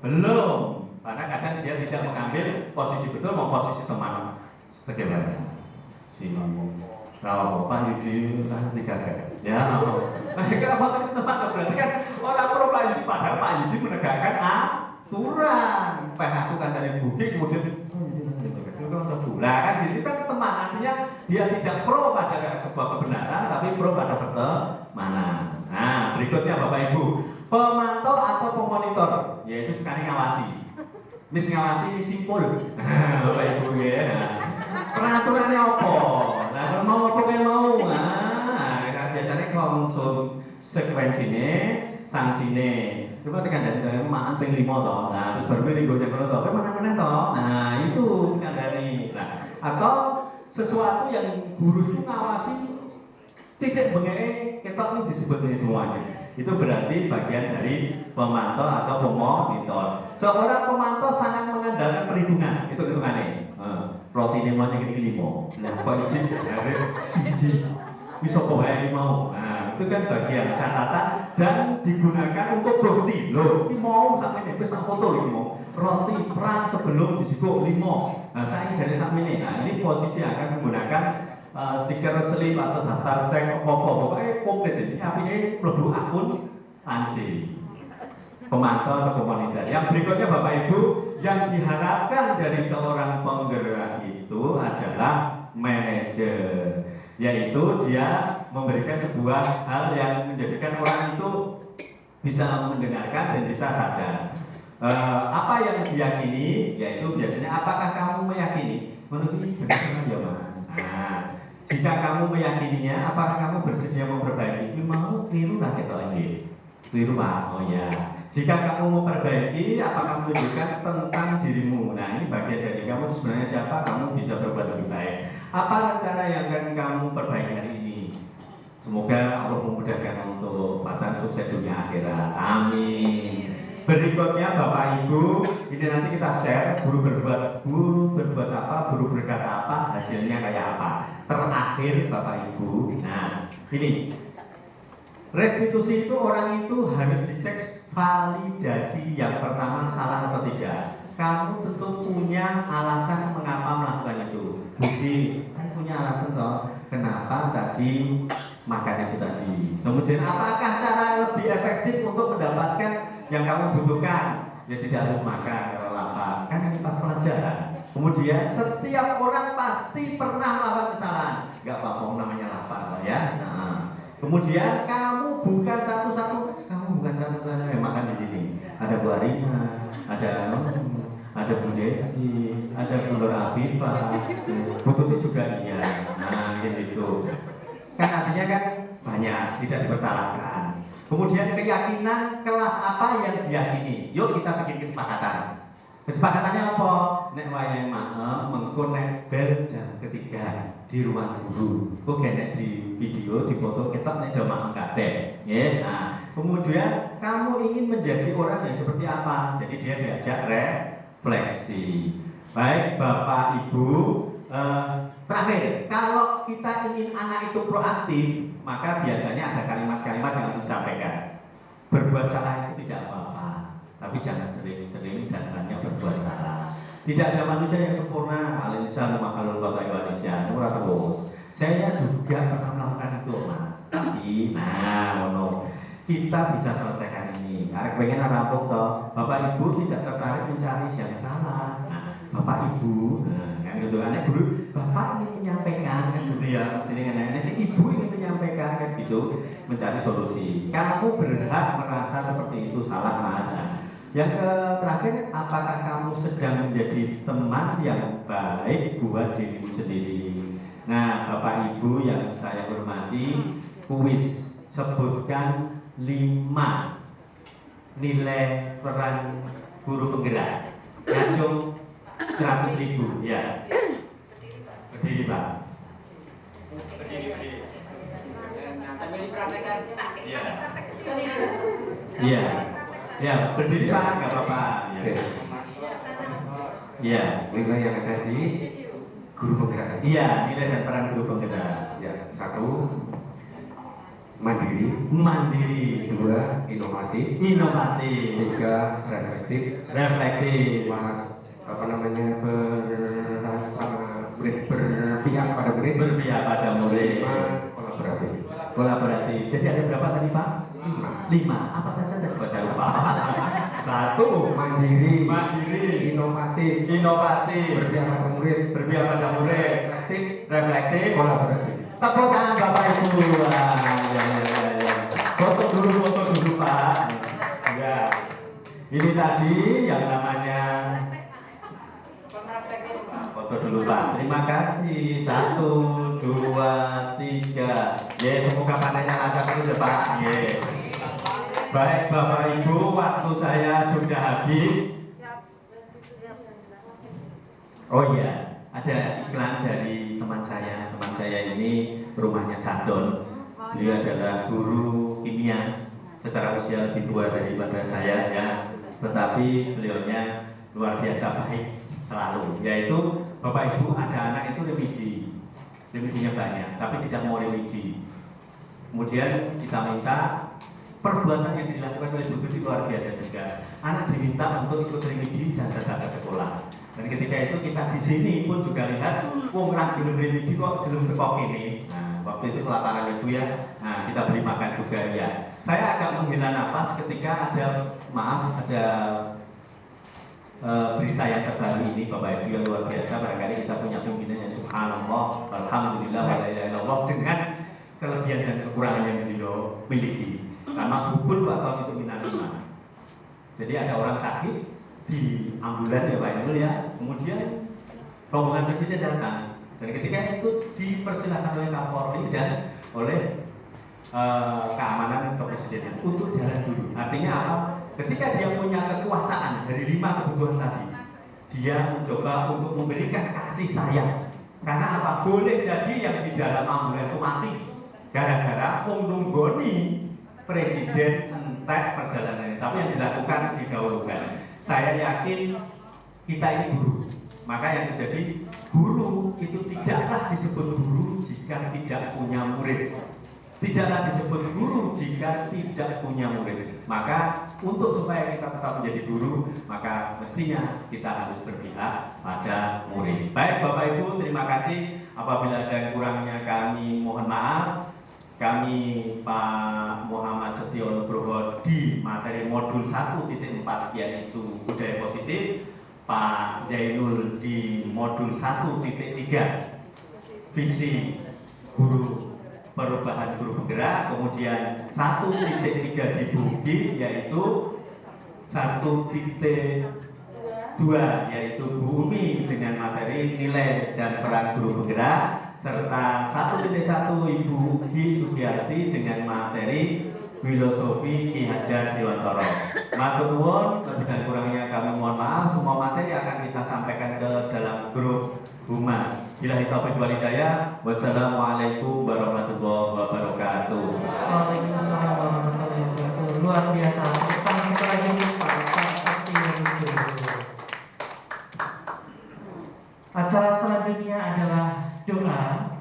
Belum. Karena kadang dia tidak mengambil posisi betul, mau posisi teman. Bagaimana? Si kalau Pak Yudi kan 3 garis. Ya, kenapa teman? Berarti kan orang pro Pak Yudi, padahal Pak Yudi menegakkan aturan. Aku kan dari bukti kemudian lah kan jadi kan teman, artinya dia tidak pro pada sebuah kebenaran tapi pro pada pertemanan. Nah, berikutnya Bapak Ibu, pemantau atau pemonitor, yaitu sekali ngawasi. Mis ngawasi simpul. Bapak Ibu ya. Peraturannya apa? Nah, kalau mau apa kayak mau. Nah, biasanya konsekuensinya, sanksinya. Coba tekan dari makan ping 5 toh. Nah, terus baru pilih gojek kono toh. Makan meneh toh. Nah, itu tekan dari. Nah, atau sesuatu yang guru itu ngawasi tidak bengek ketok ini disebutnya semuanya. Itu berarti bagian dari pemantau atau pemonitor. Seorang pemantau sangat mengandalkan perhitungan. Itu hitungannya. Roti ini mau yang 5. Nah, kok siji bisa bae mau. Nah, itu kan bagian catatan dan digunakan untuk bukti. Loh, ini mau sampai ini wis tak foto iki mau. Roti perang sebelum dijikuk 5. Nah, saya dari sampai ini. Nah, ini posisi akan menggunakan stiker slip atau daftar cek pokoknya komplit ini. Artinya mlebu akun ANSI. Pemantau atau pemonitor. Yang berikutnya Bapak Ibu, yang diharapkan dari seorang penggerak itu adalah manajer, yaitu dia memberikan sebuah hal yang menjadikan orang itu bisa mendengarkan dan bisa sadar. Apa yang diyakini, yaitu biasanya apakah kamu meyakini? Menurut ini benar ya Mas. Nah, jika kamu meyakininya, apakah kamu bersedia memperbaiki? Mau keliru lah kita ini. Keliru Pak, oh ya. Jika kamu memperbaiki, apakah menunjukkan tentang dirimu? Nah, ini bagian dari kamu sebenarnya siapa, kamu bisa berbuat lebih baik. Apa rencana yang akan kamu perbaiki hari ini? Semoga Allah memudahkan untuk batang sukses dunia akhirat. Amin. Berikutnya Bapak Ibu, ini nanti kita share guru berbuat apa, guru berkata apa, hasilnya kayak apa. Terakhir Bapak Ibu, nah ini restitusi itu orang itu harus dicek validasi yang pertama salah atau tidak. Kamu tentu punya alasan mengapa melakukan itu. Bukti, kan punya alasan toh. Kenapa tadi makan itu tadi? Kemudian apakah cara lebih efektif untuk mendapatkan yang kamu butuhkan? Ya tidak harus makan kalau lapar. Kan ini pas pelajaran. Kemudian setiap orang pasti pernah melakukan kesalahan. Gak apa-apa namanya lapar ya. Nah, kemudian kamu bukan satu-satu. Bukan satu-satu yang makan di sini. Ada Bu Arina, ada Bu Jesi, ada Bu Nur Afifah, Bututi juga iya. Nah, gitu. Kan artinya kan banyak, tidak dipersalahkan. Kemudian keyakinan kelas apa yang diyakini. Yuk kita bikin kesepakatan. Kesepakatannya apa? Nek wayahe maem mengko nek bel jam 3 di ruang guru. Kok nek di video, di foto ketok nek do maem kabeh. Nggih. Nah, kemudian kamu ingin menjadi orang yang seperti apa? Jadi dia diajak refleksi. Baik Bapak Ibu, terakhir, kalau kita ingin anak itu proaktif, maka biasanya ada kalimat-kalimat yang harus disampaikan. Berbuat salah itu tidak apa-apa, tapi jangan sering-sering dan banyak berbuat salah. Tidak ada manusia yang sempurna. Al-insan makhluk manusia. Terus, saya juga pernah melakukan itu, Mas. Tapi, kita bisa selesaikan ini. Karena pengen rampung toh. Bapak Ibu tidak tertarik mencari yang salah. Nah, Bapak Ibu, yang gitu anak guru, Bapak ingin menyampaikan kan gitu ya. Sini kan si Ibu ingin menyampaikan kan gitu, mencari solusi. Kamu berhak merasa seperti itu salah, Mas. Yang terakhir, apakah kamu sedang menjadi teman yang baik buat dirimu sendiri? Nah, Bapak Ibu yang saya hormati, kuis sebutkan 5 nilai peran guru penggerak. Ngacung 100.000 ya. Berdiri Pak. Berdiri. Sambil dipraktekkan. Iya. Iya. Ya, berdiri Pak, nggak apa-apa. Oke. Iya. Nilai yang ada di guru penggerak. Iya, nilai dan peran guru penggerak. Ya, 1. mandiri, 2 inovatif, 3 reflektif, berpihak pada murid, 5 kolaboratif. Jadi ada berapa tadi Pak? 5. Apa saja tadi? Saya lupa. 1 mandiri, inovatif, berpihak pada murid, reflektif, kolaboratif. tepuk tangan Bapak Ibu. Ya. Foto dulu Pak. Ya. Ini tadi yang namanya foto dulu Pak. Terima kasih. 1, 2, 3. Ya, semoga panennya lancar terus ya Pak. Ya. Baik Bapak Ibu, waktu saya sudah habis. Oh iya, ada iklan dari teman saya. Teman saya ini rumahnya Sadon. Beliau adalah guru kimia, secara usia lebih tua daripada saya ya. Tetapi beliaunya luar biasa baik selalu. Yaitu Bapak Ibu ada anak itu remedinya banyak, tapi tidak mau remedi. Kemudian kita minta perbuatan yang dilakukan oleh Bu Tuti luar biasa juga. Anak diminta untuk ikut remedi dan datang ke sekolah. Dan ketika itu kita di sini pun juga lihat, wong ora gelem remedi kok gelem teko kene. Nah, waktu itu kelaparan Ibu ya. Nah, kita beri makan juga ya. Saya agak menghela nafas ketika ada berita yang terbaru ini Bapak Ibu yang luar biasa. Barangkali kita punya pimpinan yang subhanallah, alhamdulillah, wa la ilaha illallah dengan kelebihan dan kekurangan yang beliau miliki. Karena hubul batal itu minal iman. Jadi ada orang sakit di ambulan ya Pak Ibu ya. Kemudian rombongan presiden datang. Dan ketika itu dipersilakan oleh Kapolri dan oleh keamanan kepresidenan untuk jalan dulu. Artinya apa? Ketika dia punya kekuasaan dari 5 kebutuhan tadi, dia mencoba untuk memberikan kasih sayang. Karena apa? Boleh jadi yang di dalam ambulan itu mati gara-gara menunggoni presiden entek perjalanannya. Tapi yang dilakukan didahulukan. Saya yakin kita ini guru. Maka yang terjadi, guru itu tidaklah disebut guru jika tidak punya murid. Tidaklah disebut guru jika tidak punya murid. Maka untuk supaya kita tetap menjadi guru, maka mestinya kita harus berpihak pada murid. Baik Bapak Ibu, terima kasih. Apabila ada yang kurangnya kami mohon maaf. Kami Pak Muhammad Setiono Nugroho di materi modul 1.4 yaitu budaya positif, Pak Zainul di modul 1.3 visi guru perubahan guru penggerak, kemudian 1.3 di Bugi yaitu 1.2 yaitu bumi dengan materi nilai dan peran guru penggerak, serta 1.1 Ibu Ki Sugiyarti dengan materi filosofi Ki Hajar Dewantara. Matur nuwun, lebih dan kurangnya kami mohon maaf. Semua materi akan kita sampaikan ke dalam grup Humas. Billahi taufiq wal hidayah. Wassalamualaikum warahmatullahi wabarakatuh. Waalaikumsalam warahmatullahi wabarakatuh. Luar biasa. Setelah ini acara selanjutnya adalah doa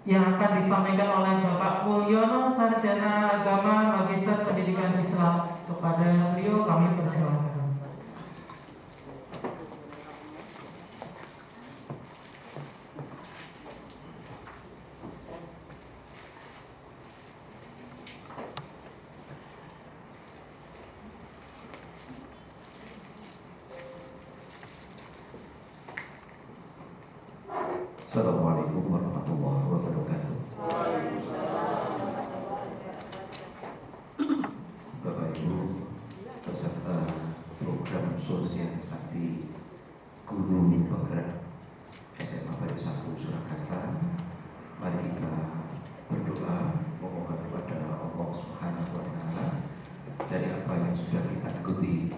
yang akan disampaikan oleh Bapak Mulyono, Sarjana Agama Magister Pendidikan Islam. Kepada beliau kami persilakan. Assalamualaikum warahmatullahi wabarakatuh. Bapak Ibu peserta program sosialisasi guru penggerak SMA Bayu 1 Surakarta, mari kita berdoa memohon kepada Allah Subhanahu wa Ta'ala dari apa yang sudah kita ikuti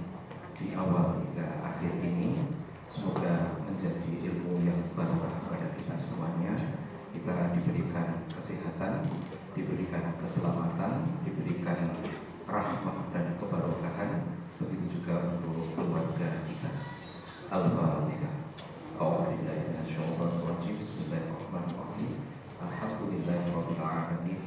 di awal hingga akhir ini, semoga menjadi ilmu yang barokah kepada kita semuanya. Kita diberikan kesehatan, diberikan keselamatan, diberikan rahmat dan kebarokahan. Begitu juga untuk keluarga kita. Al-Fatihah. Bismillahirrahmanirrahim. Alhamdulillahirabbil alamin.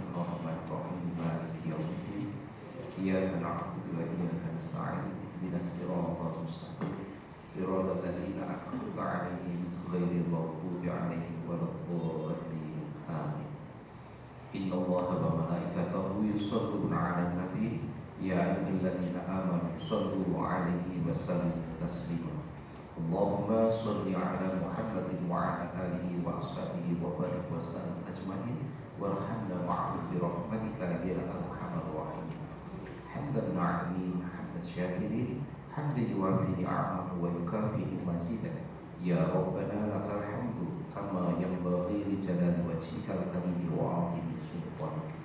ihdinas siratal mustaqim siratal ladzina an'amta 'alaihim ghairil maghdubi 'alaihim waladdallin. Amin. Innallaha wa malaikatahu yusholluna 'alan nabi ya ayyuhalladzina amanu shollu 'alaihi wa sallimu taslima. Allahumma sholli 'ala Muhammadin wa 'ala alihi wa ashabihi wa barik wa sallim ajma'in warhamna ma'ahum bi rahmatika ya arhamar rahimin. Hamdan na'imin hamdan syakirin hamdan yuwafi ni'amahu wa yukafi mazidah. Ya Rabbana lakal hamdu kama yanbaghi li jalali wajhikal karimi wa 'azimi sultanik.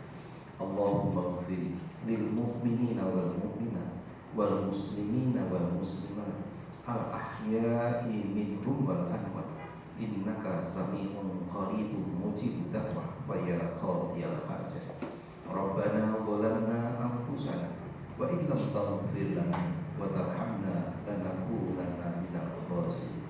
Allahumma ighfir lil mu'minina wal mu'minat wal muslimina wal muslimat al ahya'i minhum wal amwat innaka sami'un qaribun mujibud da'wah wa ya qadiyal hajat. Rabbana zalamna anfusana wa in lam taghfir lana wa tarhamna lanakunanna minal khasirin.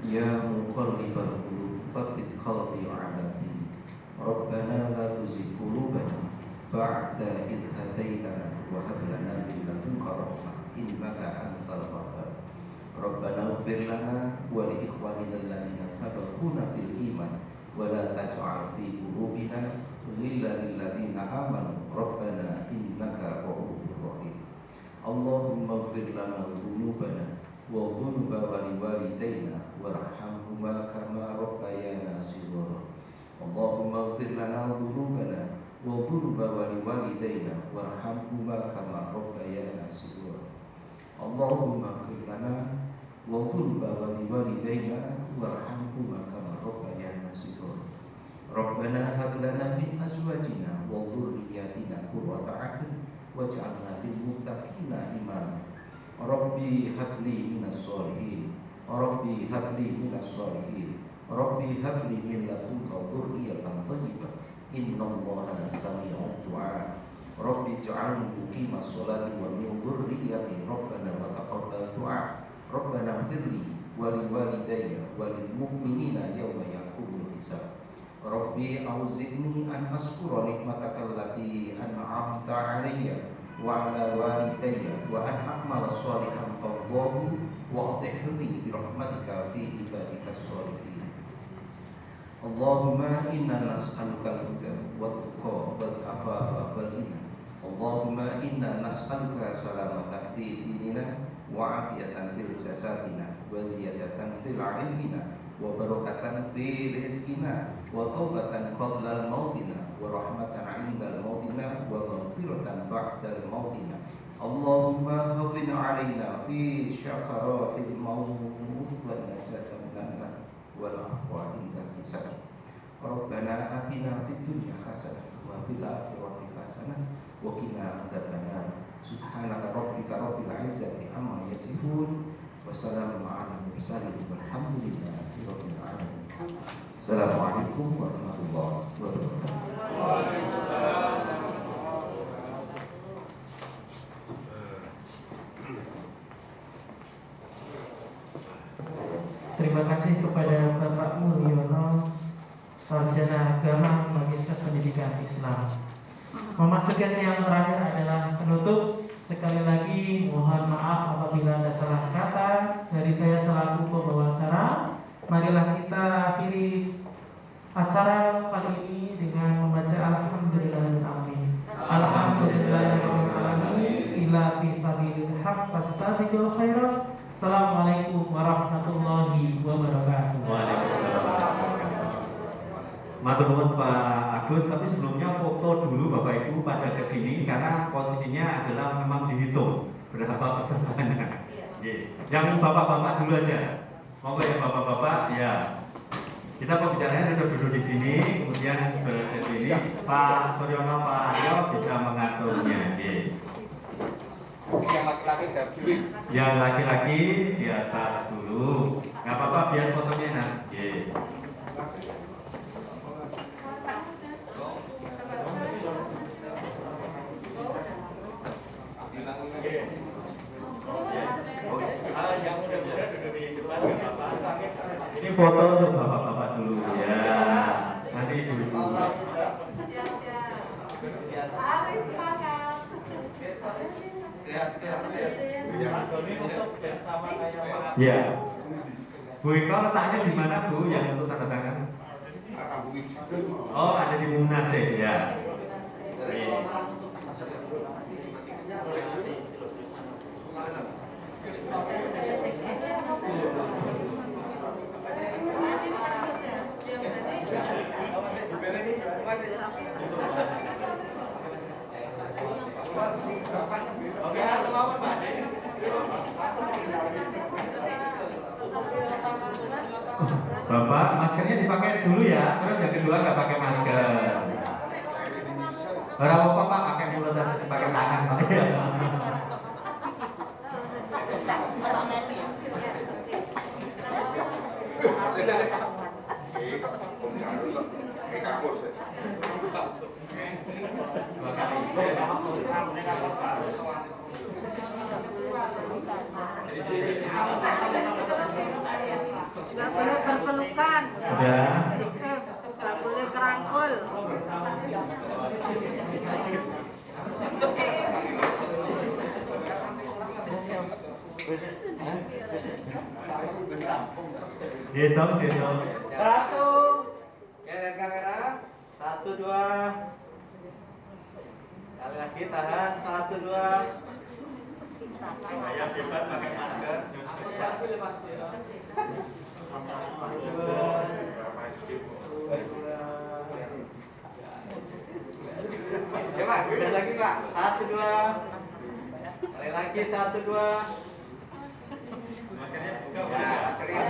Ya muqallibal qulub tsabbit qalbi 'ala dinik. Rabbana la tuzigh qulubana ba'da idh hadaitana wa hab lana min ladunka rahmah innaka antal wahhab. Rabbana ighfir lana wa li ikhwanina alladziina sabaquna bil iman wa la taj'al fi qulubina ghillan lil ladziina amanu rabbana innaka ra'ufur rahim. Allahumma ighfir lana dhunubana wa dhunuba walidayna warhamhuma kama rabbayana shighara. Allahumma ighfir lana dhunubana wa dhunuba walidayna warhamhuma kama rabbayana shighara. Allahumma ighfir lana wa dhunuba walidayna warhamhuma kama rabbayana shighara. Rabbana hab lana min azwajina wa dhurriyyatina qurrata a'yun waj'alna lil muttaqina imama. Rabbi habli minas sholihin. Rabbi habli minas sholihin. Rabbi habli min ladunka dzurriyyatan thayyibah. Innallaha sami'ud du'a. Rabbi ij'alni muqimas sholati wa min dzurriyyati. Rabbana wa taqabbal du'a. Rabbana ighfirli wa liwalidayya wa lil mu'minina yawma yaqumul hisab. Rabbi auzi'ni an ashkura nikmataka allati an'amta 'alayya wa 'ala walidayya wa an a'mala sholihan tardahu wa adkhilni bi rahmatika fi ibadika sholihin. Allahumma inna nas'aluka al-huda wat tuqa wal afafa wal ghina. Allahumma inna nas'aluka salamatan fi dinina wa afiyatan fil jasadina wa ziyadatan fil 'ilmina wa barakatan fi rizqina wa taubatan qabla al-mautina wa rahmatan 'inda al-mautina wa maghfiratan ba'da al-mautina. Allahumma hafidh 'alaina fi syakaratil maut wa najata minan nar wal afwa 'inda hisab. Rabbana atina fid dunya hasanah wa fil akhirati hasanah wa qina adzabannar. Subhanaka rabbika rabbil izzati amma yasifun wa salamun 'alal mursalin walhamdulillahi rabbil alamin. Assalamualaikum warahmatullahi wabarakatuh. Terima kasih kepada Bapak Mulyono, Sarjana Agama Magister Pendidikan Islam. Memasuki yang terakhir adalah penutup. Sekali lagi mohon maaf apabila ada salah kata dari saya selaku pembawa acara. Marilah kita akhiri acara kali ini dengan membaca Alhamdulillahirabbil alamin. Alhamdulillahirabbil alamin ila fi sabilil haq fastabiqul khairat. Assalamualaikum warahmatullahi wabarakatuh. Waalaikumsalam. Matur nuwun Pak Agus, tapi sebelumnya foto dulu Bapak Ibu pada kesini karena posisinya adalah memang dihitung berapa pesertanya. Yang bapak-bapak dulu aja. Monggo ya bapak-bapak, ya. Kita pembicaranya duduk di sini, kemudian berada di sini. Pak Suryono, Pak Aryo bisa mengaturnya. Yang laki-laki jawab dulu. Yang laki-laki di atas dulu. Nggak apa-apa biar fotonya enak. Yang muda-muda duduk di depan nggak apa-apa. Ini foto untuk bapak-bapak dulu ya. Masih ibu-ibu. Siap-siap. Pak Aris semangat. Sehat. Ya. Bu Iko letaknya di mana Bu yang untuk tanda tangan? Oh, ada di Munas ya. Oke, selamat Pak. Bapak, maskernya dipakai dulu ya, terus yang kedua nggak pakai masker. Berapa apa Pak, pakai mulut dan pakai tangan Pak. Nggak boleh berpelukan. Udah. Nggak boleh kerangkul. Dihitung. Satu. Lihat kamera. 1, 2. Kali lagi tahan. 1, 2. Saya bebas pakai masker. Ya Pak, udah lagi Pak. 1, 2. Kali lagi 1, 2. Maskernya buka. Ya, maskernya.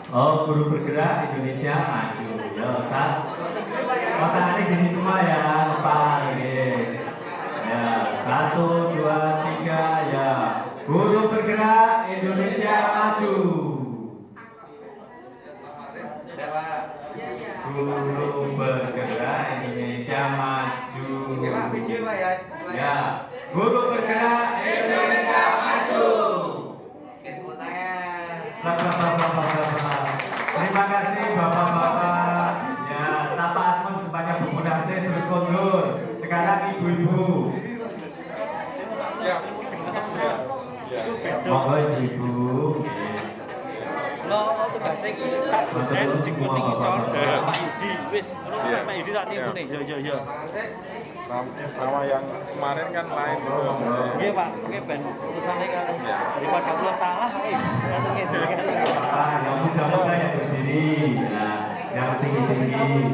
Oh, guru bergerak Indonesia maju. Yo, Sat. Oh, tangannya gini semua ya, depan ini. Ya, 1, 2, 3, ya. Guru bergerak Indonesia maju. Ya Pak. Guru bergerak Indonesia maju. Oke Pak, video Pak ya. Ya, guru bergerak Indonesia maju. Oke, tepuk tangan. Terima kasih bapak-bapak. Ya, tanpa asmun banyak bermunasih terus kondur. Sekarang ibu-ibu. Monggo ibu-ibu. Lo tugasnya iki tak dosen dikuning isor Pak Yudi. Wis, ngono Pak Yudi tak niku nih. Yo. Sama yang kemarin kan lain bro. Nggih Pak, nggih ben urusane kan. Daripada kula salah ngoten ngene kan. Pak, yang muda-muda yang berdiri. Nah, yang tinggi-tinggi.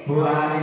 Bu Ani.